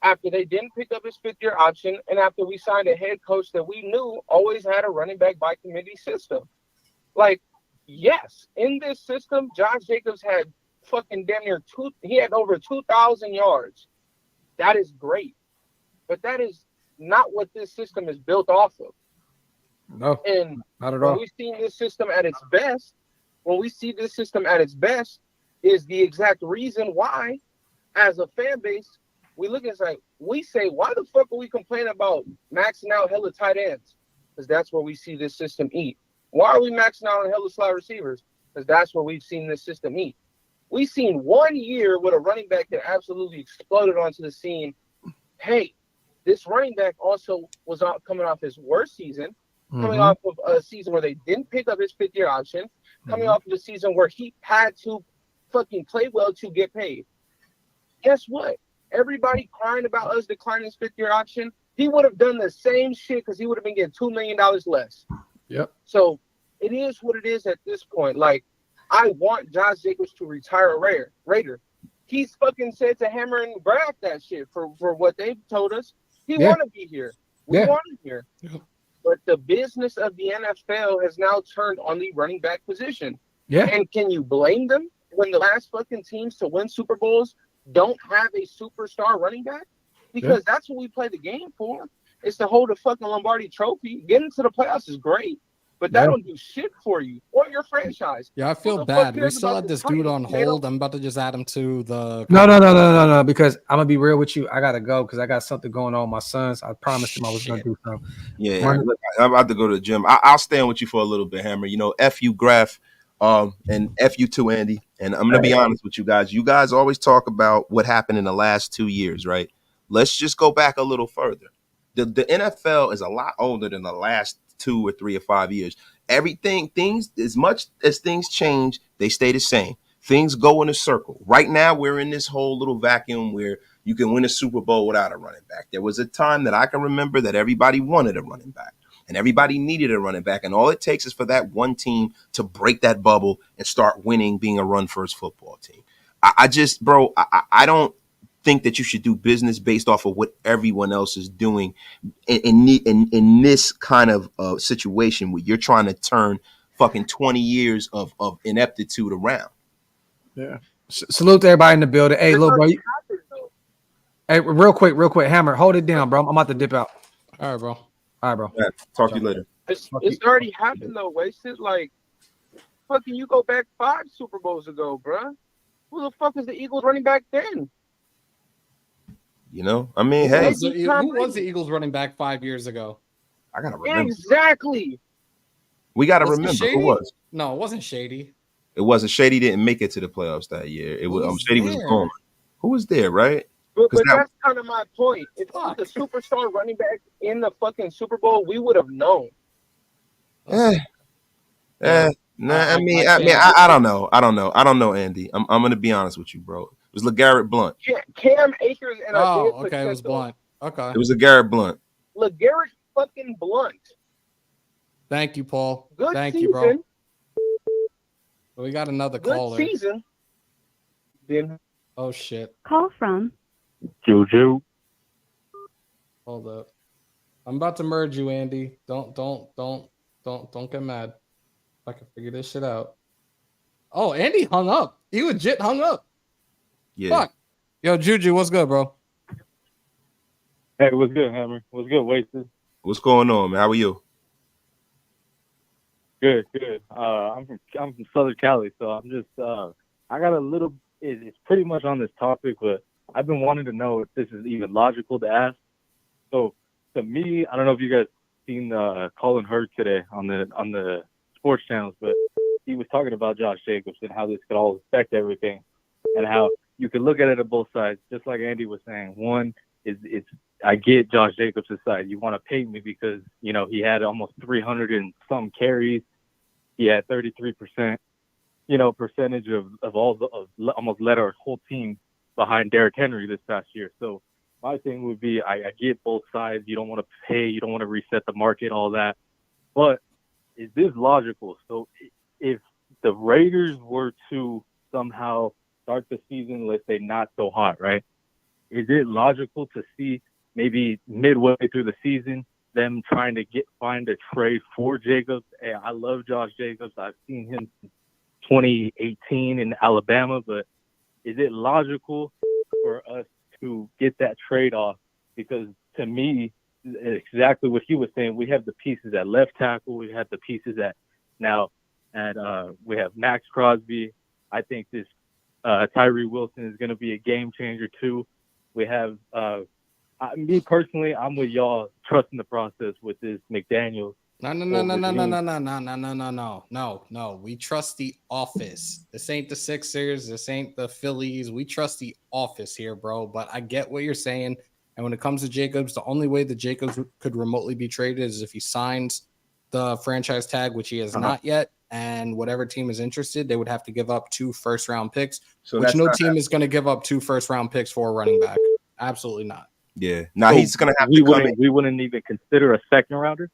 Speaker 16: after they didn't pick up his fifth-year option, and after we signed a head coach that we knew always had a running back by committee system. Like, yes, in this system, Josh Jacobs had fucking damn near he had over 2,000 yards. That is great. But that is not what this system is built off of.
Speaker 1: No,
Speaker 16: and
Speaker 1: not at
Speaker 16: when
Speaker 1: all.
Speaker 16: we see this system at its best, is the exact reason why, as a fan base, we look and say, why the fuck are we complaining about maxing out hella tight ends? Because that's where we see this system eat. Why are we maxing out on hella slot receivers? Because that's where we've seen this system eat. We've seen 1 year with a running back that absolutely exploded onto the scene. Hey, this running back also was coming off his worst season, coming off of a season where they didn't pick up his fifth-year option, coming off of a season where he had to fucking play well to get paid. Guess what? Everybody crying about us declining his fifth-year option, he would have done the same shit because he would have been getting $2 million less.
Speaker 1: Yep.
Speaker 16: So it is what it is at this point. Like, I want Josh Jacobs to retire a Raider. He's fucking said to Hammer and Graphk that shit for what they've told us. He want to be here. We want him here. But the business of the NFL has now turned on the running back position.
Speaker 1: Yeah.
Speaker 16: And can you blame them when the last fucking teams to win Super Bowls don't have a superstar running back? Because that's what we play the game for. It's to hold a fucking Lombardi trophy. Getting to the playoffs is great, but that don't do shit for you or your franchise.
Speaker 2: Yeah, I feel bad. We still had this dude on hold. I'm about to just add him to the.
Speaker 1: No. Because I'm gonna be real with you. I gotta go because I got something going on with my sons. I promised them I was gonna do something.
Speaker 13: Yeah. Look, I'm about to go to the gym. I'll stand with you for a little bit, Hammer. F you, Graphk, and F you too, Andy. And I'm gonna be honest with you guys. You guys always talk about what happened in the last 2 years, right? Let's just go back a little further. The NFL is a lot older than the last 2 or 3 or 5 years. Things, as much as things change, they stay the same. Things go in a circle. Right now, we're in this whole little vacuum where you can win a Super Bowl without a running back. There was a time that I can remember that everybody wanted a running back and everybody needed a running back. And all it takes is for that one team to break that bubble and start winning, being a run-first football team. I don't think that you should do business based off of what everyone else is doing in this kind of situation where you're trying to turn fucking 20 years of ineptitude around.
Speaker 1: Yeah. Salute to everybody in the building. Hey, little bro. Hey, real quick, Hammer, hold it down, bro. I'm about to dip out.
Speaker 2: All right, bro.
Speaker 13: Yeah, talk to you later.
Speaker 16: It's already happened though, wasted. Like, fucking, you go back 5 Super Bowls ago, bro. Who the fuck is the Eagles running back then?
Speaker 13: Hey.
Speaker 2: Who was the Eagles running back 5 years ago?
Speaker 13: I gotta remember.
Speaker 16: Exactly.
Speaker 13: We gotta remember who was.
Speaker 2: No, it wasn't Shady.
Speaker 13: It wasn't Shady. Didn't make it to the playoffs that year. It was Shady was gone. Who was there, right?
Speaker 16: But
Speaker 13: That,
Speaker 16: that's kind of my point. If it was a superstar running back in the fucking Super Bowl, we would have known.
Speaker 13: I don't know. I don't know, Andy. I'm gonna be honest with you, bro. It was LeGarrette Blount.
Speaker 16: Cam Akers and Isaiah
Speaker 2: okay, it was Blount. Okay.
Speaker 13: It was LeGarrette Blount.
Speaker 16: LeGarrette fucking Blount.
Speaker 2: Thank you, Paul.
Speaker 16: Good
Speaker 2: Thank
Speaker 16: season.
Speaker 2: you, bro. We got another
Speaker 16: Good
Speaker 2: caller.
Speaker 16: season. Then
Speaker 2: oh shit.
Speaker 5: Call from
Speaker 14: Juju.
Speaker 2: Hold up. I'm about to merge you, Andy. Don't get mad. If I can figure this shit out. Oh, Andy hung up. He legit hung up.
Speaker 13: Yeah.
Speaker 2: Fuck. Yo, Juju, what's good, bro?
Speaker 17: Hey, what's good, Hammer? What's good, Wasted?
Speaker 13: What's going on, man? How are you?
Speaker 17: Good. I'm from Southern Cali, so I'm just I got a little. It's pretty much on this topic, but I've been wanting to know if this is even logical to ask. So to me, I don't know if you guys seen Colin Hurd today on the sports channels, but he was talking about Josh Jacobs and how this could all affect everything, and how you could look at it at both sides, just like Andy was saying. One is I get Josh Jacobs' side. You want to pay me because he had almost 300 and some carries. He had 33%, percentage of almost led our whole team behind Derrick Henry this past year. So my thing would be, I get both sides. You don't want to pay. You don't want to reset the market, all that. But is this logical? So if the Raiders were to somehow start the season, let's say not so hot, right? Is it logical to see maybe midway through the season them trying to find a trade for Jacobs? Hey, I love Josh Jacobs. I've seen him since 2018 in Alabama, but is it logical for us to get that trade off? Because to me, exactly what he was saying, we have the pieces at left tackle, we have the pieces we have Max Crosby. I think this Tyree Wilson is going to be a game changer too. We have me personally, I'm with y'all trusting the process with this McDaniels.
Speaker 2: No. We trust the office. This ain't the Sixers. This ain't the Phillies. We trust the office here, bro. But I get what you're saying. And when it comes to Jacobs, the only way that Jacobs could remotely be traded is if he signs the franchise tag, which he has not yet. And whatever team is interested, they would have to give up 2 first-round picks, which no team is going to give up 2 first-round picks for a running back. Absolutely not.
Speaker 13: Yeah. Now he's going to have
Speaker 17: We wouldn't even consider a second rounder?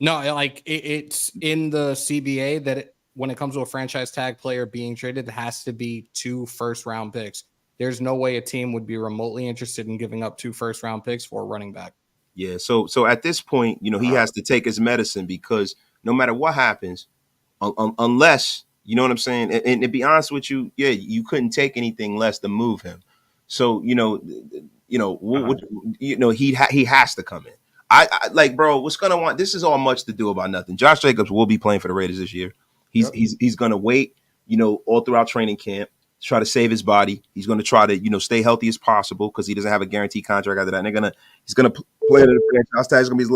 Speaker 2: No, like it's in the CBA that when it comes to a franchise tag player being traded, it has to be 2 first-round picks. There's no way a team would be remotely interested in giving up 2 first-round picks for a running back.
Speaker 13: Yeah. So at this point, he has to take his medicine, because no matter what happens, unless, you know what I'm saying? And to be honest with you, yeah, you couldn't take anything less to move him. So, he has to come in. I like, bro, what's going to want, this is all much to do about nothing. Josh Jacobs will be playing for the Raiders this year. He's going to wait, all throughout training camp, to try to save his body. He's going to try to, stay healthy as possible, because he doesn't have a guaranteed contract after that. And he's going to play under the franchise tag. It's going to be his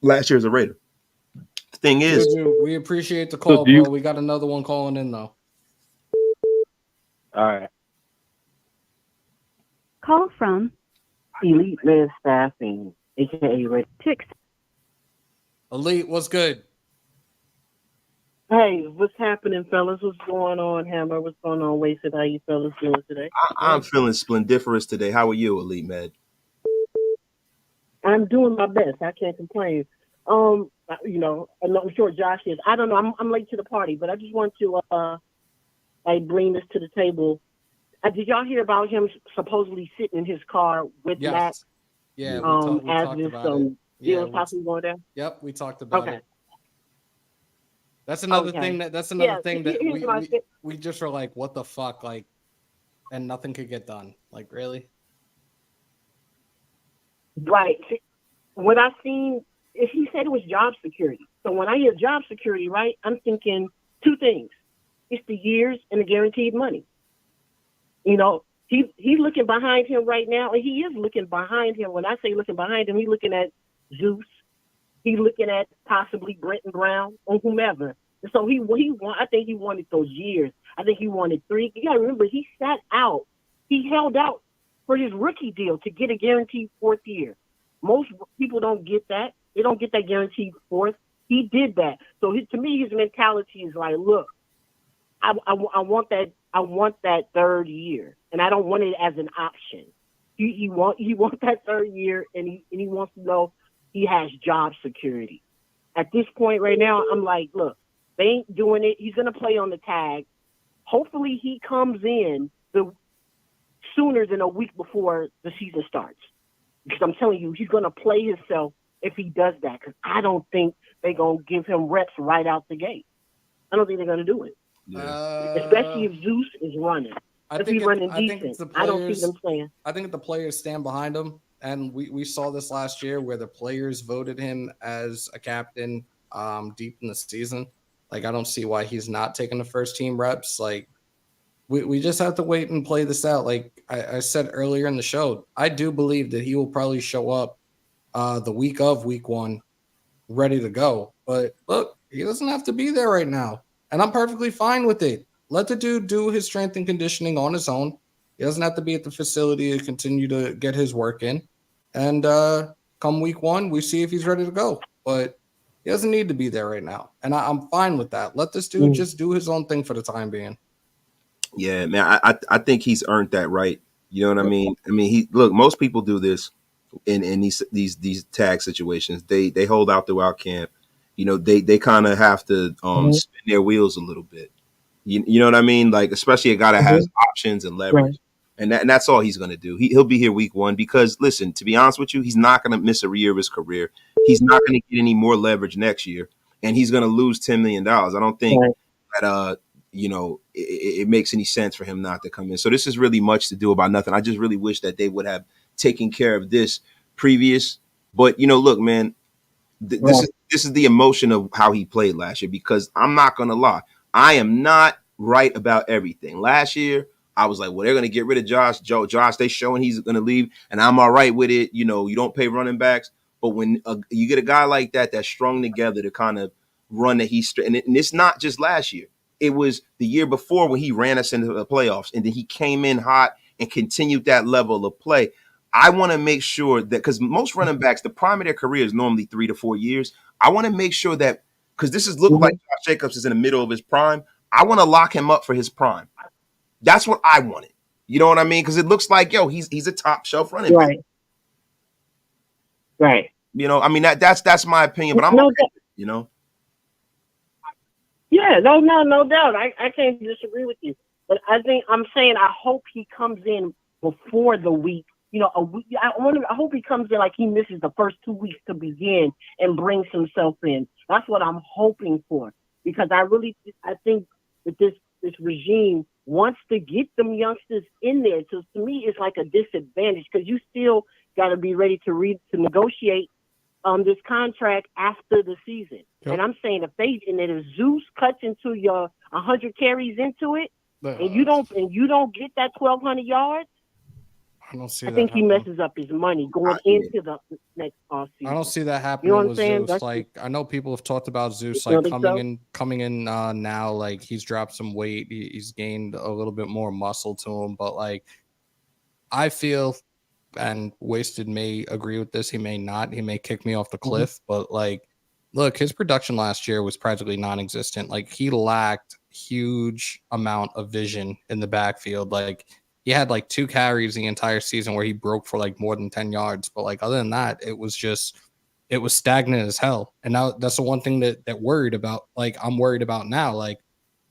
Speaker 13: last year as a Raider. The thing is,
Speaker 2: we appreciate the call, bro. We got another one calling in, though.
Speaker 17: All right.
Speaker 5: Call from
Speaker 18: Elite Man Staffing, aka
Speaker 2: Elite, what's good?
Speaker 18: Hey, what's happening, fellas? What's going on, Hammer? What's going on, Wasted? How you fellas doing today?
Speaker 13: I'm feeling splendiferous today. How are you, Elite Man?
Speaker 18: I'm doing my best. I can't complain. I'm sure Josh is. I don't know. I'm late to the party, but I just want to bring this to the table. Did y'all hear about him supposedly sitting in his car with Matt?
Speaker 2: Yeah, we
Speaker 18: as
Speaker 2: talked
Speaker 18: if
Speaker 2: about
Speaker 18: some
Speaker 2: it.
Speaker 18: deal was possibly going down?
Speaker 2: Yep, we talked about
Speaker 18: Okay.
Speaker 2: it. That's another
Speaker 18: Okay.
Speaker 2: thing that
Speaker 18: here's
Speaker 2: we just were like, what the fuck? Like, and nothing could get done. Like, really?
Speaker 18: Right. What I seen is he said it was job security. So when I hear job security, right, I'm thinking 2 things. It's the years and the guaranteed money. He's looking behind him right now, and he is looking behind him. When I say looking behind him, he's looking at Zeus. He's looking at possibly Brenton Brown or whomever. And so I think he wanted those years. I think he wanted 3. You got to remember, he sat out. He held out for his rookie deal to get a guaranteed 4th year. Most people don't get that. They don't get that guaranteed 4th. He did that. So to me, his mentality is like, look, I want that 3rd year, and I don't want it as an option. He wants that 3rd year, and he wants to know he has job security. At this point right now, I'm like, look, they ain't doing it. He's gonna play on the tag. Hopefully, he comes in sooner than a week before the season starts, because I'm telling you, he's gonna play himself if he does that. Because I don't think they're gonna give him reps right out the gate. I don't think they're gonna do it. Especially if Zeus is running. If he's running decent, I don't see them playing.
Speaker 2: I think the players stand behind him, and we saw this last year where the players voted him as a captain deep in the season. Like, I don't see why he's not taking the first team reps. Like, we just have to wait and play this out. Like I said earlier in the show, I do believe that he will probably show up the week of week 1 ready to go. But look, he doesn't have to be there right now. And I'm perfectly fine with it. Let the dude do his strength and conditioning on his own. He doesn't have to be at the facility to continue to get his work in. And come week 1, we see if he's ready to go. But he doesn't need to be there right now. And I'm fine with that. Let this dude just do his own thing for the time being.
Speaker 13: Yeah, man, I think he's earned that right. You know what I mean? I mean, most people do this in these tag situations. They hold out throughout camp. You know, they kind of have to spin their wheels a little bit. You know what I mean? Like, especially a guy that has options and leverage. Right. And that's all he's going to do. He'll be here week 1 because, listen, to be honest with you, he's not going to miss a year of his career. He's not going to get any more leverage next year, and he's going to lose $10 million. I don't think that it makes any sense for him not to come in. So this is really much to do about nothing. I just really wish that they would have taken care of this previous. But, look, man, this is the emotion of how he played last year, because I'm not going to lie. I am not right about everything. Last year, I was like, well, they're going to get rid of Josh. Josh, they showing he's going to leave, and I'm all right with it. You don't pay running backs. But when you get a guy like that that's strung together to kind of run and it's not just last year. It was the year before when he ran us into the playoffs, and then he came in hot and continued that level of play. I want to make sure that, because most running backs, the prime of their career is normally 3 to 4 years. I want to make sure that, because this is looking like Josh Jacobs is in the middle of his prime, I want to lock him up for his prime. That's what I wanted. You know what I mean? Because it looks like, he's a top shelf running back.
Speaker 18: Right.
Speaker 13: I mean, that's my opinion, but I'm okay,
Speaker 18: Yeah, no doubt. I can't disagree with you. But I'm saying I hope he comes in before the week. A week. I hope he comes in like he misses the first 2 weeks to begin and brings himself in. That's what I'm hoping for, because I think that this regime wants to get them youngsters in there. So to me, it's like a disadvantage, because you still got to be ready to negotiate this contract after the season. Yep. And I'm saying if Zeus cuts into your 100 carries into it, and you don't get that 1,200 yards, I think he messes up his money going into the next offseason.
Speaker 2: I don't see that happening with Zeus. Like, I know people have talked about Zeus like coming in now, like he's dropped some weight, he's gained a little bit more muscle to him, but like I feel, and Wasted may agree with this, he may not, he may kick me off the cliff, but like, look, his production last year was practically non-existent. Like, he lacked huge amount of vision in the backfield. Like, he had like 2 carries the entire season where he broke for like more than 10 yards. But like, other than that, it was stagnant as hell. And now that's the one thing that worried about, like, I'm worried about now. Like,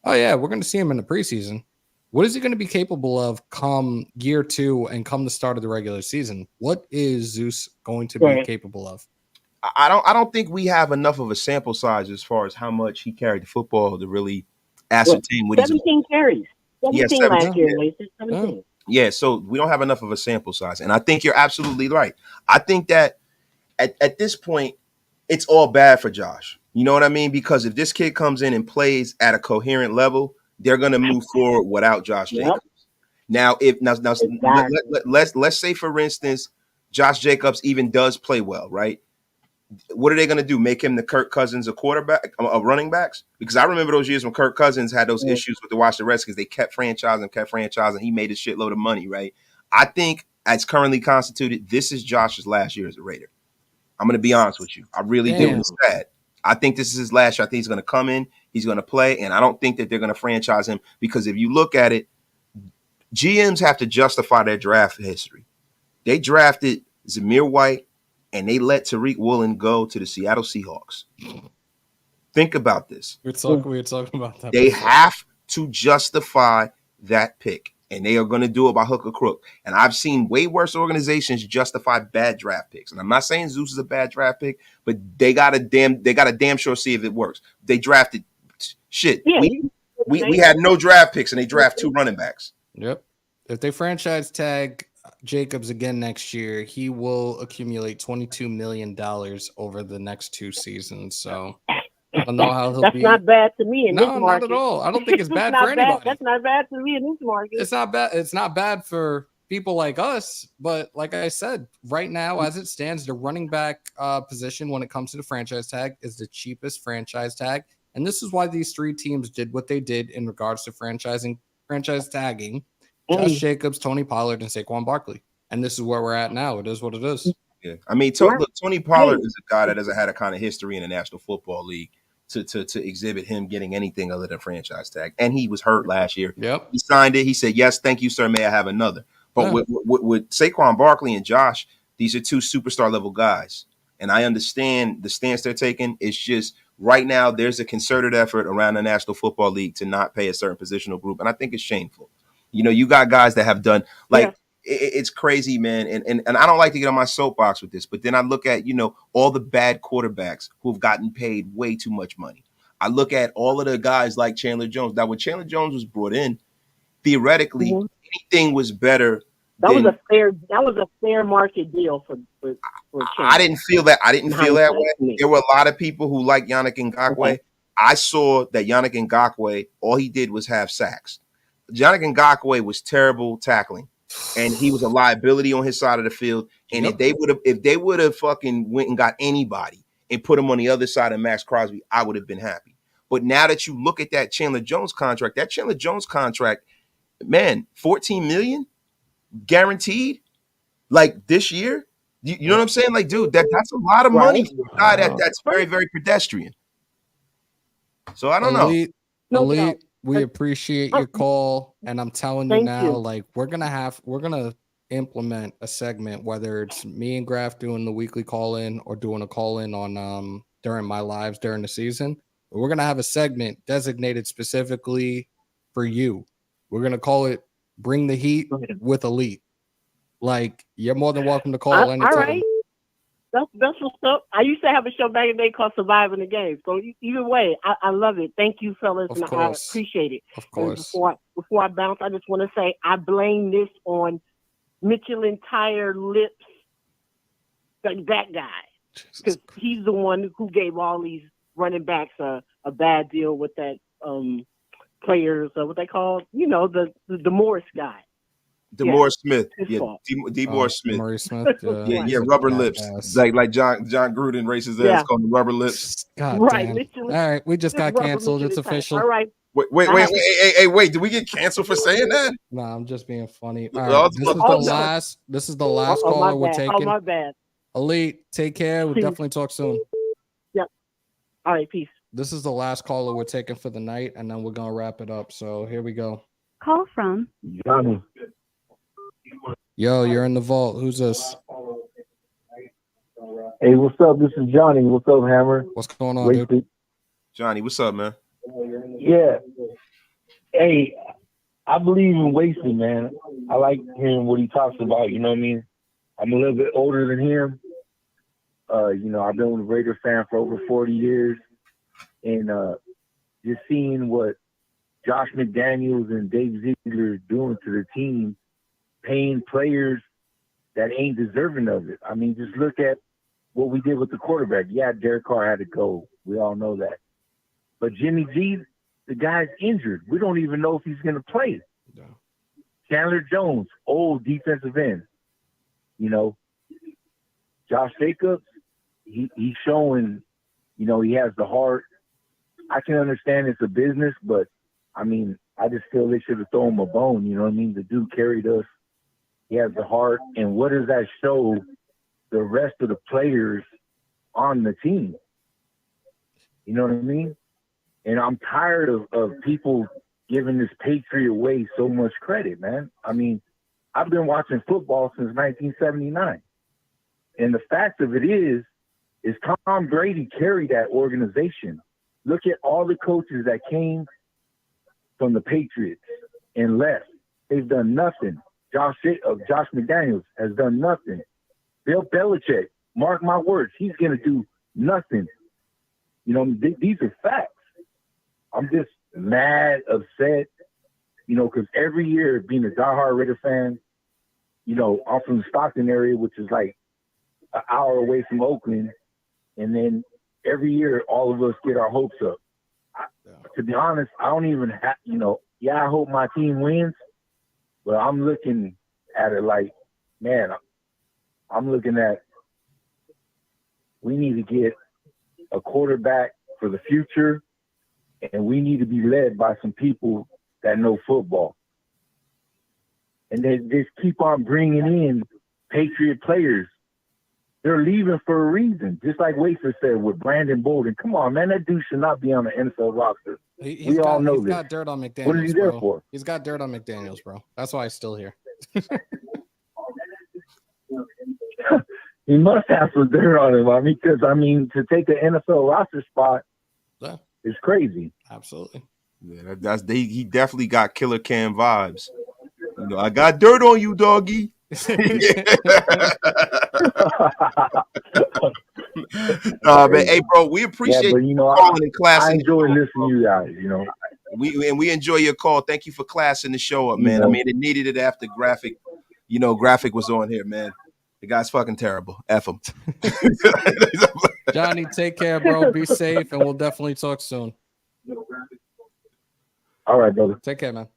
Speaker 2: oh yeah, we're going to see him in the preseason. What is he going to be capable of come year 2 and come the start of the regular season? What is Zeus going to be capable of?
Speaker 13: I don't think we have enough of a sample size as far as how much he carried the football to really ascertain what he's
Speaker 18: 17 carries. 17 last year. 17.
Speaker 13: Yeah, so we don't have enough of a sample size. And I think you're absolutely right. I think that at this point, it's all bad for Josh. You know what I mean? Because if this kid comes in and plays at a coherent level, they're going to move forward without Josh Jacobs. Now, let's say, for instance, Josh Jacobs even does play well, right? What are they going to do? Make him the Kirk Cousins of running backs? Because I remember those years when Kirk Cousins had those issues with the Washington Redskins. They kept franchising. He made a shitload of money, right? I think as currently constituted, this is Josh's last year as a Raider. I'm going to be honest with you. I really do. It's sad. I think this is his last year. I think he's going to come in, he's going to play, and I don't think that they're going to franchise him because if you look at it, GMs have to justify their draft history. They drafted Zamir White, and they let Tariq Woolen go to the Seattle Seahawks. Think about this.
Speaker 2: We were talking about that.
Speaker 13: They have to justify that pick, and they are going to do it by hook or crook. And I've seen way worse organizations justify bad draft picks. And I'm not saying Zeus is a bad draft pick, but they got to damn sure see if it works. They drafted shit.
Speaker 18: Yeah,
Speaker 13: we had no draft picks, and they draft 2 running backs.
Speaker 2: Yep. If they franchise tag Jacobs again next year, he will accumulate $22 million over the next 2 seasons. So I don't know how he'll
Speaker 18: That's
Speaker 2: be.
Speaker 18: not bad to me in this market.
Speaker 2: No, not at all. I don't think it's bad for anybody.
Speaker 18: That's not bad to me in this market.
Speaker 2: It's not bad. It's not bad for people like us. But like I said, right now, as it stands, the running back position when it comes to the franchise tag is the cheapest franchise tag. And this is why these 3 teams did what they did in regards to franchise tagging. Josh Jacobs, Tony Pollard, and Saquon Barkley. And this is where we're at now. It is what it is.
Speaker 13: Yeah. I mean, look, Tony Pollard is a guy that hasn't had a kind of history in the National Football League to exhibit him getting anything other than franchise tag. And he was hurt last year.
Speaker 2: Yep.
Speaker 13: He signed it. He said, yes, thank you, sir. May I have another? But with Saquon Barkley and Josh, these are 2 superstar level guys. And I understand the stance they're taking. It's just right now there's a concerted effort around the National Football League to not pay a certain positional group. And I think it's shameful. You know, you got guys that have done it's crazy, man. And I don't like to get on my soapbox with this, but then I look at, all the bad quarterbacks who have gotten paid way too much money. I look at all of the guys like Chandler Jones. Now, when Chandler Jones was brought in, theoretically, anything was better.
Speaker 18: That was a fair market deal for Chandler.
Speaker 13: I didn't feel that. Way. There were a lot of people who like Yannick Ngakoue. Okay. I saw that Yannick Ngakoue, all he did was have sacks. Yannick Ngakoue was terrible tackling, and he was a liability on his side of the field. And if they would have fucking went and got anybody and put him on the other side of Max Crosby, I would have been happy. But now that you look at that Chandler Jones contract, man, $14 million guaranteed, like this year. You know what I'm saying? Like, dude, that's a lot of money for a guy that's very, very pedestrian. So I don't know.
Speaker 2: Elite. We appreciate your call, and I'm telling you now, like we're gonna implement a segment, whether it's me and Graphk doing the weekly call-in or doing a call-in on during my lives during the season. But we're gonna have a segment designated specifically for you. We're gonna call it "Bring the Heat with Elite." Like you're more than welcome to call anytime.
Speaker 18: All right. That's what's up. I used to have a show back in the day called Surviving the Game. So either way, I love it. Thank you, fellas, and I appreciate it.
Speaker 2: Of course.
Speaker 18: Before I bounce, I just want to say I blame this on Mitchell entire lips, like that guy, because he's the one who gave all these running backs a bad deal with that players, what they call, the Morris guy.
Speaker 13: DeMaurice Smith, DeMaurice Smith.
Speaker 2: Maurice Smith,
Speaker 13: rubber lips, like John Gruden races ass called the rubber lips.
Speaker 2: God damn. All right, we just got canceled. It's official.
Speaker 18: All right.
Speaker 13: Wait, did we get canceled for saying that?
Speaker 2: No, I'm just being funny. All right, this is the last caller we're taking.
Speaker 18: Oh, my bad.
Speaker 2: Elite, take care. We'll definitely talk soon.
Speaker 18: Yep. All right, peace.
Speaker 2: This is the last caller we're taking for the night, and then we're gonna wrap it up. So here we go.
Speaker 5: Call from
Speaker 14: Johnny.
Speaker 2: Yo, you're in the vault. Who's this?
Speaker 14: Hey, what's up? This is Johnny. What's up, Hammer?
Speaker 2: What's going on, dude?
Speaker 13: Johnny, what's up, man?
Speaker 14: Yeah. Hey, I believe in wasting, man. I like hearing what he talks about. You know what I mean? I'm a little bit older than him. I've been a Raider fan for over 40 years, and just seeing what Josh McDaniels and Dave Ziegler are doing to the team, paying players that ain't deserving of it. I mean, just look at what we did with the quarterback. Yeah, Derek Carr had to go. We all know that. But Jimmy G, the guy's injured. We don't even know if he's going to play.
Speaker 2: No.
Speaker 14: Chandler Jones, old defensive end. Josh Jacobs, he's showing, he has the heart. I can understand it's a business, but, I mean, I just feel they should have thrown him a bone. You know what I mean? The dude carried us He has the heart. And what does that show the rest of the players on the team? You know what I mean? And I'm tired of people giving this Patriot way so much credit, man. I mean, I've been watching football since 1979. And the fact of it is Tom Brady carried that organization. Look at all the coaches that came from the Patriots and left. They've done nothing. Josh McDaniels has done nothing. Bill Belichick, mark my words, he's going to do nothing. You know, these are facts. I'm just mad, upset, you know, because every year being a diehard Raider fan, you know, I'm from the Stockton area, which is like an hour away from Oakland. And then every year, all of us get our hopes up. To be honest, I don't even have, you know, yeah, I hope my team wins, but I'm looking at it like, man, I'm looking at, we need to get a quarterback for the future, and we need to be led by some people that know football. And they just keep on bringing in Patriot players. They're leaving for a reason, just like Wafer said with Brandon Bolden. Come on, man, that dude should not be on the NFL roster. We all know this.
Speaker 2: He's got dirt on McDaniels.
Speaker 14: What is he there for?
Speaker 2: He's got dirt on McDaniels, bro. That's why he's still here.
Speaker 14: He must have some dirt on him. I mean, because to take the NFL roster spot is crazy.
Speaker 2: Absolutely.
Speaker 13: Yeah, he definitely got Killer Cam vibes. You know, I got dirt on you, doggy. Man, hey, bro, we appreciate
Speaker 14: but, you know,
Speaker 13: calling and classing.
Speaker 14: I enjoy listening to you guys. You know,
Speaker 13: we enjoy your call. Thank you for classing the show up, man. I mean, it needed it after Graphk. You know, Graphk was on here, man. The guy's fucking terrible. F him.
Speaker 2: Johnny, take care, bro. Be safe, and we'll definitely talk soon.
Speaker 14: All right, brother.
Speaker 2: Take care, man.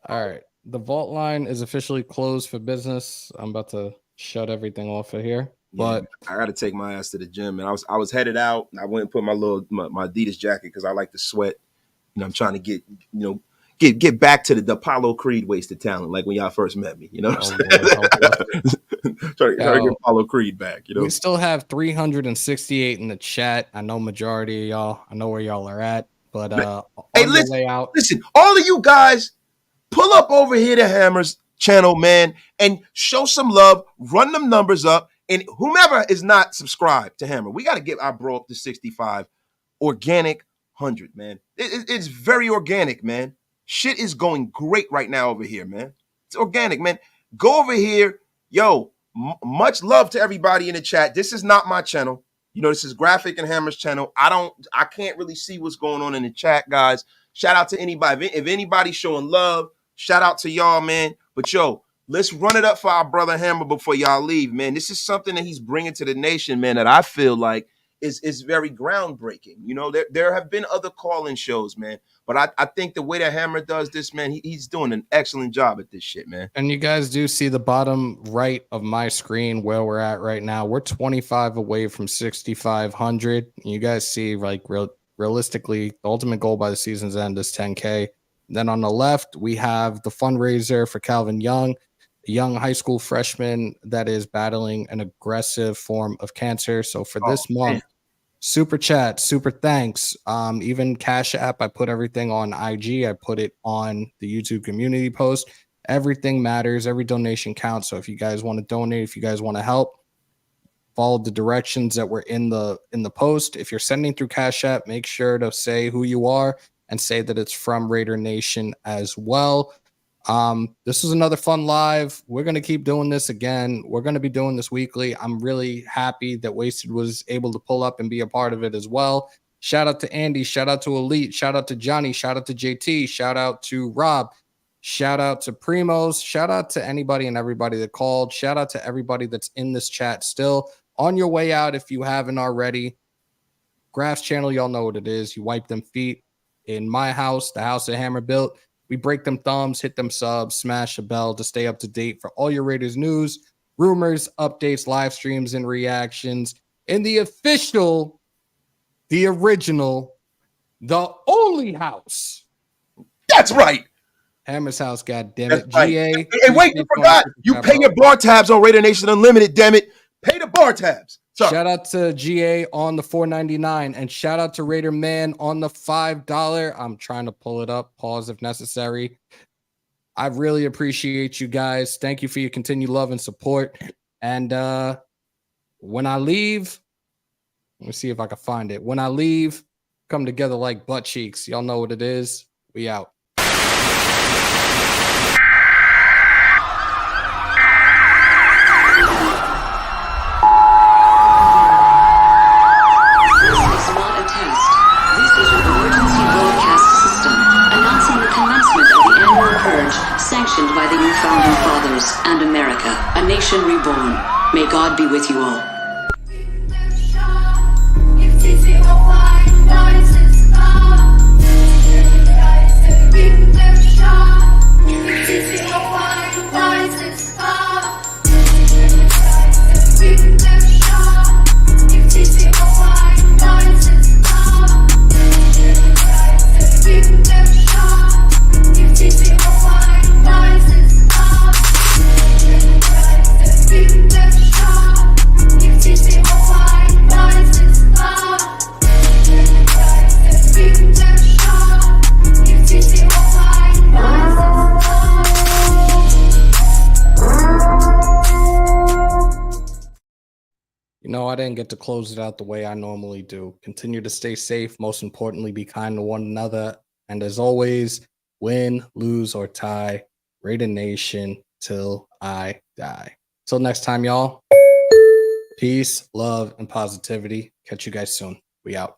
Speaker 2: All right. The vault line is officially closed for business. I'm about to shut everything off of here. But
Speaker 13: I got to take my ass to the gym, and I was headed out. And I went and put my Adidas jacket because I like to sweat. You know, I'm trying to get back to the Apollo Creed wasted talent, like when y'all first met me. You know, what I'm saying? trying to get Apollo Creed back. You know,
Speaker 2: we still have 368 in the chat. I know majority of y'all. I know where y'all are at. But
Speaker 13: hey, listen, all of you guys, pull up over here to Hammer's channel, man, and show some love. Run them numbers up, and whomever is not subscribed to Hammer, we got to get our bro up to 65. Organic 100, man. It's very organic, man. Shit is going great right now over here, man. It's organic, man. Go over here. Yo, much love to everybody in the chat. This is not my channel. You know, this is Graphk and Hammer's channel. I can't really see what's going on in the chat, guys. Shout out to anybody. If anybody's showing love, shout out to y'all, man. But yo, let's run it up for our brother Hammer before y'all leave, man. This is something that he's bringing to the nation, man, that I feel like is very groundbreaking. You know, there have been other call-in shows, man. But I think the way that Hammer does this, man, he's doing an excellent job at this shit, man.
Speaker 2: And you guys do see the bottom right of my screen where we're at right now. We're 25 away from 6,500. You guys see, like, realistically, the ultimate goal by the season's end is 10K. Then on the left, we have the fundraiser for Calvin Young, a young high school freshman that is battling an aggressive form of cancer. So for this month, super chat, super thanks. Even Cash App, I put everything on IG. I put it on the YouTube community post. Everything matters. Every donation counts. So if you guys want to donate, if you guys want to help, follow the directions that were in the post. If you're sending through Cash App, make sure to say who you are and say that it's from Raider Nation as well. This was another fun live. We're going to keep doing this again. We're going to be doing this weekly. I'm really happy that Wasted was able to pull up and be a part of it as well. Shout out to Andy. Shout out to Elite. Shout out to Johnny. Shout out to JT. Shout out to Rob. Shout out to Primos. Shout out to anybody and everybody that called. Shout out to everybody that's in this chat still. On your way out, if you haven't already, Graph's channel, y'all know what it is. You wipe them feet. In my house, the house that Hammer built, we break them thumbs, hit them subs, smash a bell to stay up to date for all your Raiders news, rumors, updates, live streams, and reactions in the official, the original, the only house.
Speaker 13: That's right.
Speaker 2: Hammer's house, god damn
Speaker 13: That's
Speaker 2: it.
Speaker 13: right.
Speaker 2: GA.
Speaker 13: Hey, wait, you forgot. You pay your bar tabs on Raider Nation Unlimited, damn it. Pay the bar tabs. Sorry.
Speaker 2: Shout out to GA on the $4.99 and shout out to Raider Man on the $5. I'm trying to pull it up. Pause if necessary. I really appreciate you guys. Thank you for your continued love and support. And when I leave, let me see if I can find it. When I leave, come together like butt cheeks. Y'all know what it is. We out.
Speaker 19: Sanctioned by the new founding fathers and America, a nation reborn. May God be with you all.
Speaker 2: I didn't get to close it out the way I normally do. Continue to stay safe. Most importantly, be kind to one another. And as always, win, lose, or tie, Raider Nation till I die. Till next time, y'all. Peace, love, and positivity. Catch you guys soon. We out.